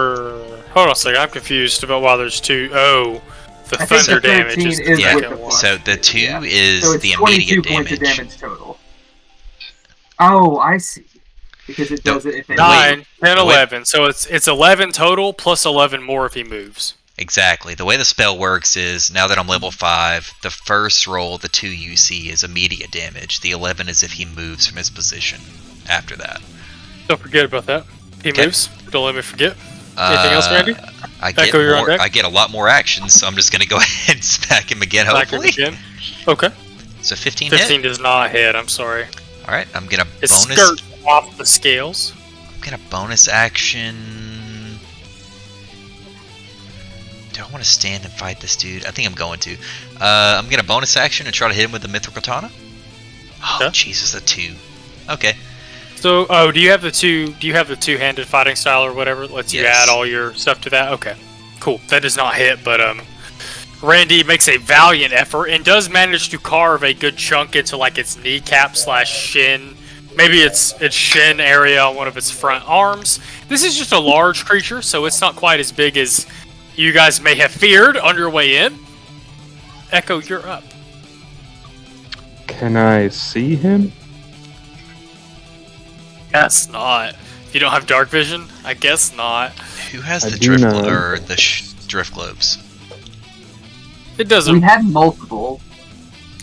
Hold on a second, I'm confused about why there's 2. Oh, the thunder damage is the second one. So the 2 is so it's the 22 immediate points damage. of damage total. Oh, I see. Because it does it if it 9, 10, 11. So it's 11 total plus 11 more if he moves. Exactly. The way the spell works is, now that I'm level 5, the first roll, the 2 you see, is immediate damage. The 11 is if he moves from his position after that. Don't forget about that. He moves. Don't let me forget. Anything else, Randy? I get Echo, you're on deck? I get a lot more actions, so I'm just gonna go ahead and smack him again. Back him Hopefully. again. Okay. So 15 15 hit. does not hit. I'm sorry. All right, I'm gonna His bonus. skirt off the scales. I'm gonna bonus action. Do I want to stand and fight this dude? I think I'm going to. I'm gonna bonus action and try to hit him with the mithril katana. Oh Okay. Jesus, a 2. Okay. So, do you have the two-handed fighting style or whatever? That lets you Yes. add all your stuff to that? Okay. Cool. That does not hit, but Randy makes a valiant effort and does manage to carve a good chunk into like its kneecap / shin. Maybe its shin area on one of its front arms. This is just a large creature, so it's not quite as big as you guys may have feared on your way in. Echo, you're up. Can I see him? Guess not. If you don't have dark vision, I guess not. Who has I the do drift not. or the drift globes? It doesn't. We had multiple.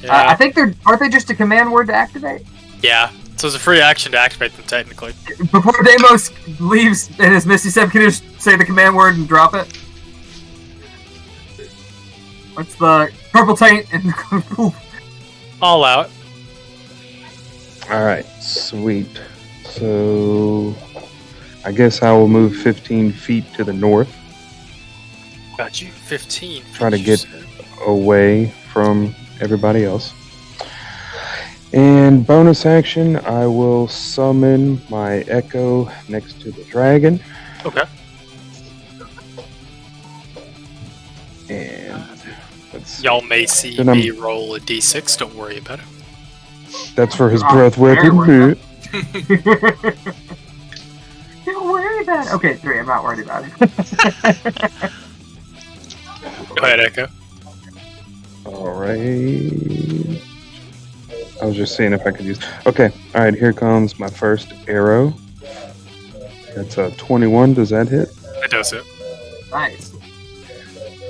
Yeah. I think aren't they just a command word to activate? Yeah. So it's a free action to activate them technically. Before Deimos leaves in his Misty Step, can you just say the command word and drop it? What's the purple taint and All out. Alright, sweet. So, I guess I will move 15 feet to the north, Got you. 15. Try to you get- said. away from everybody else. And bonus action, I will summon my Echo next to the dragon. Okay. And let's see. Y'all may see Then I'm- me roll a d6. Don't worry about it. That's for his Oh, growth very weapon. well. Don't worry about it. Okay, 3. I'm not worried about it. Go ahead, Echo. Alright. I was just seeing if I could use. Okay, alright, here comes my first arrow. That's a 21. Does that hit? It does it. Nice.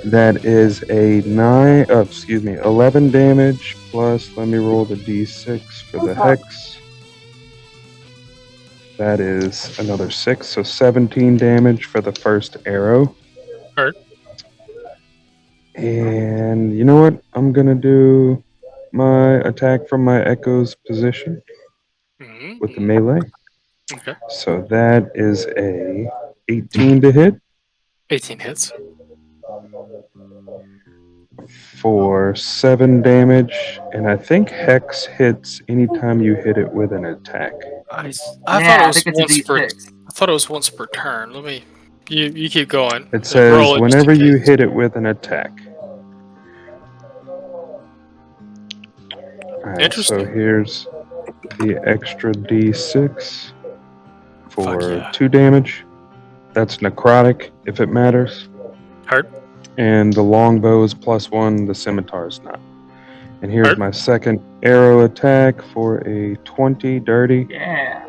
That is a 11 damage plus, let me roll the d6 for the hex. That is another 6, so 17 damage for the first arrow. Alright. And you know what? I'm gonna do my attack from my Echo's position Mhm. with the melee. Okay. So that is a 18 to hit 18 hits. for 7 damage, and I think Hex hits anytime you hit it with an attack. I Yeah, thought it I was think it's a once per. D6. I thought it was once per turn. Let me. You keep going. It Roll says it just whenever in you case. hit it with an attack. Alright, so Interesting. here's the extra d6 for Fuck yeah. 2 damage. That's necrotic, if it matters. Hurt. And the longbow is +1, the scimitar is not. And here's Hurt. my second arrow attack for a 20 dirty Yeah.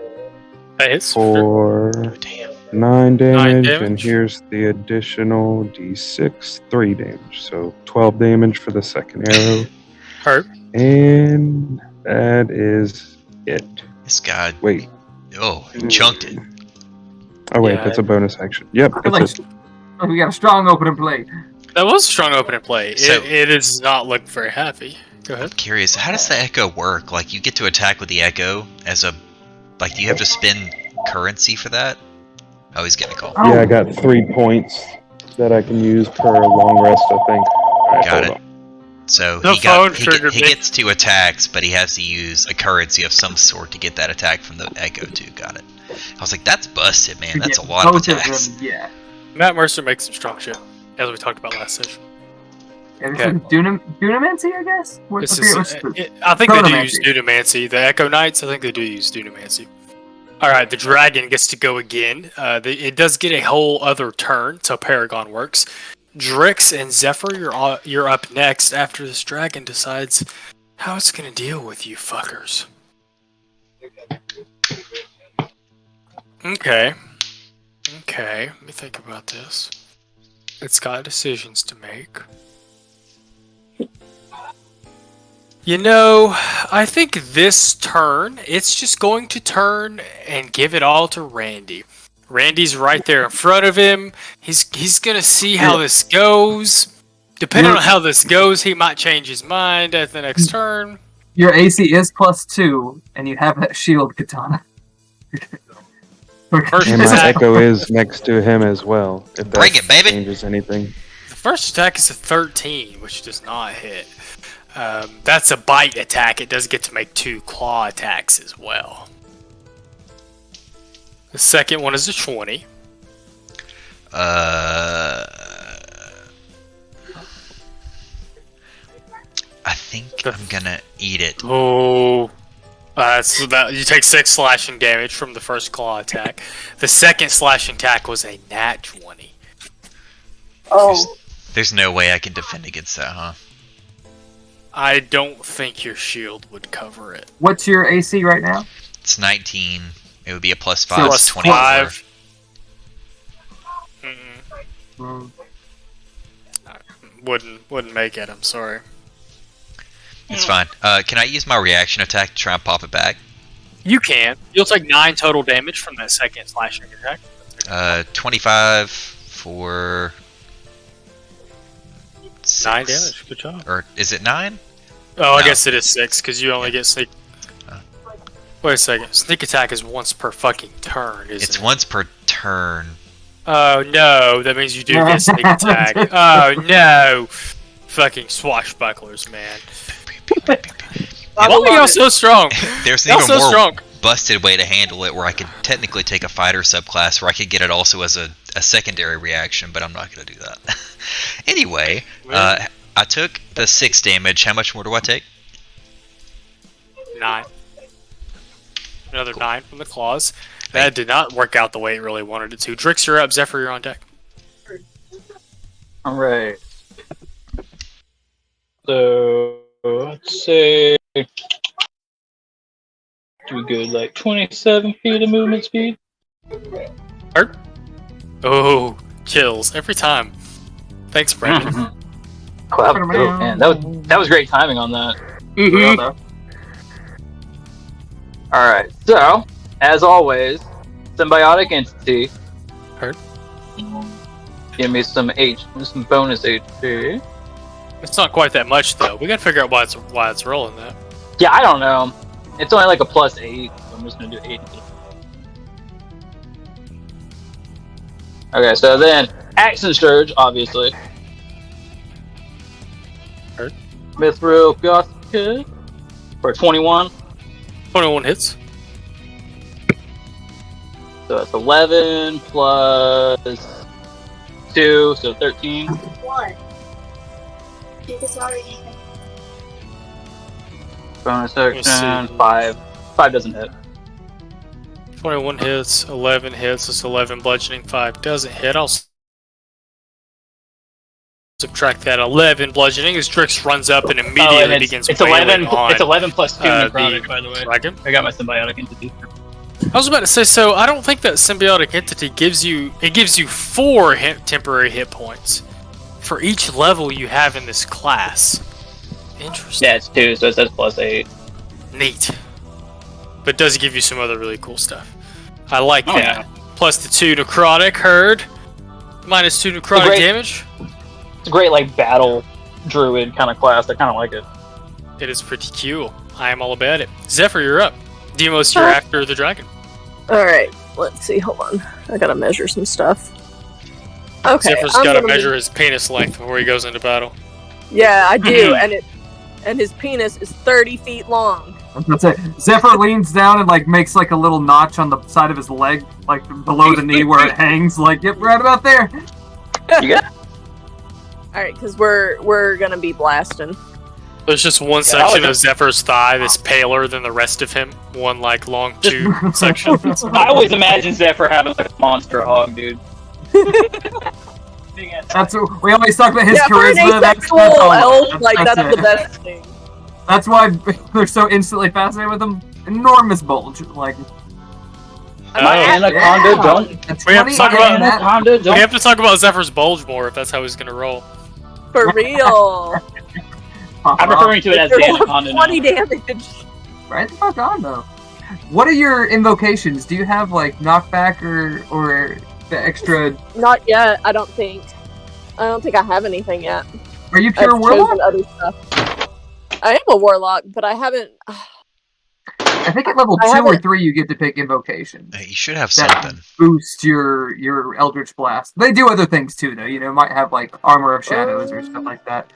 That hits. for Damn. 9 damage, and damage. here's the additional d6, 3 damage. So 12 damage for the second arrow. Hurt. And that is it. This guy. Wait. Oh, he chunked it. Oh wait, Yeah. that's a bonus action. Yep, I feel that's it. like we got a strong opening play. That was a strong opening play. So- it does not look very happy. Go I'm ahead. curious, how does the Echo work? Like, you get to attack with the Echo as a. Like, do you have to spend currency for that? Oh, he's getting a call. Oh. Yeah, I got 3 points that I can use per long rest, I think. Alright, Got hold it. So The he phone triggered he me. gets 2 attacks, but he has to use a currency of some sort to get that attack from the Echo too. Got it. I was like, that's busted, man. That's a Yeah, lot of both attacks. them, yeah. Matt Mercer makes some strong shit, as we talked about last session. Yeah, this Okay. is Dunamancy, I guess? I This forget is, what's the- I think they do Chronomancy. use Dunamancy. The Echo Knights, I think they do use Dunamancy. Alright, the dragon gets to go again. It does get a whole other turn, so Paragon works. Drix and Zephyr, you're up next after this dragon decides how it's gonna deal with you fuckers. Okay. Let me think about this. It's got decisions to make. You know, I think this turn, it's just going to turn and give it all to Randy. Randy's right there in front of him. He's gonna see how this goes. Depending on how this goes, he might change his mind at the next turn. Your AC is +2, and you have that shield katana. First And my attack, Echo is next to him as well. If that Bring it, baby. changes anything. the first attack is a 13, which does not hit. That's a bite attack. It does get to make 2 claw attacks as well. The second one is a 20. I think I'm gonna eat it. Oh, so that you take 6 slashing damage from the first claw attack. The second slashing attack was a nat 20. Oh, There's no way I can defend against that, huh? I don't think your shield would cover it. What's your AC right now? It's 19. It would be a +5. So It's Plus 24. 5. Wouldn't make it. I'm sorry. It's fine. Can I use my reaction attack to try and pop it back? You can. You'll take 9 total damage from that second slashing attack. 25 for 6. 9 damage. Good job. Or is it 9? Oh, I No. guess it is 6 because you only get sneak. Wait a second. Sneak attack is once per fucking turn, isn't It's it? once per turn. Oh no, that means you do get sneak attack. Oh no, fucking swashbucklers, man. Why are y'all so strong? There's an Y'all even so more strong. busted way to handle it where I could technically take a fighter subclass where I could get it also as a secondary reaction, but I'm not going to do that. Anyway, I took the 6 damage. How much more do I take? 9. Another 9 from the claws. That did not work out the way it really wanted it to. Drix, you're up. Zephyr, you're on deck. Alright. So, let's say... do good, like 27 feet of movement speed. Oh, chills every time. Thanks, Brandon. Wow, man, that was great timing on that. Real though. Alright, so, as always, symbiotic entity. Heard. Give me some bonus HP. It's not quite that much though. We gotta figure out why it's rolling that. Yeah, I don't know. It's only like a +8, so I'm just gonna do 8. Okay, so then, Action Surge, obviously. Heard. Mithril Gothic for 21. 21 hits. So that's 11 plus 2, so 13. what? Did this already? Bonus Let's see. action, 5. 5 doesn't hit. 21 hits, 11 hits, that's 11 bludgeoning, 5 doesn't hit. I'll subtract that 11 bludgeoning as Drix runs up and immediately begins it's wailing 11. on It's 11 plus 2 the necrotic, by the way. dragon. I got my symbiotic entity. I was about to say, so I don't think that symbiotic entity gives you 4 temporary hit points for each level you have in this class. Interesting. Yeah, it's 2, so it says +8. Neat. But it does give you some other really cool stuff. I like Oh, that. yeah. Plus the 2 necrotic, heard. Minus 2 necrotic great- damage. It's a great, like, battle druid kind of class. I kind of like it. It is pretty cool. I am all about it. Zephyr, you're up. Demos, you're after the dragon. Alright, let's see, hold on. I gotta measure some stuff. Okay. Zephyr's I'm got to gonna measure his penis length before he goes into battle. Yeah, I do, and his penis is 30 feet long. That's it. Zephyr leans down and like makes like a little notch on the side of his leg, like below the knee where it hangs. Like, yep, right about there. You got Alright, because we're gonna be blasting. There's just one section of Zephyr's thigh that's paler than the rest of him. One like long tube section. I always imagine Zephyr having like a monster hog, dude. That's we always talk about his Yeah, for an charisma. asexual all. elf, like that's it. the best thing. That's why they're so instantly fascinated with him. Enormous bulge, like. Anaconda, don't. That's We have to talk about- Anaconda, We don't. have to talk about Zephyr's bulge more if that's how he's gonna roll. For real. I'm referring to it as the Anaconda now. 20 damage. Right the fuck on though. What are your invocations? Do you have like knockback or the extra? Not yet. I don't think I have anything yet. Are you pure I've warlock? chosen other stuff. I am a warlock, but I haven't. I think at level I 2 or haven't- 3 you get to pick invocations. You should have That something. boost your Eldritch Blast. They do other things too, though. You know, might have like Armor of Shadows or stuff like that.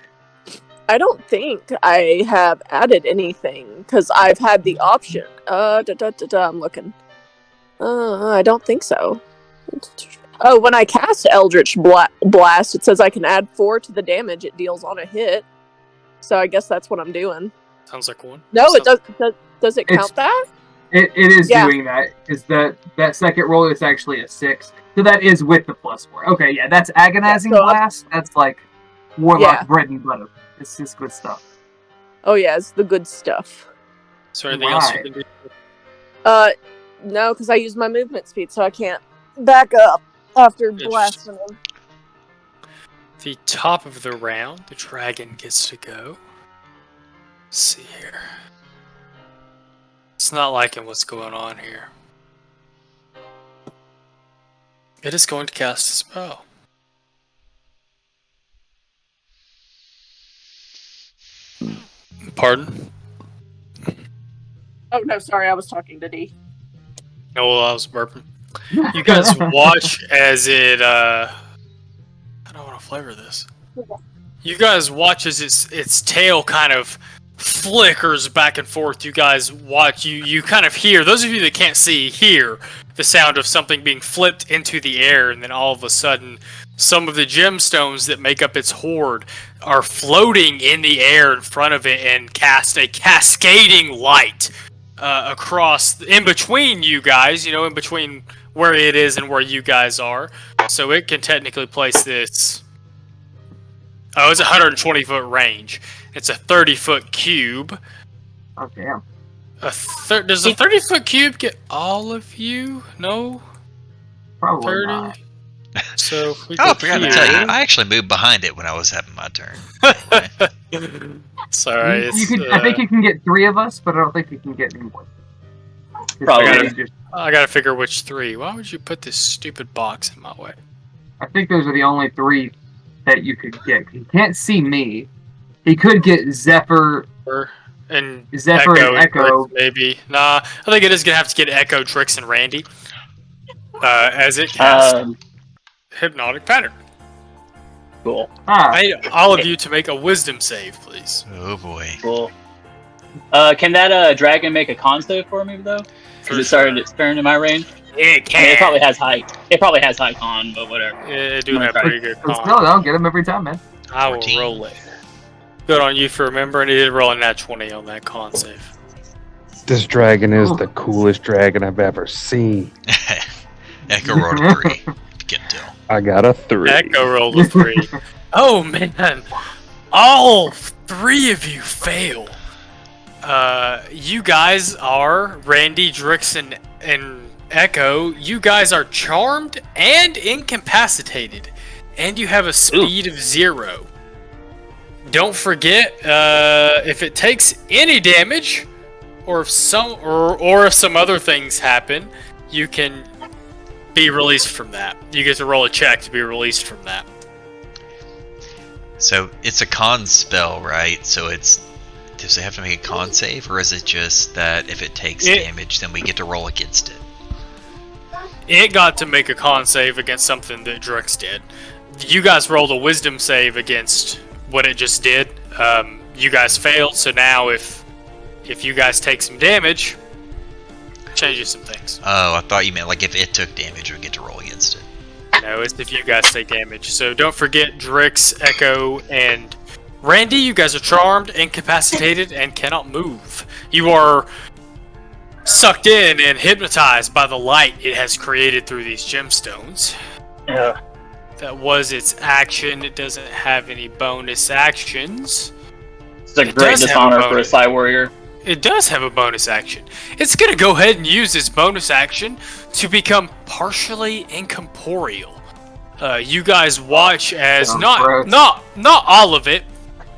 I don't think I have added anything because I've had the option. I'm looking. I don't think so. Oh, when I cast Eldritch Blast, it says I can add 4 to the damage it deals on a hit. So I guess that's what I'm doing. Sounds like one. No, it does. Does it count that? It is Yeah. doing that. Is that second roll is actually a 6. So that is with the +4. Okay, yeah, that's Agonizing Yeah, so Blast. That's like Warlock Yeah. bread and butter. It's just good stuff. Oh yeah, it's the good stuff. Is there anything else you Right. can do? No, because I use my movement speed, so I can't back up after Interesting. blasting him. The top of the round, the dragon gets to go. Let's see here. It's not liking what's going on here. It is going to cast a spell. Pardon? Oh no, sorry, I was talking to D. No, well, I was burping. You guys watch as it, I don't want to flavor this. You guys watch as its tail kind of flickers back and forth. You guys watch, you kind of hear, those of you that can't see, hear the sound of something being flipped into the air, and then all of a sudden, some of the gemstones that make up its hoard are floating in the air in front of it and cast a cascading light across, in between you guys, in between where it is and where you guys are. So it can technically place this. Oh, it's a 120-foot range. It's a 30-foot cube. Oh damn. Does a 30-foot cube get all of you? No? Probably 30? not. So if we Oh, I go forgot to here- tell you. I actually moved behind it when I was having my turn. Sorry. You can, I think you can get 3 of us, but I don't think you can get any more. Probably. I gotta figure which 3. Why would you put this stupid box in my way? I think those are the only 3 that you could get. He can't see me. He could get Zephyr. And Zephyr and and Echo. Drix, maybe. Nah, I think it is gonna have to get Echo, Drix, and Randy. As it casts Hypnotic Pattern. Cool. Ah, I need all of you to make a Wisdom save, please. Oh boy. Cool. Can that dragon make a con save for me though? Because it started its turn in my range. It I mean, it probably has high. It probably has high con, but whatever. It do have pretty good let's con. go though. Get him every time, man. I will 14. roll it. Good on you for remembering. He did roll a nat 20 on that con save. This dragon is the coolest dragon I've ever seen. Echo rolled a 3. If you can tell. I got a 3. Echo rolled a 3. Oh man, all 3 of you fail. You guys are Randy, Drix, and Echo. You guys are charmed and incapacitated, and you have a speed of 0. Don't forget, if it takes any damage, or if some other things happen, you can be released from that. You get to roll a check to be released from that. So it's a con spell, right? So does it have to make a con save, or is it just that if it takes damage, then we get to roll against it? It got to make a con save against something that Drix did. You guys rolled a wisdom save against what it just did. You guys failed, so now if you guys take some damage, changes some things. Oh, I thought you meant like if it took damage, we get to roll against it. No, it's if you guys take damage. So don't forget Drix, Echo, and Randy. You guys are charmed, incapacitated, and cannot move. You are sucked in and hypnotized by the light it has created through these gemstones. Yeah. That was its action. It doesn't have any bonus actions. It's a It great does have a dishonor for a bonus. Psy Warrior. It does have a bonus action. It's gonna go ahead and use its bonus action to become partially incorporeal. You guys watch as Sounds gross. not all of it,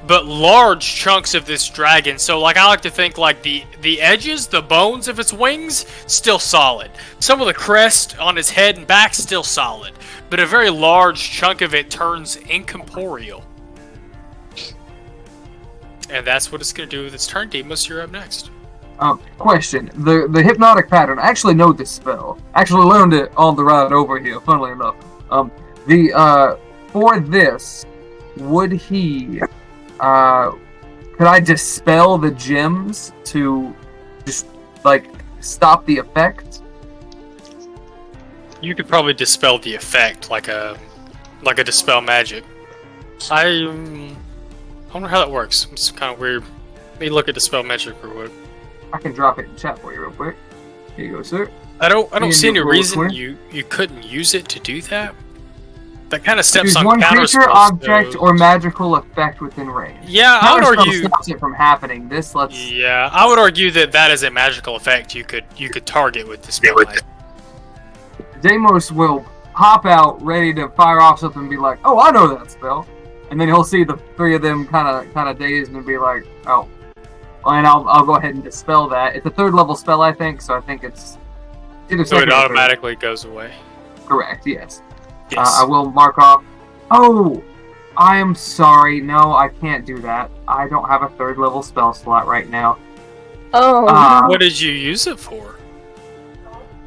but large chunks of this dragon. So like I like to think like the edges, the bones of its wings, still solid. Some of the crest on its head and back still solid, but a very large chunk of it turns incorporeal. And that's what it's going to do with its turn. Demos, you're up next. Question. The hypnotic pattern. I actually know this spell. Actually learned it on the ride over here, funnily enough. For this, would he, could I dispel the gems to just, like, stop the effect? You could probably dispel the effect like a dispel magic. I wonder how that works. It's kind of weird. Let me look at dispel magic real quick. I can drop it in chat for you real quick. Here you go, sir. I don't see any roll reason 20. you couldn't use it to do that. That kind of steps Use on one counter creature, spells, object, though. or magical effect within range. Yeah, I would Counter spell argue. stops it from happening. This lets. Yeah, I would argue that is a magical effect you could target with dispel magic. Deimos will pop out, ready to fire off something, and be like, "Oh, I know that spell," and then he'll see the three of them kind of dazed and be like, "Oh," and I'll go ahead and dispel that. It's a 3rd level spell, I think, so I think it's either So second it or third. automatically goes away. Correct. Yes. Yes. I will mark off. Oh, I am sorry. No, I can't do that. I don't have a 3rd level spell slot right now. Oh. What did you use it for?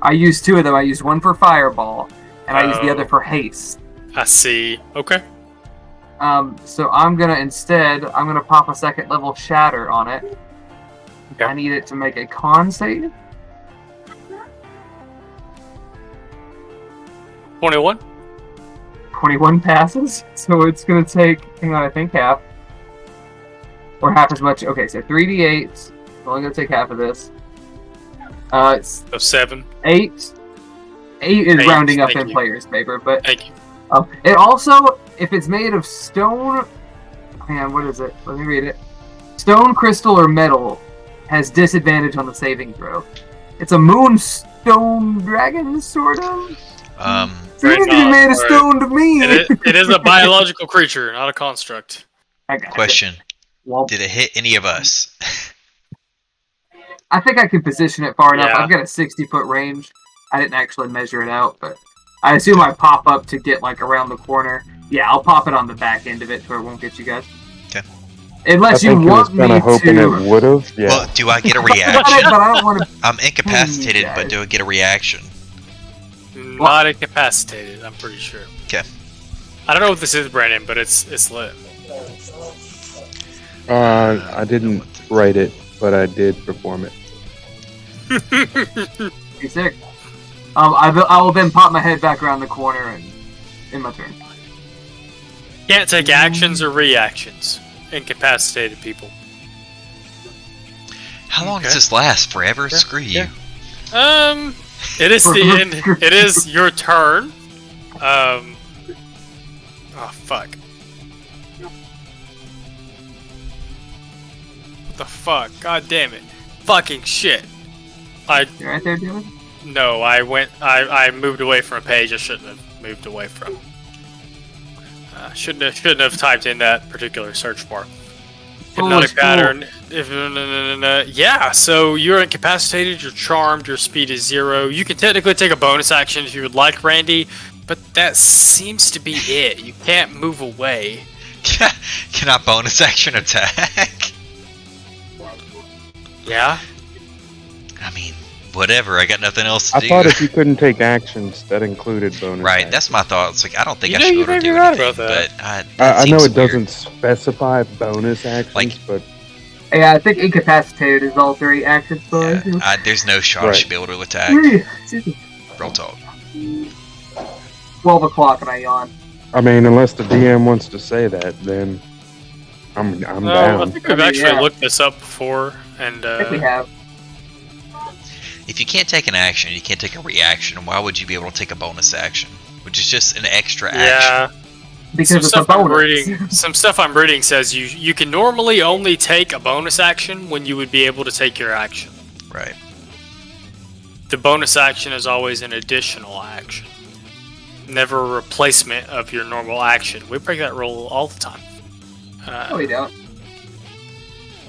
I used 2 of them. I used one for fireball, and I used the Oh. other for haste. I see. Okay. So I'm gonna pop a 2nd level shatter on it. Okay. I need it to make a con save. 21. 21 passes, so it's gonna take. Hang on, I think half, or half as much. Okay, so 3d8. It's only gonna take half of this. It's So 7. 8. 8 is 8, rounding up thank in you. player's favor, but Thank you. it also, if it's made of stone, hang on, what is it? Let me read it. Stone, crystal, or metal has disadvantage on the saving throw. It's a moonstone dragon, sort of. Seems to be made of stone to me. It is a biological creature, not a construct. I got it. Question: Well, did it hit any of us? I think I can position it far enough. Yeah. I've got a 60-foot range. I didn't actually measure it out, but I assume I pop up to get like around the corner. Yeah, I'll pop it on the back end of it so it won't get you guys. Okay. Unless I you think he was want me kind of hoping to. it would have. Yeah. Well, do I get a But reaction? I don't want to. I'm incapacitated, guys. but do I get a reaction? Not incapacitated, I'm pretty sure. Okay. I don't know what this is, Brandon, but it's lit. I didn't write it, but I did perform it. Be sick. I will then pop my head back around the corner and in my turn. Can't take actions or reactions. Incapacitated people. How long does this last? Forever? Yeah, Screw you. yeah. It is the end. It is your turn. Oh fuck. What the fuck? God damn it. Fucking shit. You right there, Dylan? No, I moved away from a page I shouldn't have moved away from. Shouldn't have typed in that particular search bar. Hypnotic pattern. Yeah, so you're incapacitated, you're charmed, your speed is 0. You can technically take a bonus action if you would like, Randy, but that seems to be it. You can't move away. Can I bonus action attack? Yeah? I mean, whatever. I got nothing else to I do. thought if you couldn't take actions, that included bonus. Right, actions. that's my thought. It's like I don't think You I know, should you be able to may do be right anything, about that. but I know seems it weird. doesn't specify bonus actions, Like- but Yeah, I think incapacitated is all 3 actions. So Yeah, there's no shot I Right. should be able to attack. Real talk. 12 o'clock and I yawn. I mean, unless the DM wants to say that, then I'm I down. think we've I mean, actually yeah. looked this up before, and I think we have. If you can't take an action, you can't take a reaction. Why would you be able to take a bonus action, which is just an extra action? yeah. Because Some it's a stuff, I'm bonus. reading, some stuff I'm reading says you can normally only take a bonus action when you would be able to take your action. Right. The bonus action is always an additional action, never a replacement of your normal action. We break that rule all the time. No, we don't.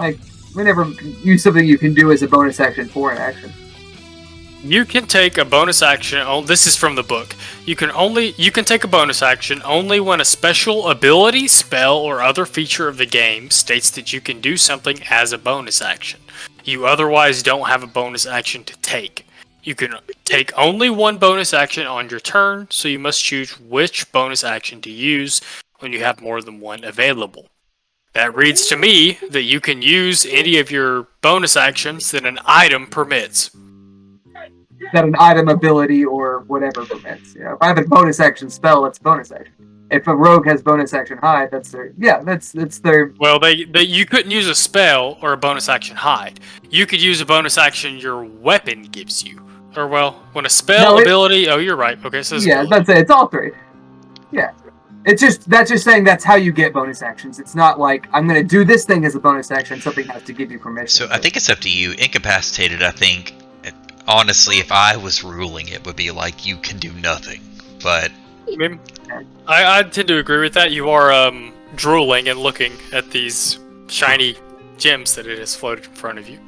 Like, we never use something you can do as a bonus action for an action. You can take a bonus action. Oh, this is from the book. You can take a bonus action only when a special ability, spell, or other feature of the game states that you can do something as a bonus action. You otherwise don't have a bonus action to take. You can take only one bonus action on your turn, so you must choose which bonus action to use when you have more than one available. That reads to me that you can use any of your bonus actions that an item permits. That an item, ability, or whatever permits. You know, if I have a bonus action spell, it's bonus action. If a rogue has bonus action hide, that's their that's their. Well, you couldn't use a spell or a bonus action hide. You could use a bonus action your weapon gives you, or when a spell ability. Oh, you're right. Okay, so that's it. It's all three. Yeah, that's just saying that's how you get bonus actions. It's not like I'm going to do this thing as a bonus action. Something has to give you permission. So I think it's up to you. Incapacitated, I think. Honestly, if I was ruling, it would be like you can do nothing. But I tend to agree with that. You are drooling and looking at these shiny gems that it has floated in front of you.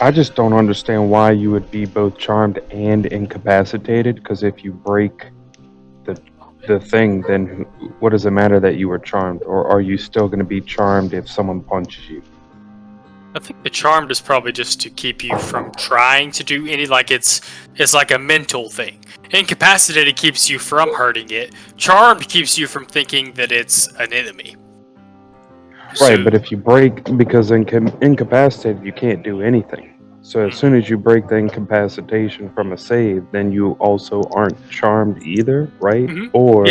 I just don't understand why you would be both charmed and incapacitated. Because if you break the thing, then what does it matter that you were charmed, or are you still going to be charmed if someone punches you? I think the charmed is probably just to keep you from trying to do any, like it's like a mental thing. Incapacitated keeps you from hurting it. Charmed keeps you from thinking that it's an enemy. Right, but if you break, because incapacitated, you can't do anything. So as soon as you break the incapacitation from a save, then you also aren't charmed either, right? Mm-hmm. Or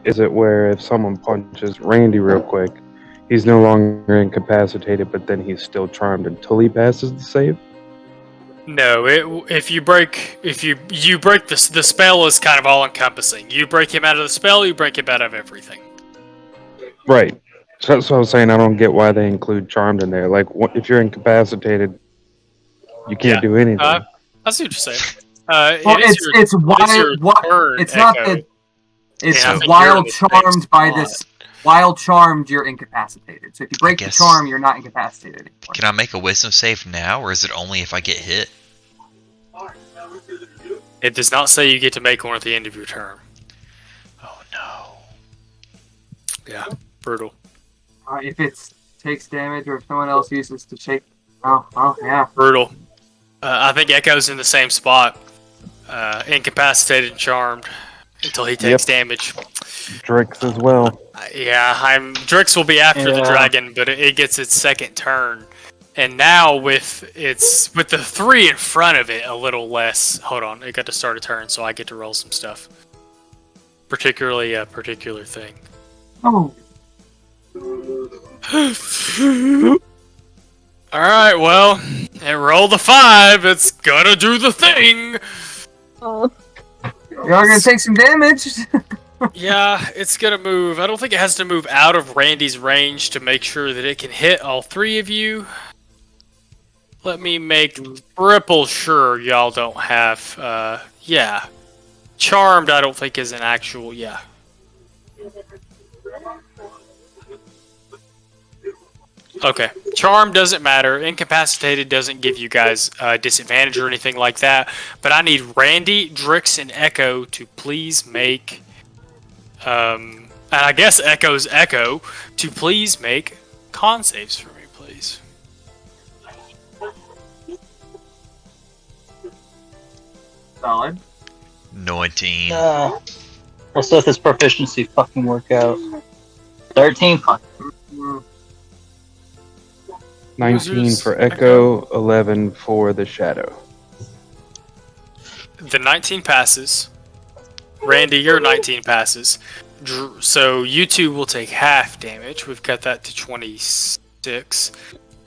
is it where if someone punches Randy real quick, he's no longer incapacitated, but then he's still charmed until he passes the save? No, if you break the spell is kind of all encompassing. You break him out of the spell, you break him out of everything. Right. So that's what I was saying. I don't get why they include charmed in there. Like, if you're incapacitated, you can't do anything. I see what you're saying. It's while charmed by this. While charmed, you're incapacitated. So if you break the charm, you're not incapacitated anymore. Can I make a wisdom save now, or is it only if I get hit? It does not say you get to make one at the end of your turn. Oh no. Yeah, brutal. If it takes damage, or if someone else uses to shake. Oh, yeah. Brutal. I think Echo's in the same spot. Incapacitated and charmed until he takes damage. Drix as well. Drix will be after the dragon, but it gets its second turn. And now with the 3 in front of it, a little less. Hold on, it got to start a turn, so I get to roll some stuff. Particularly a particular thing. Oh. Alright, well, it rolled a 5. It's gonna do the thing. Oh. You're gonna take some damage. Yeah, it's gonna move. I don't think it has to move out of Randy's range to make sure that it can hit all 3 of you. Let me make triple sure y'all don't have, Charmed, I don't think is an actual, Okay, Charm doesn't matter. Incapacitated doesn't give you guys disadvantage or anything like that. But I need Randy, Drix, and Echo to please make... and I guess Echo's Echo to please make con saves for me, please. Solid. 19. Let's let this proficiency fucking work out. 13. Fuck. 19 for Echo, 11 for the Shadow. The 19 passes. Randy, your 19 passes. So you two will take half damage. We've got that to 26.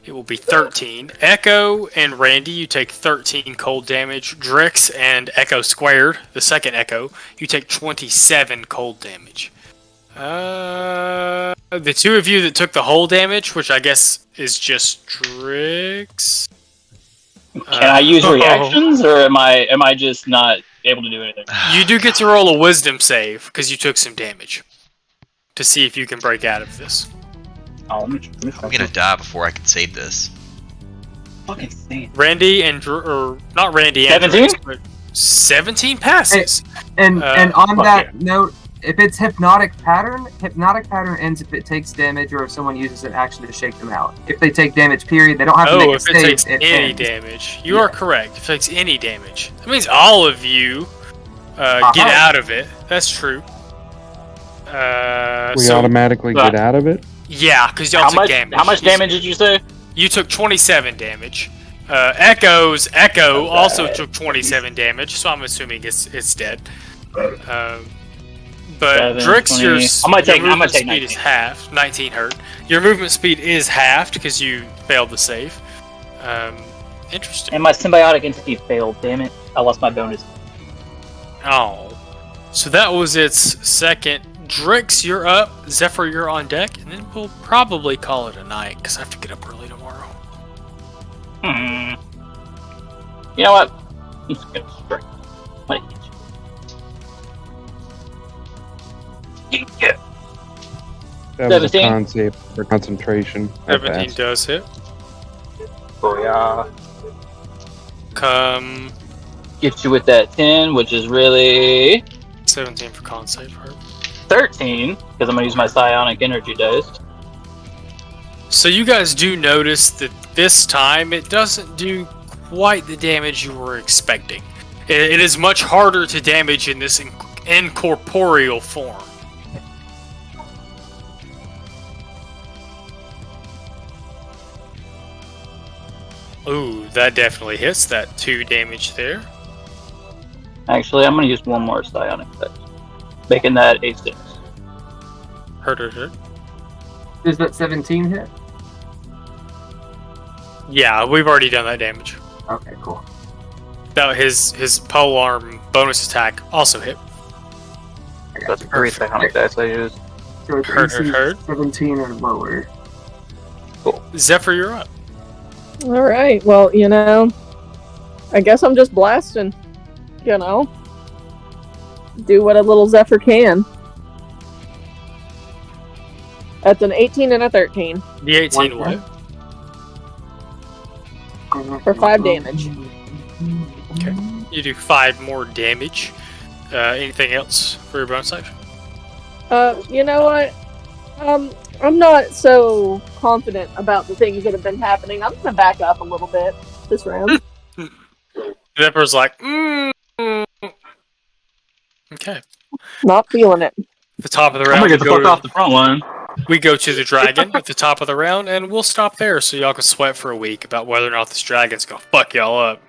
It will be 13. Echo and Randy, you take 13 cold damage. Drix and Echo squared, the second Echo, you take 27 cold damage. The 2 of you that took the whole damage, which I guess is just Drix. Can I use reactions, or am I just not able to do anything? You do get to roll a wisdom save because you took some damage to see if you can break out of this. Oh, let me I'm gonna die before I can save this. fucking say Randy and or not Randy and 17? Drix, but 17 passes. And Uh, on fuck that note, if it's hypnotic pattern ends if it takes damage or if someone uses an action to shake them out. If they take damage, period, they don't have to make a if it save. takes any ends. damage, you are correct. If it takes any damage, that means all of you get out of it. That's true. We So automatically get out of it? yeah, because y'all took damage. How much damage did you say? You took 27 damage. Echo also took 27 damage, so I'm assuming it's dead. But 7, Drix, your 20. I might take movement speed 19. is half. 19 hurt. Your movement speed is halved because you failed the save. Interesting. And my symbiotic entity failed. Damn it! I lost my bonus. Oh, so that was its second. Drix, you're up. Zephyr, you're on deck, and then we'll probably call it a night because I have to get up early tomorrow. You know what? I'm just gonna strike. What did you get? That was a 17. con save for concentration. I 17 passed. does hit. Oh yeah. Come Get you with that 10, which is really 17 for con save hurt. 13, because I'm gonna use my psionic energy dice. So you guys do notice that this time it doesn't do quite the damage you were expecting. It is much harder to damage in this incorporeal form. Ooh, that definitely hits that 2 damage there. Actually, I'm gonna use one more psionic dice, making that a 6. Hurt. Does that 17 hit? Yeah, we've already done that damage. Okay, cool. That his polearm bonus attack also hit. I got That's you. 3 psionic dice I used. So it's Hurt. 17 or lower. Zephyr, you're up. All right. Well, I guess I'm just blasting. Do what a little Zephyr can. That's an 18 and a 13 The 18 will hit. for 5 damage. Okay. You do 5 more damage. Anything else for your bonus action? You know what? I'm not so confident about the things that have been happening. I'm gonna back up a little bit this round. Zephyr's like, Okay. Not feeling it. At the top of the I'm round, gonna get the fuck off the front line. we go to the dragon at the top of the round, and we'll stop there so y'all can sweat for a week about whether or not this dragon's gonna fuck y'all up.